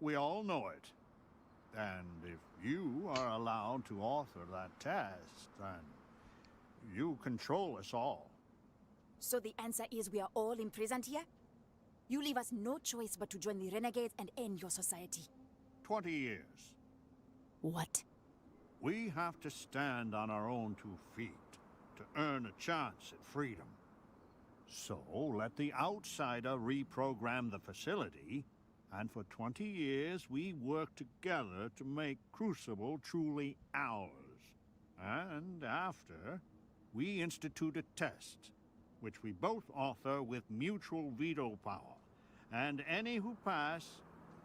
We all know it. And if you are allowed to author that test, then you control us all. So the answer is we are all imprisoned here? You leave us no choice but to join the renegades and end your society. 20 years. What? We have to stand on our own 2 feet to earn a chance at freedom. So let the outsider reprogram the facility, and for 20 years we work together to make Crucible truly ours. And after, we institute a test, which we both author with mutual veto power, and any who pass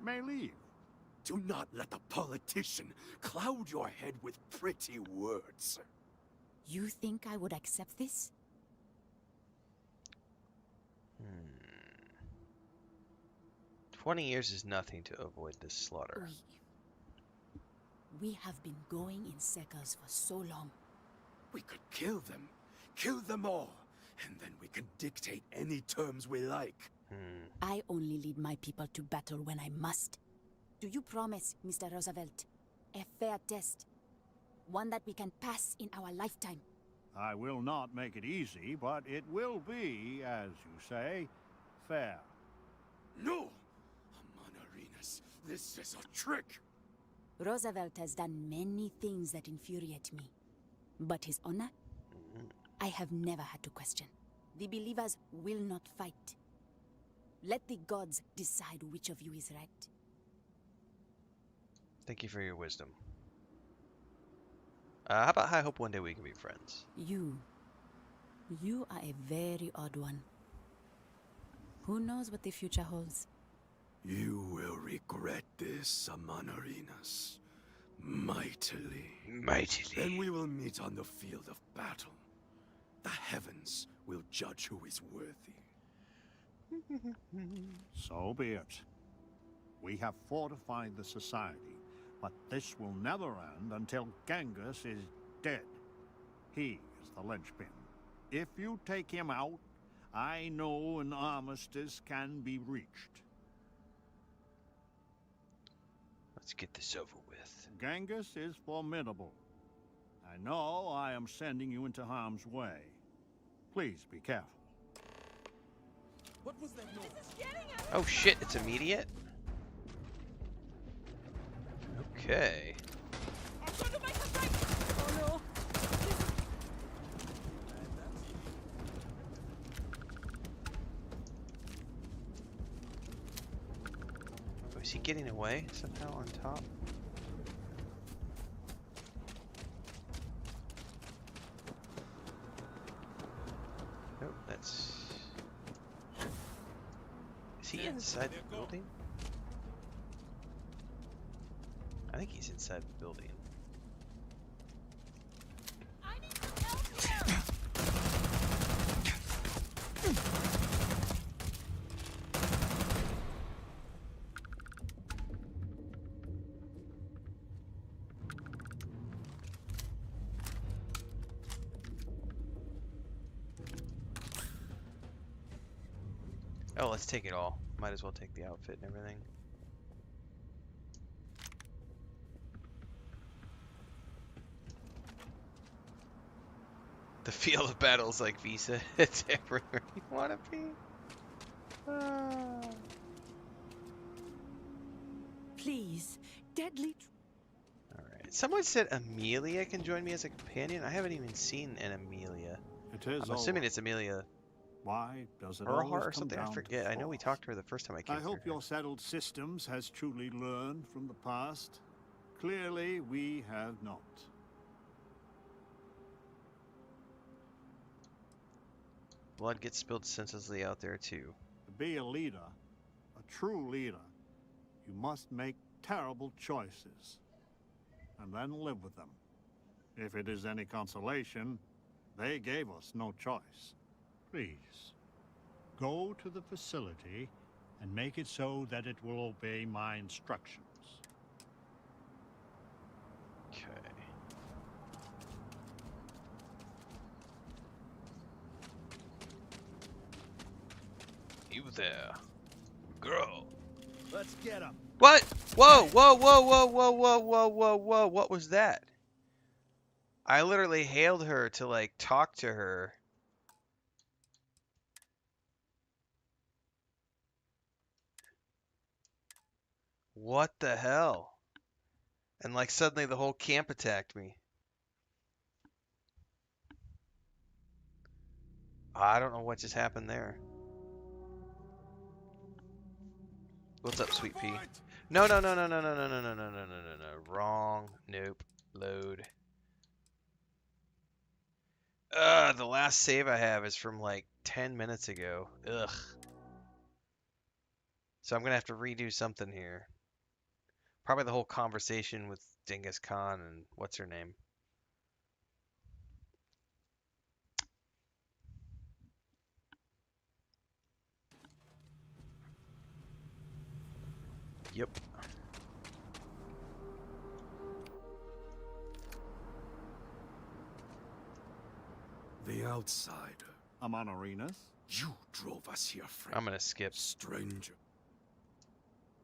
may leave. Do not let the politician cloud your head with pretty words. You think I would accept this? 20 years is nothing to avoid this slaughter. We have been going in circles for so long. We could kill them all, and then we can dictate any terms we like. I only lead my people to battle when I must. Do you promise, Mr. Roosevelt, a fair test? One that we can pass in our lifetime? I will not make it easy, but it will be, as you say, fair. No! Amonarinus, this is a trick! Roosevelt has done many things that infuriate me. But his honor, I have never had to question. The believers will not fight. Let the gods decide which of you is right. Thank you for your wisdom. How about I hope one day we can be friends? You are a very odd one. Who knows what the future holds? You will regret this, Amonarinus. Mightily. Mightily. Then we will meet on the field of battle. The judge who is worthy. So be it. We have fortified the society, but this will never end until Genghis is dead. He is the linchpin. If you take him out, I know an armistice can be reached. Let's get this over with. Genghis is formidable. I know I am sending you into harm's way. Please be careful. What was that noise? Oh shit, it's immediate? Okay. Oh Oh, is he getting away somehow on top? Nope, that's... Is he inside the building? I think he's inside the building. Oh, let's take it all. Might as well take the outfit and everything. The field of battle is like Visa. It's everywhere you want to be. Please, deadly. Alright. Someone said Amelia can join me as a companion. I haven't even seen an Amelia. It is I'm assuming it's Amelia Why does it Earhart always or come something. I down to forget. I know we force? talked to her the first time I came I hope through. your settled systems has truly learned from the past. Clearly, we have not. Blood gets spilled senselessly out there too. To be a leader, a true leader, you must make terrible choices and then live with them. If it is any consolation, they gave us no choice. Please, go to the facility and make it so that it will obey my instructions. Okay. You there, girl. Let's get him. What? Whoa, whoa, whoa, whoa, whoa, whoa, whoa, whoa, whoa. What was that? I literally hailed her to like talk to her. What the hell? And like suddenly the whole camp attacked me. I don't know what just happened there. What's up, Sweet Pea? No, no, no, no, no, no, no, no, no, no, no, no, no, no. Wrong. Nope. Load. The last save I have is from like 10 minutes ago. Ugh. So I'm gonna have to redo something here. Probably the whole conversation with Genghis Khan and what's her name. Yep. The outsider. Amon Arenas? You drove us here, friend. I'm gonna skip. Stranger.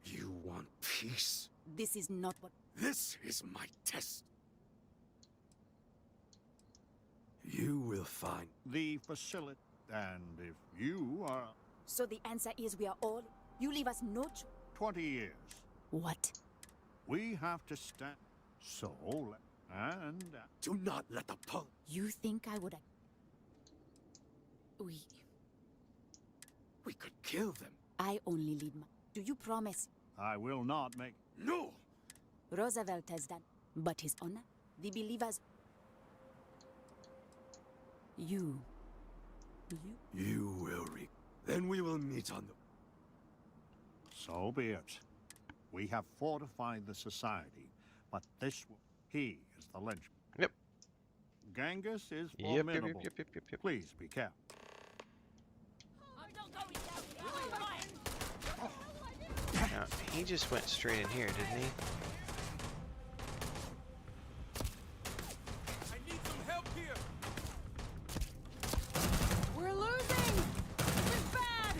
You want peace? This is not what... This is my test. You will find the facility, and if you are... So the answer is we are all... You leave us no... 20 years. What? We have to stand... So, and... Do not let the pull... You think I would... We could kill them. I only lead my... Do you promise? I will not make... No! Roosevelt has done. But his honor, the believers... You... You will reap. Then we will meet on the... So be it. We have fortified the society, but this will... He is the lynchman. Yep. Genghis is Yep, formidable. yep. Please be careful. Now, he just went straight in here, didn't he? I need some help here. We're losing! This is bad!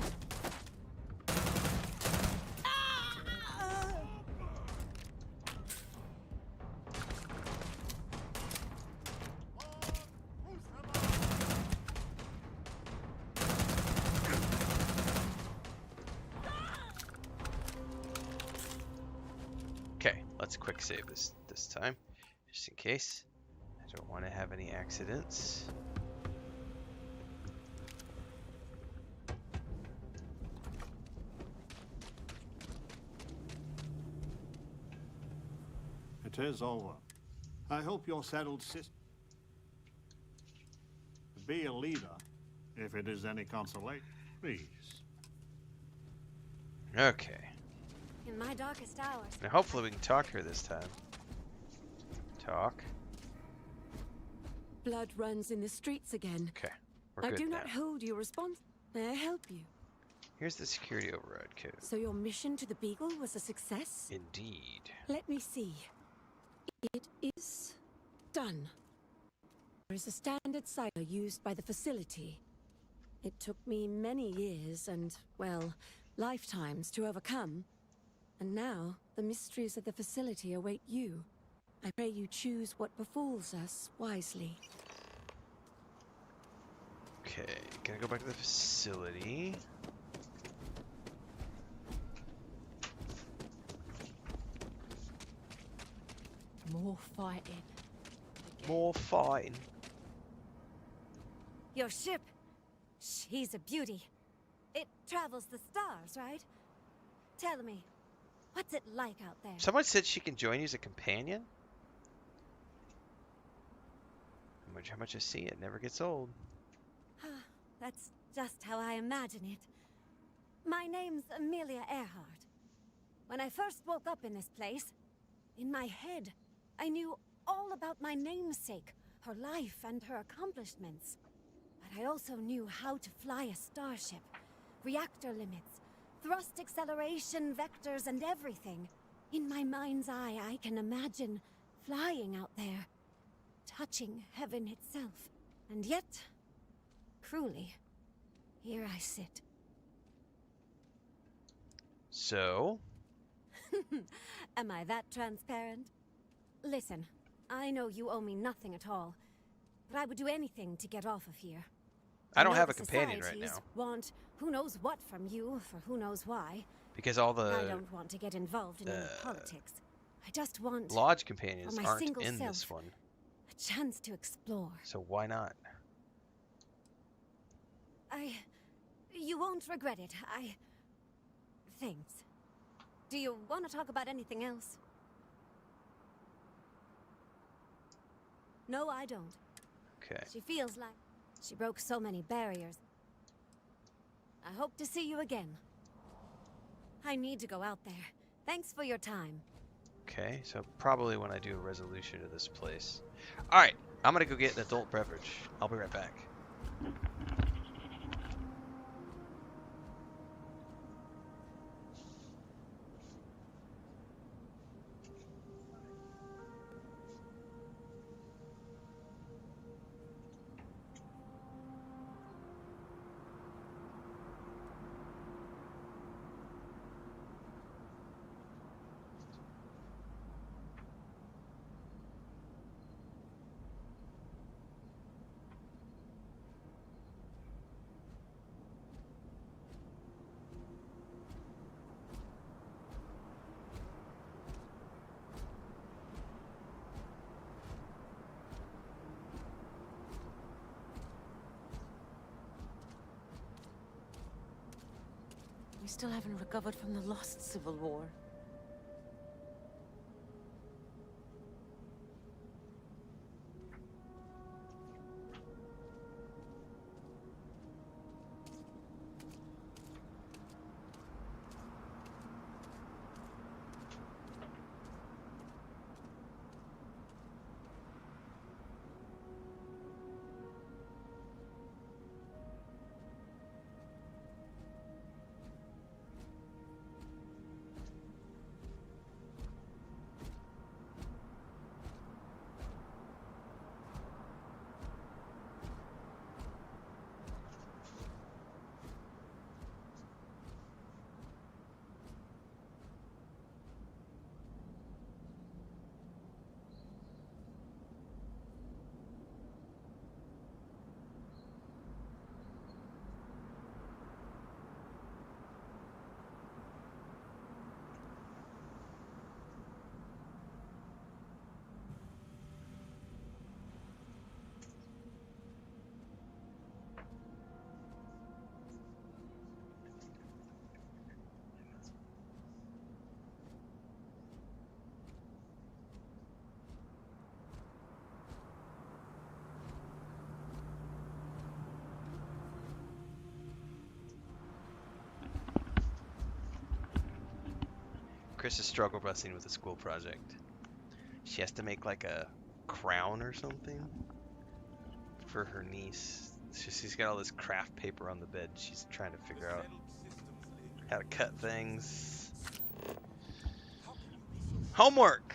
Okay, let's quick save this time, just in case. I don't want to have any accidents. It is over. I hope you're settled, sis. Be a leader, if it is any consolation, please. Okay. In my darkest hours. Now hopefully we can talk to her this time. Talk. Blood runs in the streets again. Okay, we're I good do now. not hold you responsible. May I help you? Here's the security override code. So your mission to the Beagle was a success? Indeed. Let me see. It is done. There is a standard cycle used by the facility. It took me many years and, well, lifetimes to overcome. And now, the mysteries of the facility await you. I pray you choose what befalls us wisely. Okay, gonna go back to the facility. More fighting. More fighting. Your ship, she's a beauty. It travels the stars, right? Tell me, what's it like out there? Someone said she can join you as a companion? How much I see it never gets old. That's just how I imagine it. My name's Amelia Earhart. When I first woke up in this place, in my head, I knew all about my namesake, her life and her accomplishments. But I also knew how to fly a starship, reactor limits, thrust acceleration, vectors, and everything. In my mind's eye, I can imagine flying out there, touching heaven itself. And yet, cruelly, here I sit. So? Am I that transparent? Listen, I know you owe me nothing at all, but I would do anything to get off of here. I don't know have a the companion right societies now. Want who knows what from you for who knows why. Because all I the don't want to get involved in any politics. I just want lodge companions for my aren't single in self, this one. a chance to explore. So why not? You won't regret it. Thanks. Do you want to talk about anything else? No, I don't. Okay. She feels like she broke so many barriers. I hope to see you again. I need to go out there. Thanks for your time. Okay, so probably when I do a resolution to this place. Alright, I'm gonna go get an adult beverage. I'll be right back. We still haven't recovered from the lost Civil War. Chris is struggle busing with a school project. She has to make like a crown or something for her niece. She's got all this craft paper on the bed. She's trying to figure out how to cut things. Homework!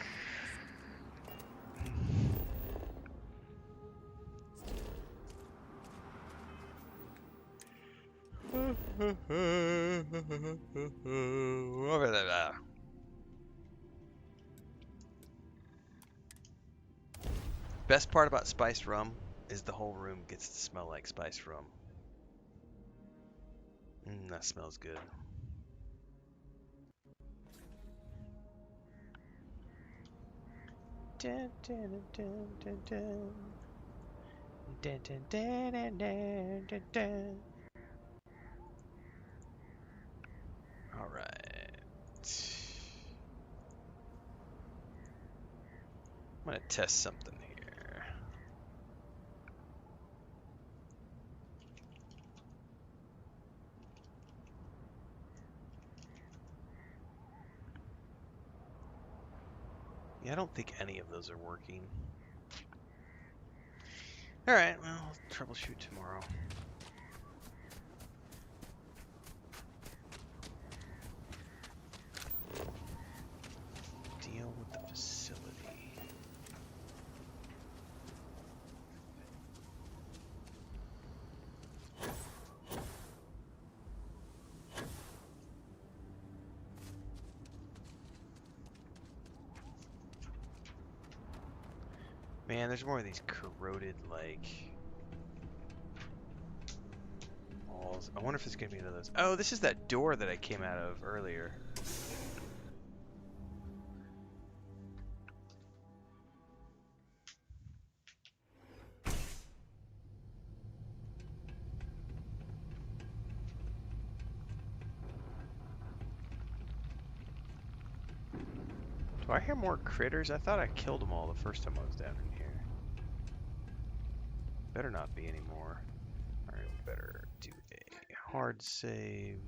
Best part about spiced rum is the whole room gets to smell like spiced rum. That smells good. Dun, dun, dun, dun, dun. Dun, dun, dun, dun, dun, dun, dun. All right. I'm gonna test something here. Yeah, I don't think any of those are working. All right, well, I'll troubleshoot tomorrow. Deal with the facility. Man, there's more of these corroded, like, walls. I wonder if it's gonna be another of those. Oh, this is that door that I came out of earlier. Do I hear more critters? I thought I killed them all the first time I was down in here. Better not be anymore. Alright, we better do a hard save.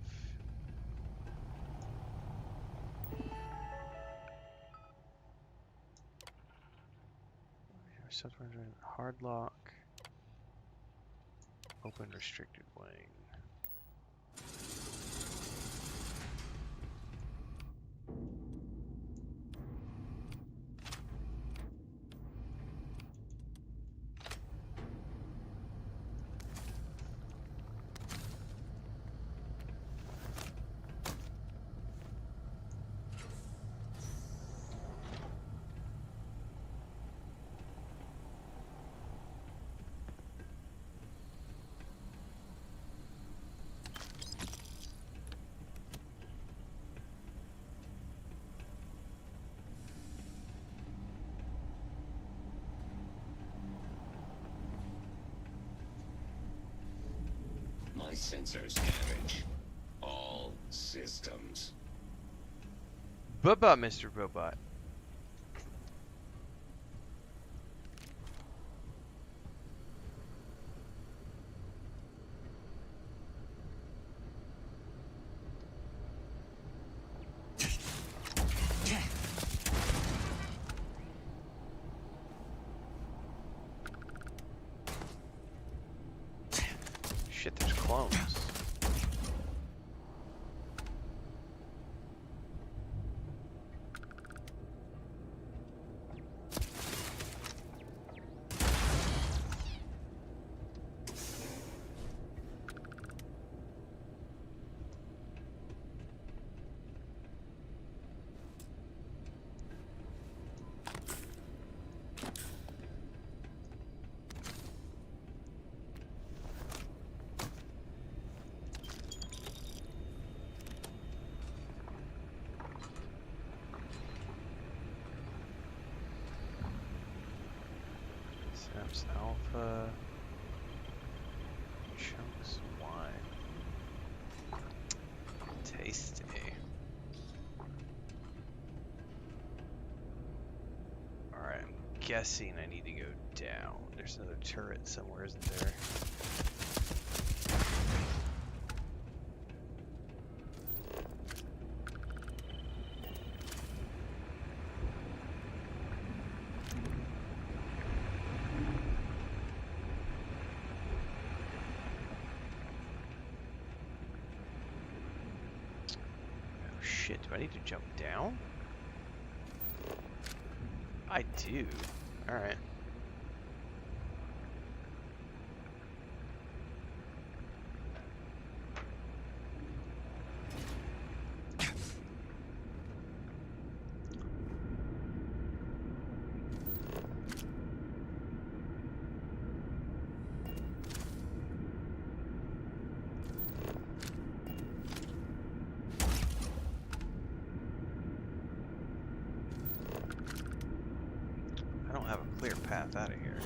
Hard lock. Open restricted wing. My sensors damage all systems. Bubba, Mr. Robot. Shit, there's clones. Snaps Alpha. Chunks wine. Tasty. Alright, I'm guessing I need to go down. There's another turret somewhere, isn't there? shit, do I need to jump down? I do. Alright. I don't have a clear path out of here.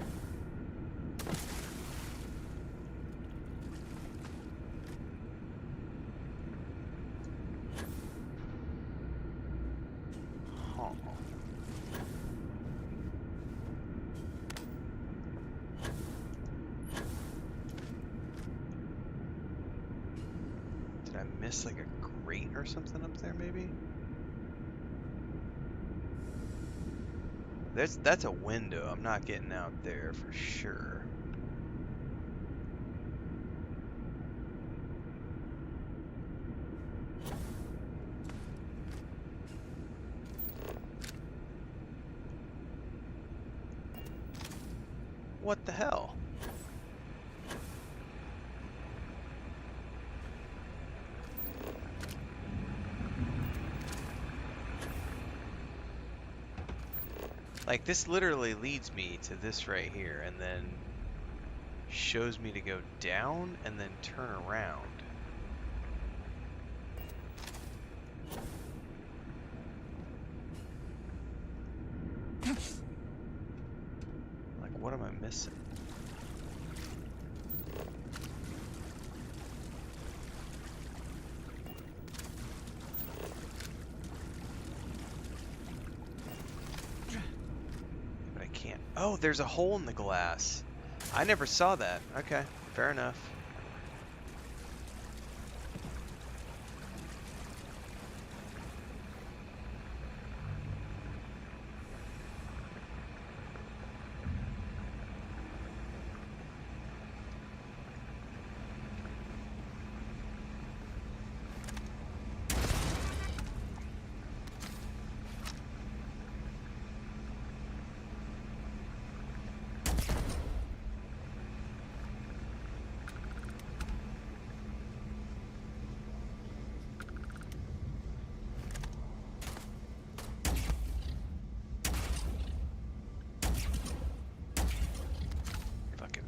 Huh. Did I miss like a grate or something up there maybe? That's a window. I'm not getting out there for sure. What the hell? Like, this literally leads me to this right here, and then shows me to go down and then turn around. Like, what am I missing? Oh, there's a hole in the glass. I never saw that. Okay, fair enough.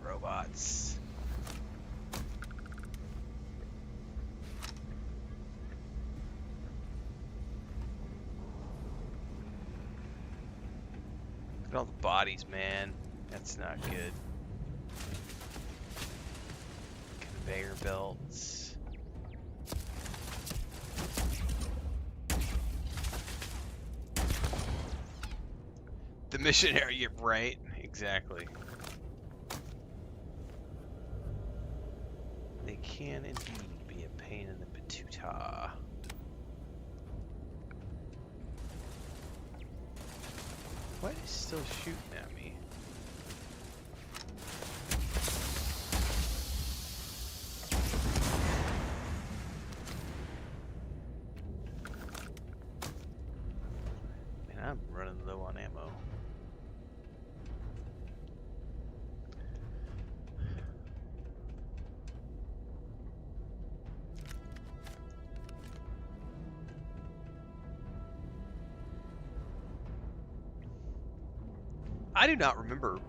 Robots. Look at all the bodies, man. That's not good. Conveyor belts. The mission area, right? Exactly. They can indeed be a pain in the patuta. What is still shooting at me? Man, I'm running low on ammo. I do not remember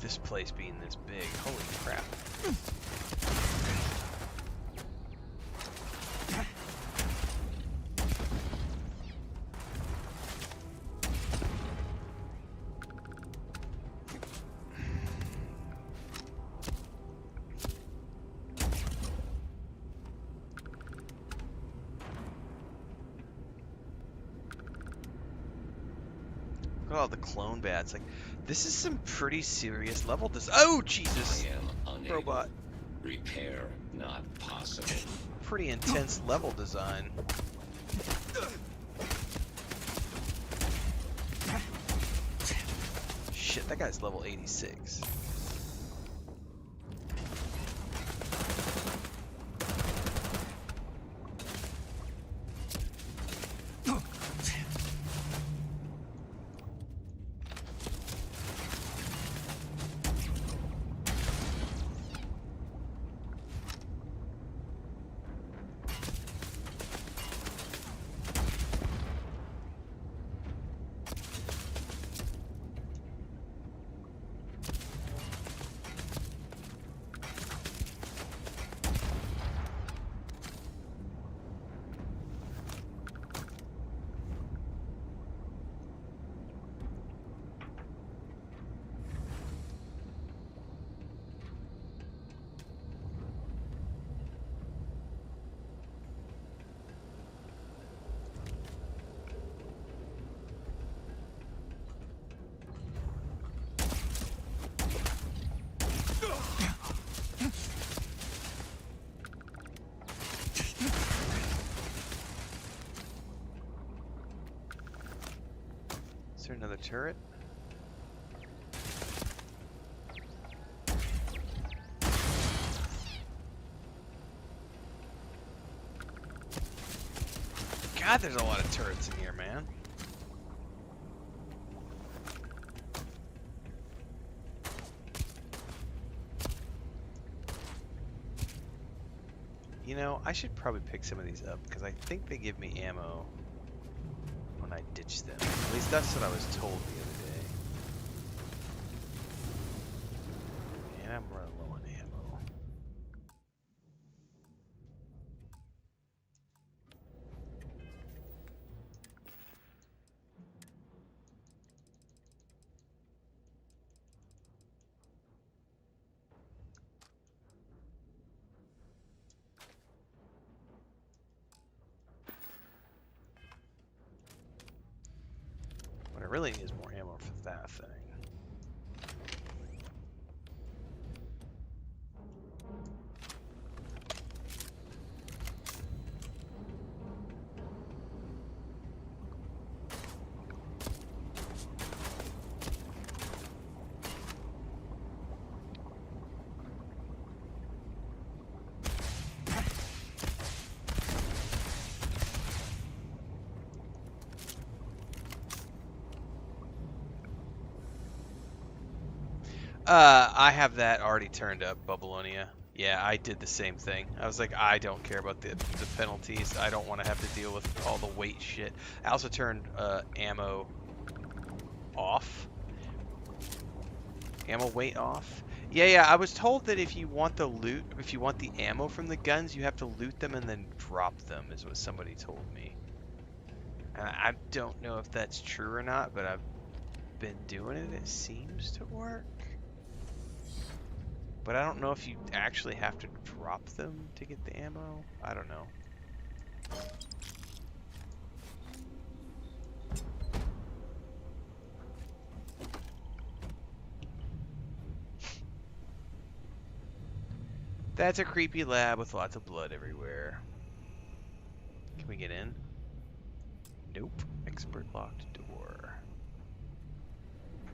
this place being this big. Holy crap. Look at all the clone bats. Like, this is some pretty serious level. Oh, Jesus! Robot. Repair not possible. Pretty intense level design. Shit, that guy's level 86. there another turret? God, there's a lot of turrets in here, man. You know, I should probably pick some of these up because I think they give me ammo when I ditch them. At least that's what I was told the other day. And I'm running low on ammo. What I really need is more ammo for that thing. I have that already turned up, Bubbleonia. Yeah, I did the same thing. I was like, I don't care about the penalties. I don't want to have to deal with all the weight shit. I also turned ammo off. Ammo weight off. Yeah, I was told that if you want the loot, if you want the ammo from the guns, you have to loot them and then drop them, is what somebody told me. I don't know if that's true or not, but I've been doing it. It seems to work. But I don't know if you actually have to drop them to get the ammo. I don't know. That's a creepy lab with lots of blood everywhere. Can we get in? Nope. Expert locked door.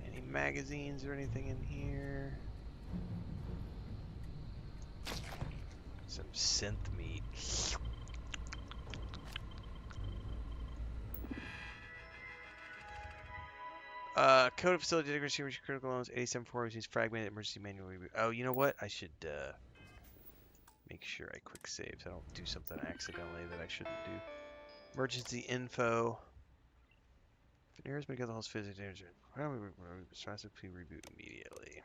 Any magazines or anything in here? Some synth meat. Code of facility integration, critical loans, 87 needs fragmented emergency manual reboot. Oh, you know what? I should make sure I quick save so I don't do something accidentally that I shouldn't do. Emergency info. If an error has been got the whole physics danger. Why don't we responsibly reboot immediately?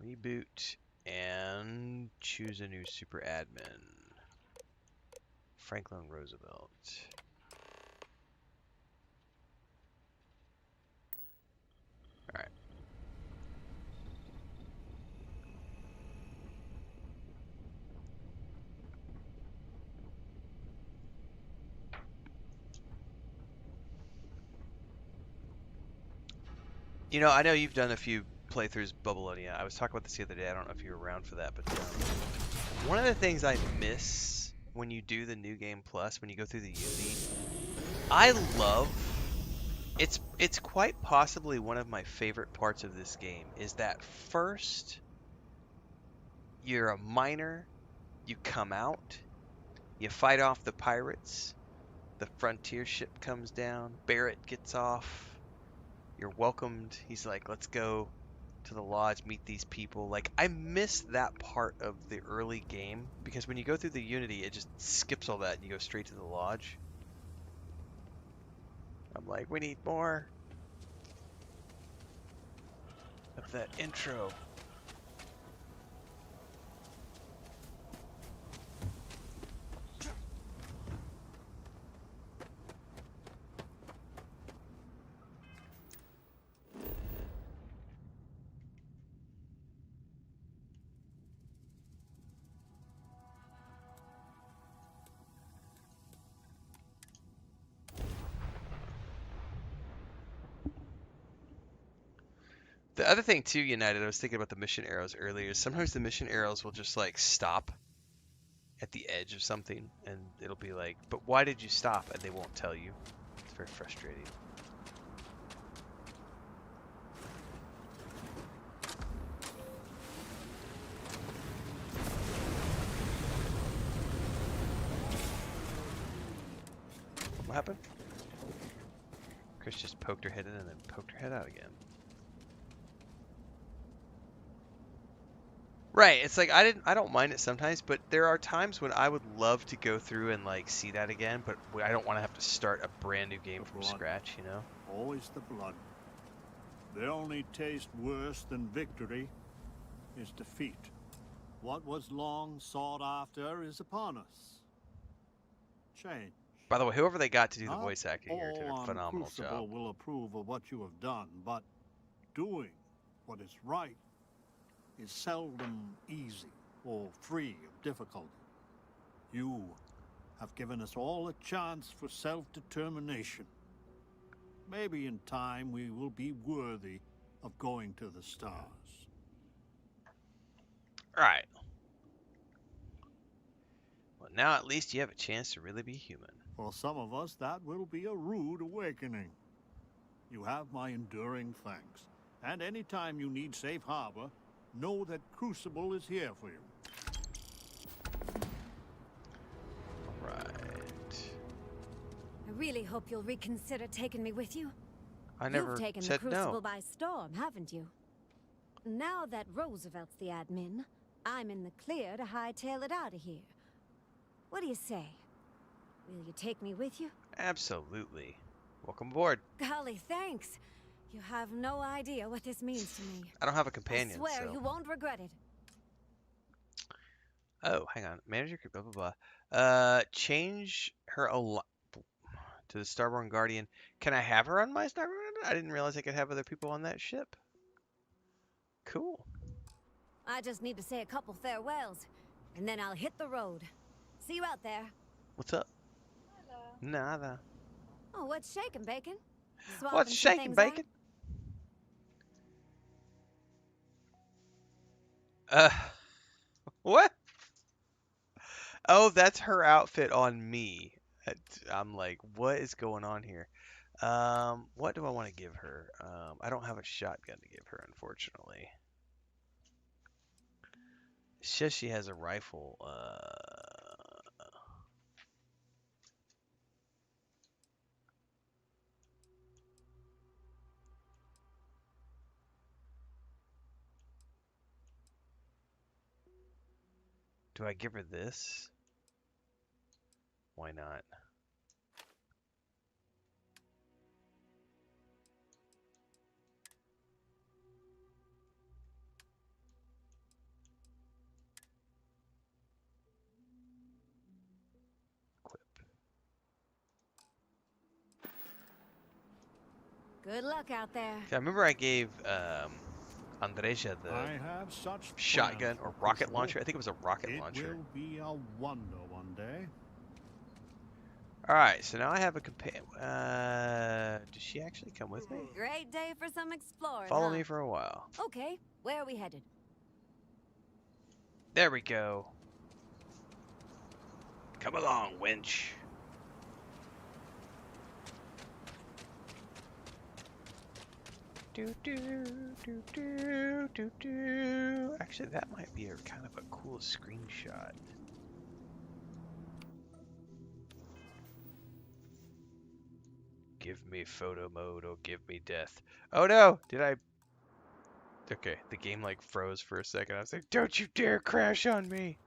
Reboot and choose a new super admin. Franklin Roosevelt. Alright. You know, I know you've done a few playthroughs, Bubbleonia. I was talking about this the other day. I don't know if you were around for that, but one of the things I miss when you do the New Game Plus, when you go through the Unity, I love. It's quite possibly one of my favorite parts of this game is that first you're a miner, you come out, you fight off the pirates, the frontier ship comes down, Barrett gets off, you're welcomed. He's like, let's go to the lodge, meet these people. Like, I miss that part of the early game because when you go through the Unity, it just skips all that and you go straight to the lodge. I'm like, we need more of that intro. The other thing too, United, I was thinking about the mission arrows earlier. Sometimes the mission arrows will just like stop at the edge of something and it'll be like, but why did you stop? And they won't tell you. It's very frustrating. What happened? Chris just poked her head in and then poked her head out again. Right, it's like I don't mind it sometimes, but there are times when I would love to go through and like see that again, but I don't want to have to start a brand new game from scratch, you know? Always the blood. The only taste worse than victory is defeat. What was long sought after is upon us. Change. By the way, whoever they got to do the Not voice acting here did all a on phenomenal Crucible job. will approve of what you have done, but doing what is right is seldom easy or free of difficulty. You have given us all a chance for self-determination. Maybe in time we will be worthy of going to the stars. Alright. Well, now at least you have a chance to really be human. For some of us, that will be a rude awakening. You have my enduring thanks. And anytime you need safe harbor, know that Crucible is here for you. Right. I really hope you'll reconsider taking me with you. I never You've taken the said Crucible no. by storm, haven't you? Now that Roosevelt's the admin, I'm in the clear to hightail it out of here. What do you say? Will you take me with you? Absolutely. Welcome aboard. Golly, thanks. You have no idea what this means to me. I don't have a companion, I swear so... you won't regret it. Oh, hang on. Manager, blah, blah, blah. Change her to the Starborn Guardian. Can I have her on my Starborn? I didn't realize I could have other people on that ship. Cool. I just need to say a couple farewells, and then I'll hit the road. See you out there. What's up? Nada. Oh, what's shaking, Bacon? What's shaking, Bacon? What? Oh, that's her outfit on me. I'm like, what is going on here? What do I want to give her? I don't have a shotgun to give her, unfortunately. It says she has a rifle. Do I give her this? Why not? Good luck out there. I remember I gave Andreja the I have such shotgun or rocket launcher. I think it was a rocket It launcher. will be a wonder one day. Alright, so now I have a companion. Does she actually come with me? Great day for some exploring. Follow huh? me for a while. Okay, where are we headed? There we go. Come along, wench. Do do do do do do. Actually, that might be a kind of a cool screenshot. Give me photo mode or give me death. Oh no! Did I? Okay, the game like froze for a second. I was like, don't you dare crash on me!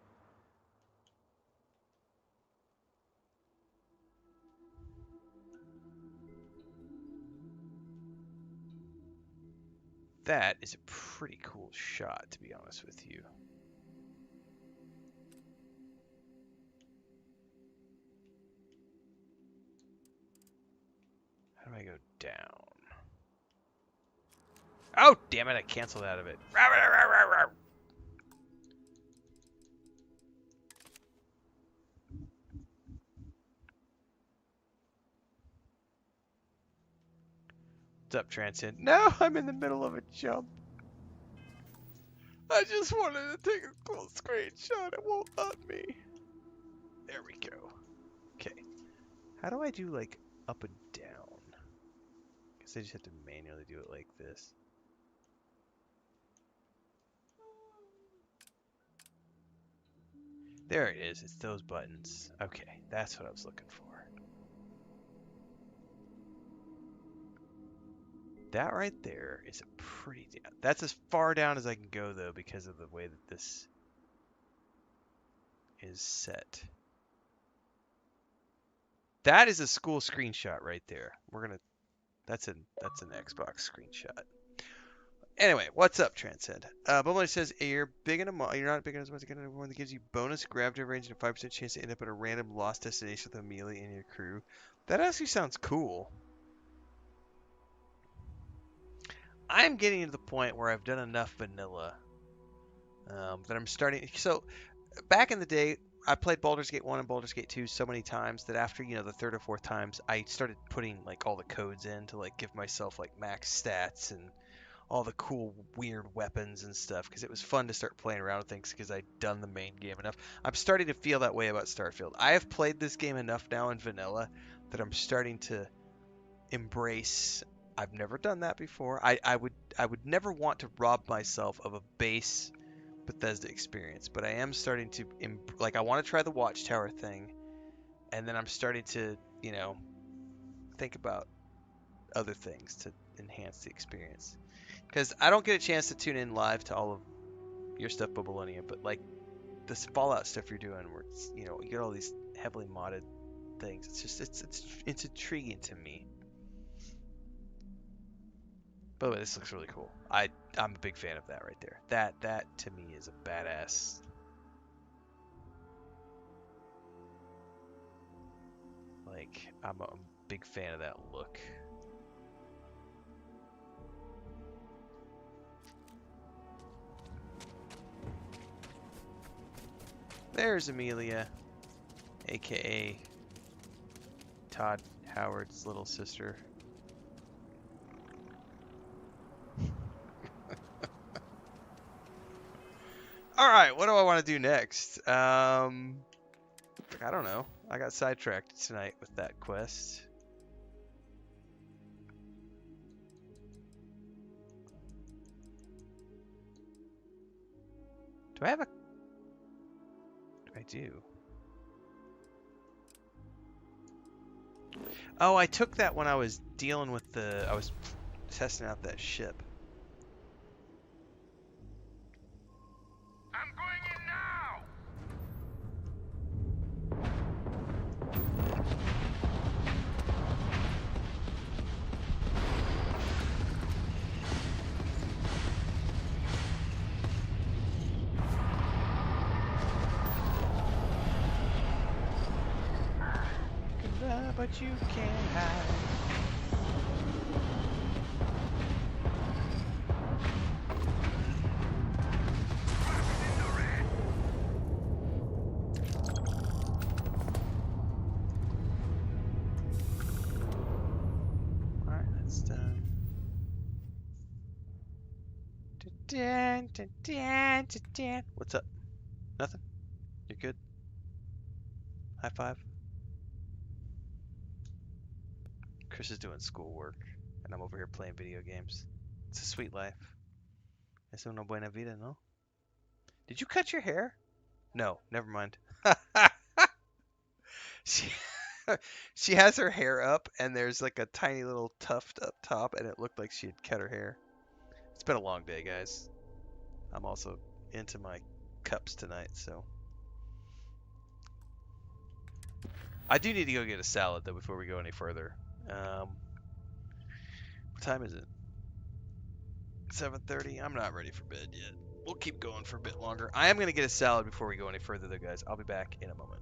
That is a pretty cool shot, to be honest with you. How do I go down? Oh, damn it, I canceled out of it. What's up, Transcend? No, I'm in the middle of a jump. I just wanted to take a cool screenshot. It won't let me. There we go. Okay. How do I do, like, up and down. Guess I just have to manually do it like this. There it is. It's those buttons. Okay, that's what I was looking for. That right there is a pretty down. That's as far down as I can go though because of the way that this is set. That is a school screenshot right there. That's an Xbox screenshot. Anyway, what's up, Transcend? Bumblebee says you're not big enough to get one that gives you bonus gravity range and a 5% chance to end up at a random lost destination with Amelia and your crew. That actually sounds cool. I'm getting to the point where I've done enough vanilla that I'm starting. So back in the day, I played Baldur's Gate 1 and Baldur's Gate 2 so many times that after, the third or fourth times, I started putting like all the codes in to like give myself like max stats and all the cool weird weapons and stuff because it was fun to start playing around with things because I'd done the main game enough. I'm starting to feel that way about Starfield. I have played this game enough now in vanilla that I'm starting to embrace. I've never done that before. I would never want to rob myself of a base Bethesda experience, but I am starting to I want to try the Watchtower thing, and then I'm starting to think about other things to enhance the experience. Because I don't get a chance to tune in live to all of your stuff, Babylonian, but like this Fallout stuff you're doing, where it's, you get all these heavily modded things. It's just it's intriguing to me. By the way, this looks really cool. I'm a big fan of that right there. That to me is a badass. Like I'm a big fan of that look. There's Amelia, aka Todd Howard's little sister. All right, what do I want to do next? I don't know. I got sidetracked tonight with that quest. Do I have a... I do. Oh, I took that when I was dealing with I was testing out that ship. I'm going in now! But you can't hide. Alright, that's done. What's up? Nothing? You're good? High five? Chris is doing schoolwork, and I'm over here playing video games. It's a sweet life. Es una buena vida, no? Did you cut your hair? No, never mind. she, she has her hair up, and there's like a tiny little tuft up top, and it looked like she had cut her hair. It's been a long day, guys. I'm also into my cups tonight, so. I do need to go get a salad, though, before we go any further. What time is it? 7:30. I'm not ready for bed yet. We'll keep going for a bit longer. I am going to get a salad before we go any further, though, guys. I'll be back in a moment.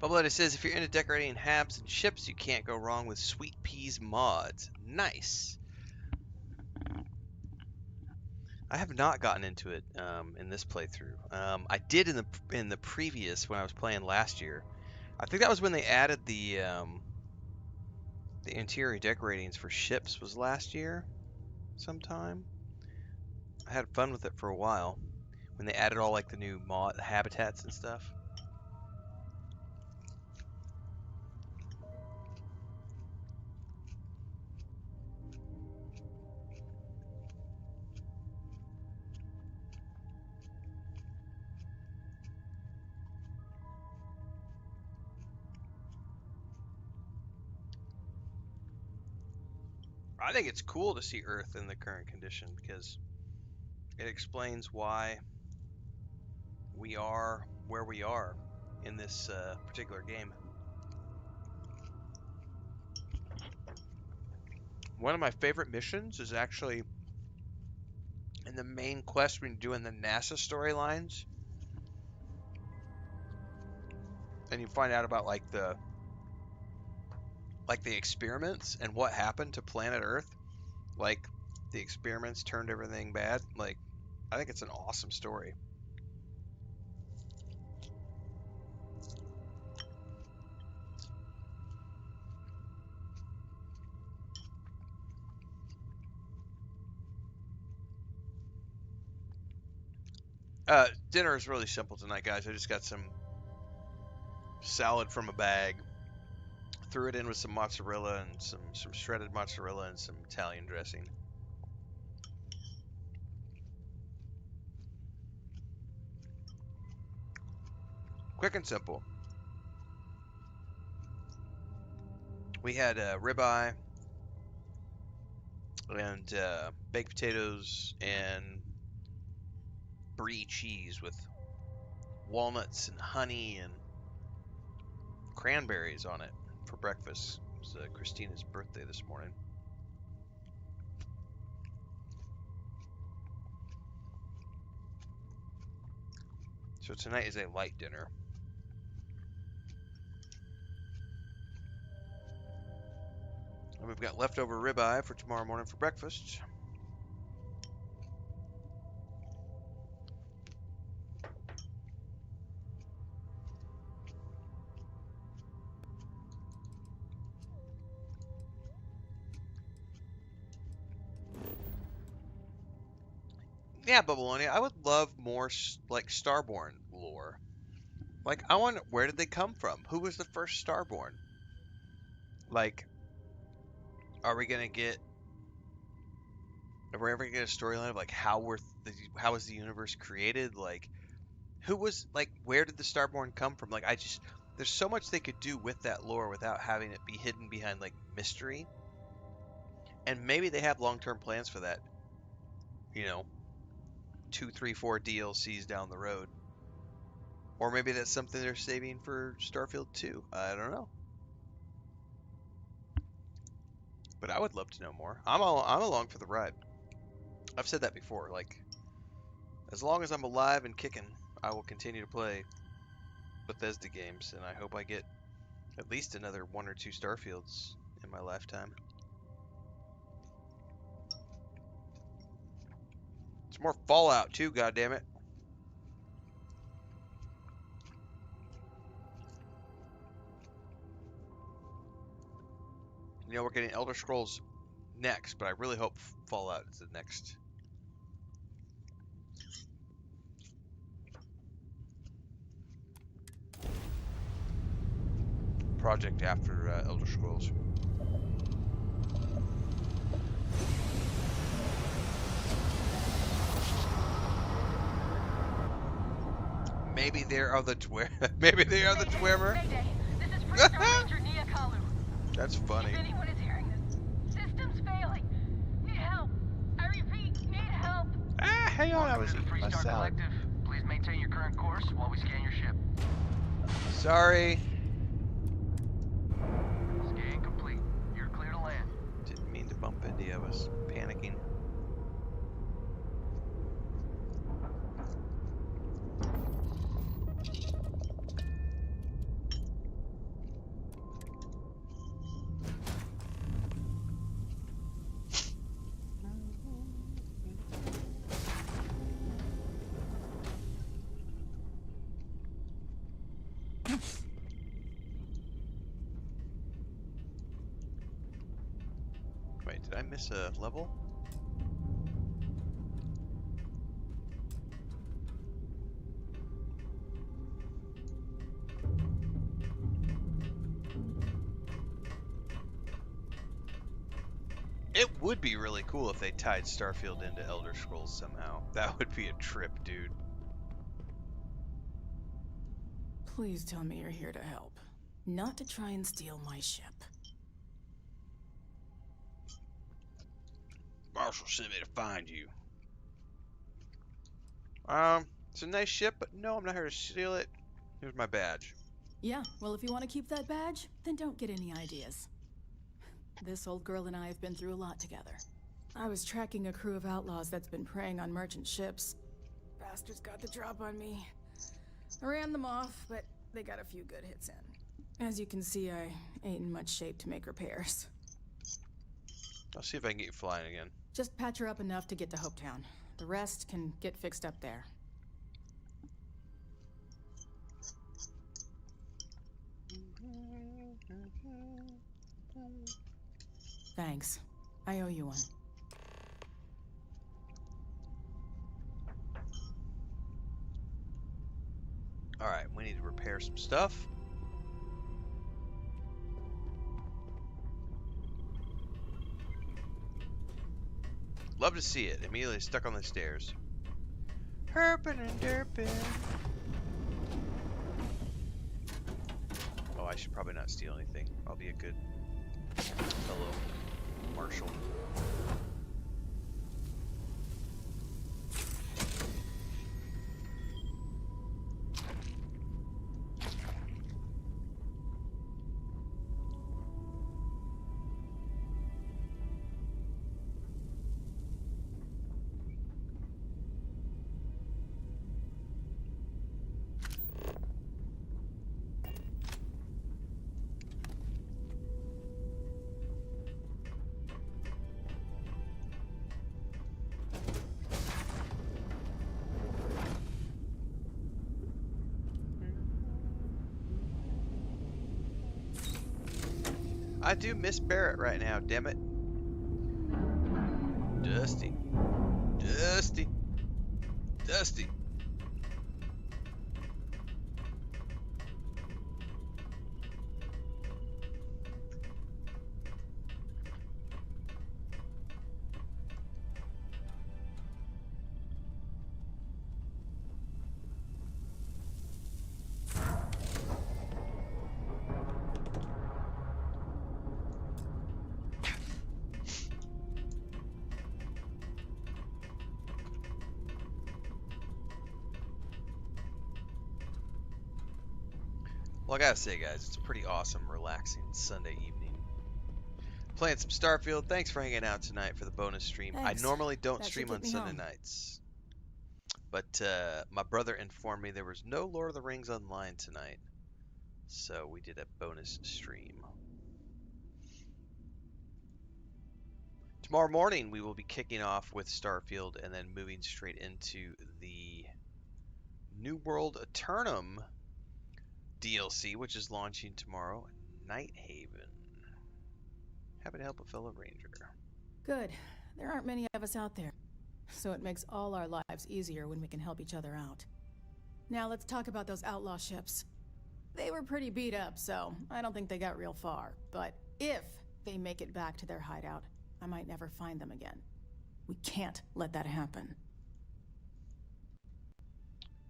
Bubbletta says, if you're into decorating habs and ships, you can't go wrong with Sweet Peas mods. Nice. I have not gotten into it in this playthrough. I did in the previous when I was playing last year. I think that was when they added the interior decoratings for ships was last year sometime. I had fun with it for a while when they added all like the new mod habitats and stuff. I think it's cool to see Earth in the current condition because it explains why we are where we are in this particular game. One of my favorite missions is actually in the main quest when you're doing the NASA storylines, and you find out about like the experiments and what happened to planet Earth. Like the experiments turned everything bad. Like I think it's an awesome story. Dinner is really simple tonight, guys. I just got some salad from a bag, threw it in with some mozzarella and some shredded mozzarella and some Italian dressing. Quick and simple. We had ribeye and baked potatoes and brie cheese with walnuts and honey and cranberries on it for breakfast. It was Christina's birthday this morning. So tonight is a light dinner. And we've got leftover ribeye for tomorrow morning for breakfast. Yeah, Babylonia, I would love more like Starborn lore. Like, I wonder, where did they come from? Who was the first Starborn? Like, are we ever gonna get a storyline of like how was the universe created? Like, who was like, where did the Starborn come from? Like, there's so much they could do with that lore without having it be hidden behind like mystery. And maybe they have long-term plans for that. You know, 2, 3, 4 DLCs down the road. Or maybe that's something they're saving for Starfield 2. I don't know. But I would love to know more. I'm along for the ride. I've said that before. Like, as long as I'm alive and kicking, I will continue to play Bethesda games, and I hope I get at least another 1 or 2 Starfields in my lifetime. It's more Fallout too, goddammit. You know, we're getting Elder Scrolls next, but I really hope Fallout is the next. Project after Elder Scrolls. Maybe they are the Maybe they are the Twimmer. That's funny. If anyone is hearing this, system's failing. Need help. I repeat, need help. Ah, hang on, I was eating my salad. Please maintain your current course while we scan your ship. Sorry. Scan complete. You're clear to land. Didn't mean to bump into you. I was panicking. Wait, did I miss a level? It would be really cool if they tied Starfield into Elder Scrolls somehow. That would be a trip, dude. Please tell me you're here to help, not to try and steal my ship. Marshall sent me to find you. It's a nice ship, but no, I'm not here to steal it. Here's my badge. Yeah, well, if you want to keep that badge, then don't get any ideas. This old girl and I have been through a lot together. I was tracking a crew of outlaws that's been preying on merchant ships. Bastards got the drop on me. I ran them off, but they got a few good hits in. As you can see, I ain't in much shape to make repairs. I'll see if I can get you flying again. Just patch her up enough to get to Hopetown. The rest can get fixed up there. Thanks. I owe you one. Alright, we need to repair some stuff. Love to see it. Immediately stuck on the stairs. Herpin' and derpin'. Oh, I should probably not steal anything. I'll be a good fellow marshal. I do miss Barrett right now, damn it. Dusty. Dusty. Dusty. Well, I gotta say, guys, it's a pretty awesome, relaxing Sunday evening. Playing some Starfield. Thanks for hanging out tonight for the bonus stream. Thanks. I normally don't That should stream get on me Sunday home. nights. But my brother informed me there was no Lord of the Rings online tonight. So we did a bonus stream. Tomorrow morning, we will be kicking off with Starfield and then moving straight into the New World Eternum DLC, which is launching tomorrow, Night Haven. Happy to help a fellow ranger. Good. There aren't many of us out there, so it makes all our lives easier when we can help each other out. Now let's talk about those outlaw ships. They were pretty beat up, so I don't think they got real far. But if they make it back to their hideout, I might never find them again. We can't let that happen.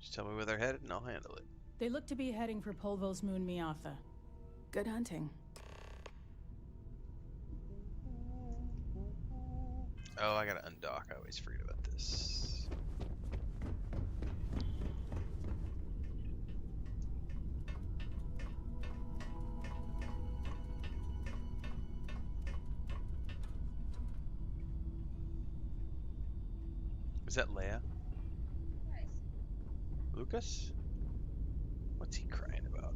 Just tell me where they're headed and I'll handle it. They look to be heading for Polvo's moon Miatha. Good hunting. Oh, I gotta undock. I always forget about this. Is that Leia? Lucas? What's he crying about?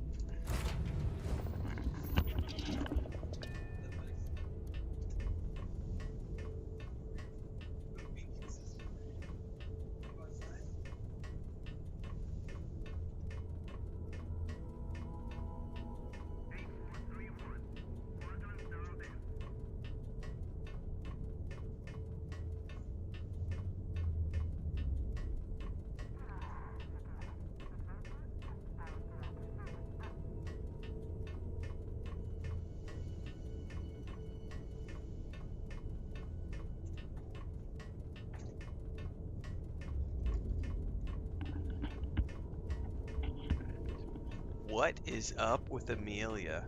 What is up with Amelia?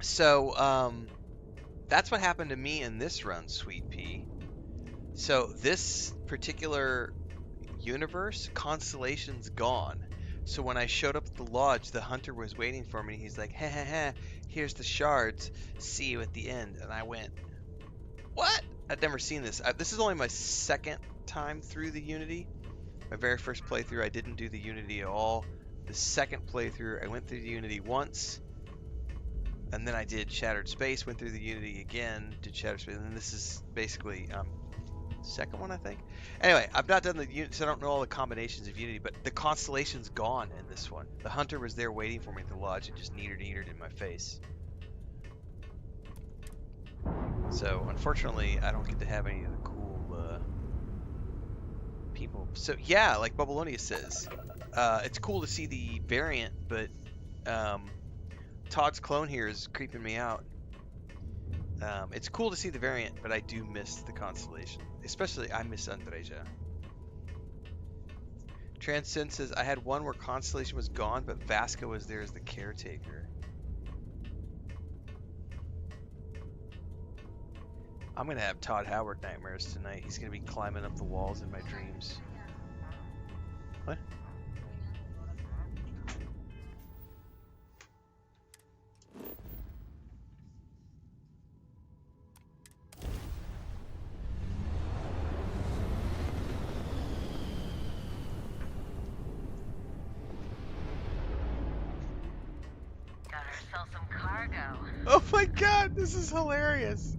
So, that's what happened to me in this run, Sweet Pea. So this particular universe, Constellation's gone. So when I showed up at the lodge, the hunter was waiting for me. He's like, "Ha ha ha, here's the shards. See you at the end." And I went, "What? I'd never seen this." This is only my second time through the Unity. My very first playthrough, I didn't do the Unity at all. The second playthrough, I went through the Unity once. And then I did Shattered Space, went through the Unity again, did Shattered Space, and then this is basically second one, I think. Anyway, I've not done the Unity, so I don't know all the combinations of Unity, but the Constellation's gone in this one. The hunter was there waiting for me at the lodge and just neatered in my face. So, unfortunately, I don't get to have any of the cool people. So, yeah, like Babylonia says, it's cool to see the variant, but Todd's clone here is creeping me out. It's cool to see the variant, but I do miss the Constellation. Especially, I miss Andreja. Transcend says, I had one where Constellation was gone, but Vasca was there as the caretaker. I'm going to have Todd Howard nightmares tonight. He's going to be climbing up the walls in my dreams. What? Sell some cargo. Oh my god, this is hilarious.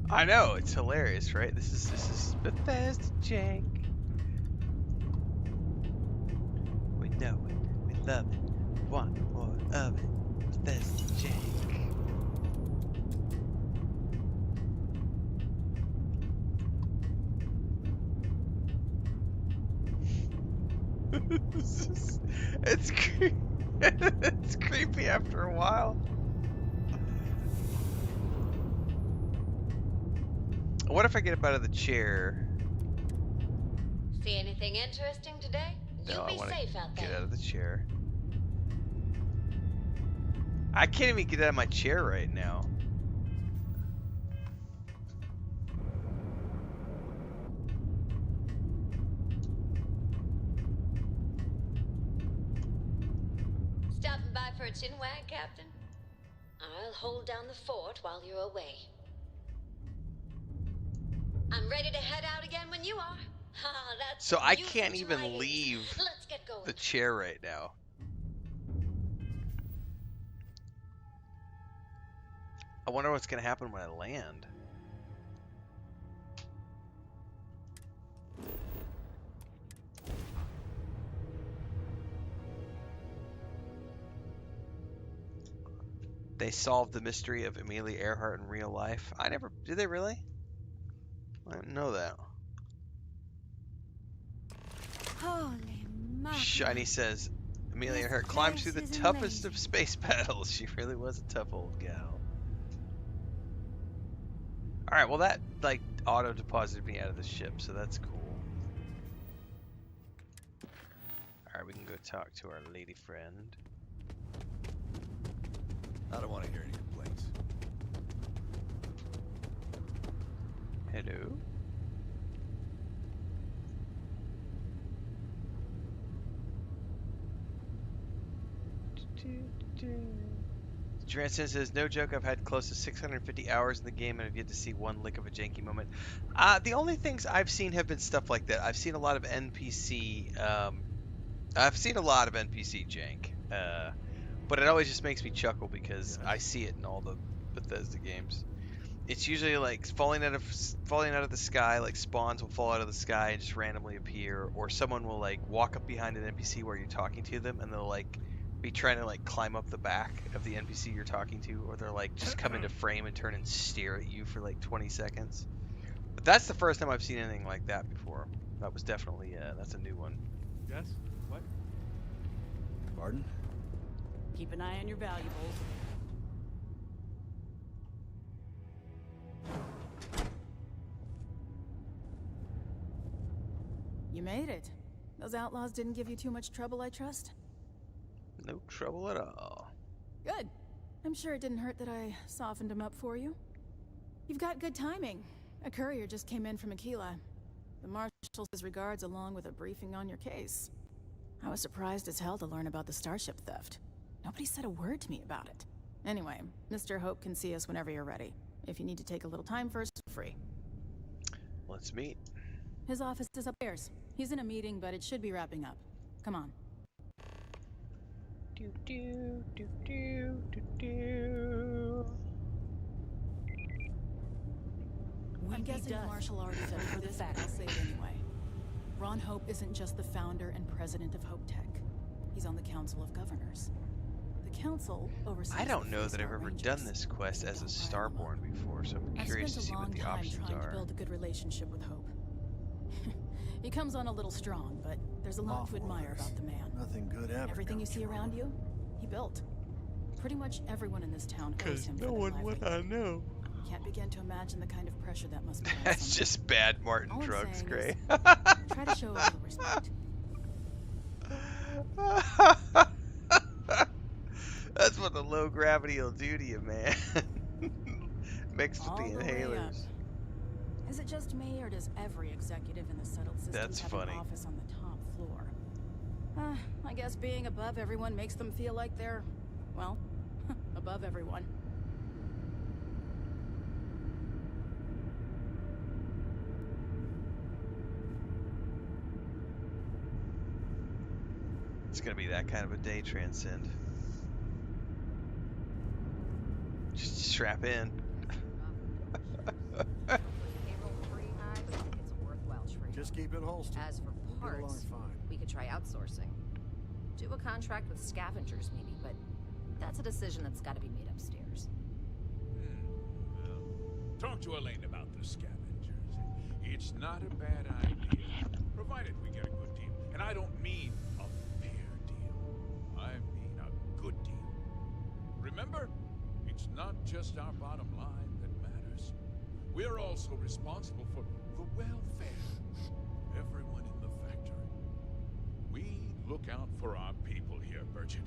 I know, it's hilarious, right? This is Bethesda, Jake. We know it, we love it, we want more of it. Bethesda, Jake. It's it's creepy after a while. What if I get up out of the chair? See anything interesting today? No, You I be want safe to out there. get out of the chair. I can't even get out of my chair right now. Stopping by for a chinwag, Captain? I'll hold down the fort while you're away. I'm ready to head out again when you are. That's So I music can't to even my ears. leave Let's get going. the chair right now. I wonder what's going to happen when I land. They solved the mystery of Amelia Earhart in real life. Did they really? I didn't know that. Holy mackerel. Shiny says, Amelia This Earhart climbed through the place is toughest amazing. of space battles. She really was a tough old gal. Alright, well that, like, auto-deposited me out of the ship, so that's cool. Alright, we can go talk to our lady friend. I don't want to hear any complaints. Hello? Dranson says, no joke, I've had close to 650 hours in the game and I've yet to see one lick of a janky moment. The only things I've seen have been stuff like that. I've seen a lot of NPC, jank. But it always just makes me chuckle because I see it in all the Bethesda games. It's usually like falling out of the sky, like spawns will fall out of the sky and just randomly appear, or someone will like walk up behind an NPC where you're talking to them, and they'll like be trying to like climb up the back of the NPC you're talking to, or they're like just come into frame and turn and stare at you for like 20 seconds. But that's the first time I've seen anything like that before. That was definitely that's a new one. Yes? What? Pardon? Keep an eye on your valuables. You made it. Those outlaws didn't give you too much trouble, I trust? No trouble at all. Good. I'm sure it didn't hurt that I softened him up for you. You've got good timing. A courier just came in from Aquila. The marshal says his regards along with a briefing on your case. I was surprised as hell to learn about the starship theft. Nobody said a word to me about it. Anyway, Mr. Hope can see us whenever you're ready. If you need to take a little time first, feel free. Let's meet. His office is upstairs. He's in a meeting, but it should be wrapping up. Come on. I'm guessing the Marshal already said for this, but I'll say it anyway. Ron Hope isn't just the founder and president of Hope Tech. He's on the Council of Governors. The council oversees. I don't know that I've ever done this quest as a Starborn before, so I'm curious to see what the options trying are. to build a good relationship with Hope. He comes on a little strong, but there's a lot to admire about the man. Nothing good ever. Everything you see around you, he built. Pretty much everyone in this town owes him no for one their would livelihood. I know. Can't begin to imagine the kind of pressure that must be. That's just bad Martin All I'm drugs, saying Gray. is, try to show a little respect. That's what the low gravity will do to you, man. Mixed with All the the way up. inhalers. Is it just me, or does every executive in the settled system That's have funny. an office on the top floor? I guess being above everyone makes them feel like they're, well, above everyone. It's gonna be that kind of a day, Transcend. Just strap in. Just keep it holstered. As for We'll get along parts, fine. we could try outsourcing. Do a contract with scavengers, maybe, but that's a decision that's got to be made upstairs. Well, talk to Elaine about the scavengers. It's not a bad idea, provided we get a good deal. And I don't mean a fair deal. I mean a good deal. Remember, it's not just our bottom line that matters. We're also responsible for the welfare of everyone in the factory. We look out for our people here, Bridget.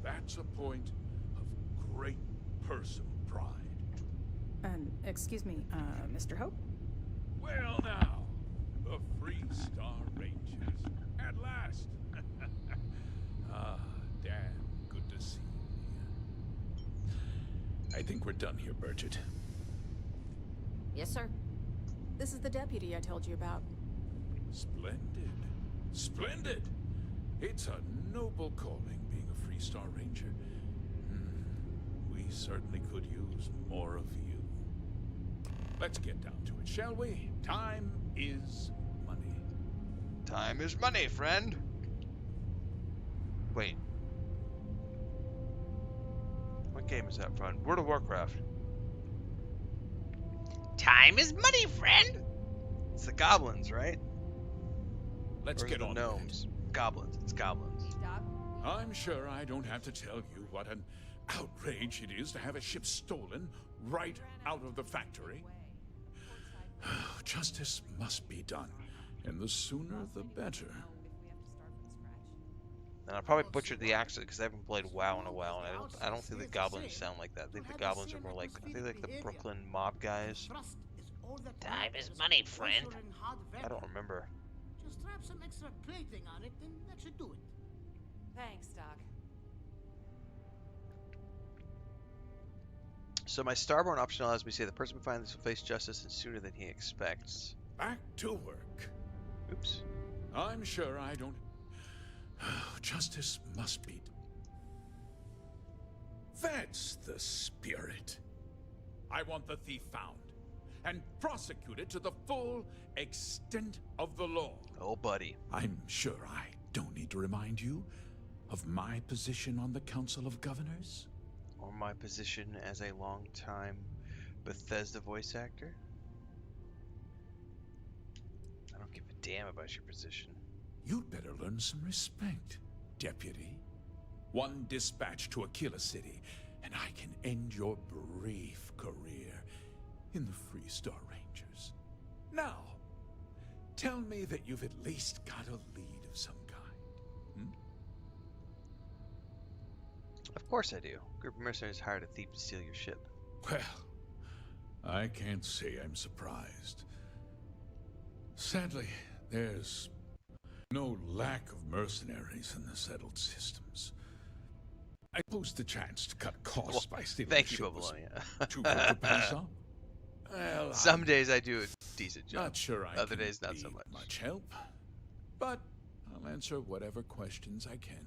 That's a point of great personal pride. Excuse me, Mr. Hope? Well now, the Free Star Rangers. At last. Ah, damn good to see you. I think we're done here, Bridget. Yes, sir. This is the deputy I told you about. Splendid. Splendid! It's a noble calling, being a Free Star Ranger. We certainly could use more of you. Let's get down to it, shall we? Time is money. Time is money, friend. Wait. What game is that from? World of Warcraft. Time is money, friend. It's the goblins, right? Let's Or is it get on the with it. gnomes. Goblins. It's goblins. I'm sure I don't have to tell you what an outrage it is to have a ship stolen right out of the factory. Justice must be done, and the sooner the better. And I probably butchered the accent because I haven't played WoW in a while, and I don't think the goblins sound like that. I think the goblins are more like the Brooklyn mob guys. Time is money, friend. I don't remember. Just strap some extra plating on it, and that should do it. Thanks, Doc. So my Starborn option allows me to say the person behind this will face justice and sooner than he expects. Back to work. Oops. I'm sure I don't... Justice must be... That's the spirit. I want the thief found and prosecuted to the full extent of the law. Oh, buddy. I'm sure I don't need to remind you of my position on the Council of Governors. Or my position as a long-time Bethesda voice actor. I don't give a damn about your position. You'd better learn some respect, Deputy. One dispatch to Aquila City, and I can end your brief career in the Freestar Rangers. Now, tell me that you've at least got a lead of some kind. Of course I do. A group of mercenaries hired a thief to steal your ship. Well, I can't say I'm surprised. Sadly, there's no lack of mercenaries in the settled systems. I posed the chance to cut costs by stealing thank the you, ship was Babylonia. too good to pass up. Well, some days I do a decent job. Not sure I Other can days, not be so much. Much help, but I'll answer whatever questions I can.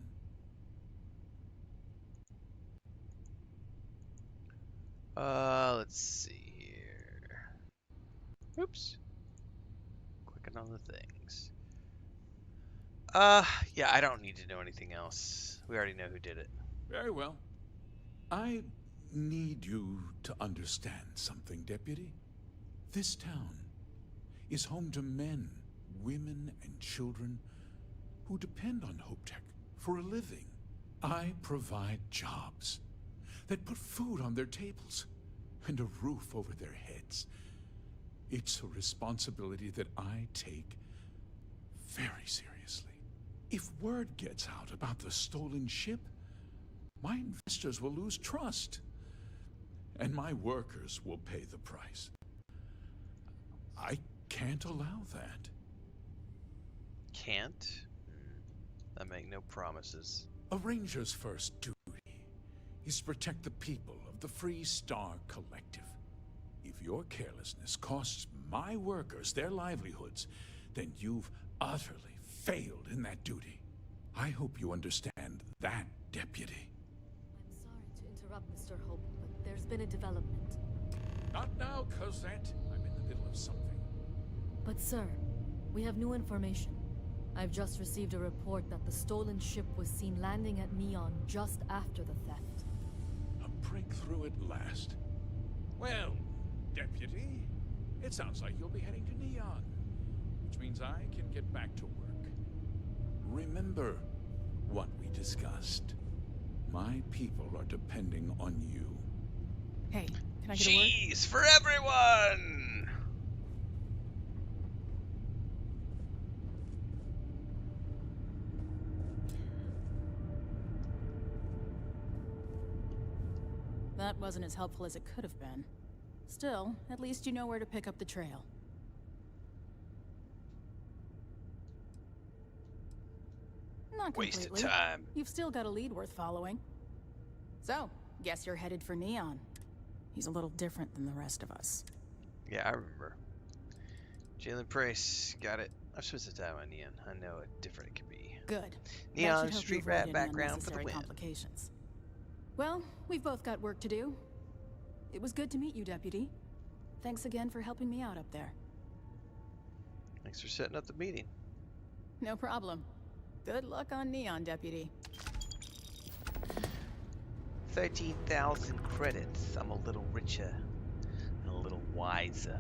Let's see here. Oops. Clicking on the things. Yeah, I don't need to know anything else. We already know who did it. Very well. I need you to understand something, Deputy. This town is home to men, women, and children who depend on HopeTech for a living. I provide jobs that put food on their tables and a roof over their heads. It's a responsibility that I take very seriously. If word gets out about the stolen ship, my investors will lose trust, and my workers will pay the price. I can't allow that. Can't? I make no promises. A ranger's first duty is to protect the people of the Freestar Collective. If your carelessness costs my workers their livelihoods, then you've utterly failed in that duty. I hope you understand that, Deputy. I'm sorry to interrupt, Mr. Hope, but there's been a development. Not now, Cosette. I'm in the middle of something. But sir, we have new information. I've just received a report that the stolen ship was seen landing at Neon just after the theft. A breakthrough at last. Well, Deputy, it sounds like you'll be heading to Neon, which means I can get back to work. Remember what we discussed. My people are depending on you. Hey, can I get a word? Cheese for everyone! That wasn't as helpful as it could have been. Still, at least you know where to pick up the trail. Not completely. Wasted time. You've still got a lead worth following. So, guess you're headed for Neon. He's a little different than the rest of us. Yeah, I remember. Jalen Price, got it. I've spent some time on Neon. I know how different it can be. Good. That Neon should help you street avoid rat any background for the unnecessary win. complications. Well, we've both got work to do. It was good to meet you, Deputy. Thanks again for helping me out up there. Thanks for setting up the meeting. No problem. Good luck on Neon, Deputy. 13,000 credits. I'm a little richer and a little wiser.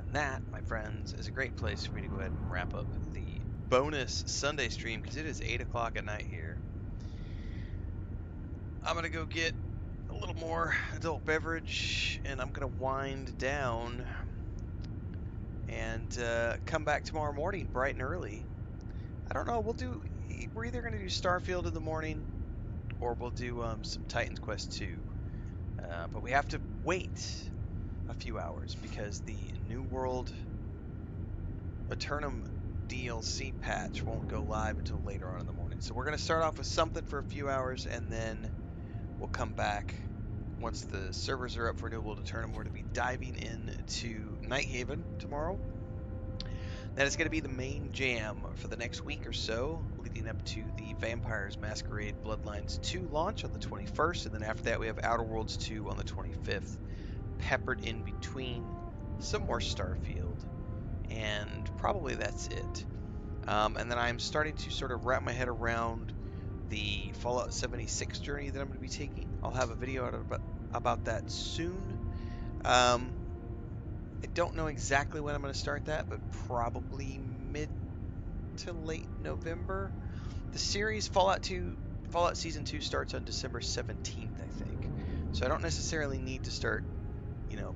And that, my friends, is a great place for me to go ahead and wrap up the bonus Sunday stream because it is 8 o'clock at night here. I'm going to go get a little more adult beverage and I'm going to wind down and come back tomorrow morning bright and early. I don't know, we're either going to do Starfield in the morning or we'll do some Titan's Quest 2. But we have to wait a few hours because the New World Eternum DLC patch won't go live until later on in the morning. So we're going to start off with something for a few hours and then we'll come back once the servers are up for renewable, to turn them, we're going to be diving into Nighthaven tomorrow. That is going to be the main jam for the next week or so, leading up to the Vampires Masquerade Bloodlines 2 launch on the 21st, and then after that we have Outer Worlds 2 on the 25th, peppered in between some more Starfield, and probably that's it. And then I'm starting to sort of wrap my head around the Fallout 76 journey that I'm going to be taking. I'll have a video out about that soon. I don't know exactly when I'm going to start that, but probably mid to late November. The series Fallout Season 2 starts on December 17th, I think. So I don't necessarily need to start,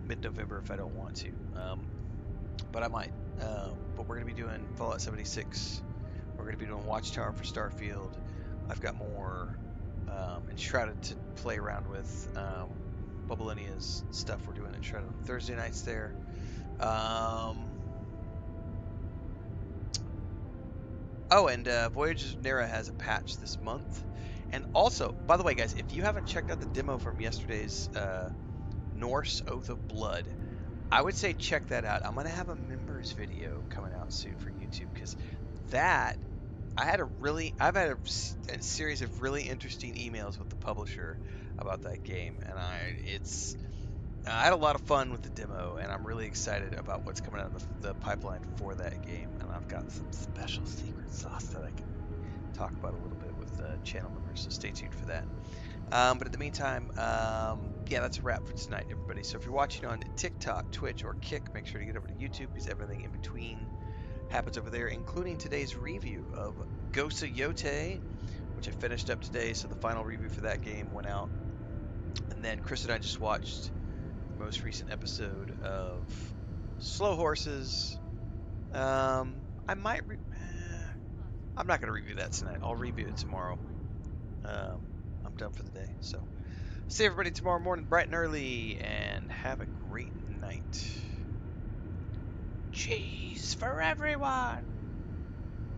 mid-November if I don't want to. But I might. But we're going to be doing Fallout 76. We're going to be doing Watchtower for Starfield. I've got more Enshrouded to play around with. Bubblinia's stuff we're doing Enshrouded on Thursday nights there. Voyages of Nera has a patch this month. And also, by the way, guys, if you haven't checked out the demo from yesterday's Norse Oath of Blood, I would say check that out. I'm going to have a members video coming out soon for YouTube, because I've had a series of really interesting emails with the publisher about that game, and I had a lot of fun with the demo, and I'm really excited about what's coming out of the pipeline for that game, and I've got some special secret sauce that I can talk about a little bit with channel members, so stay tuned for that. But in the meantime, that's a wrap for tonight, everybody. So if you're watching on TikTok, Twitch, or Kick, make sure to get over to YouTube, because everything in between happens over there, including today's review of Gosa Yote, which I finished up today, so the final review for that game went out. And then Chris and I just watched the most recent episode of Slow Horses. I'm not going to review that tonight. I'll review it tomorrow. I'm done for the day, so see everybody tomorrow morning bright and early, and have a great night. Cheese for everyone!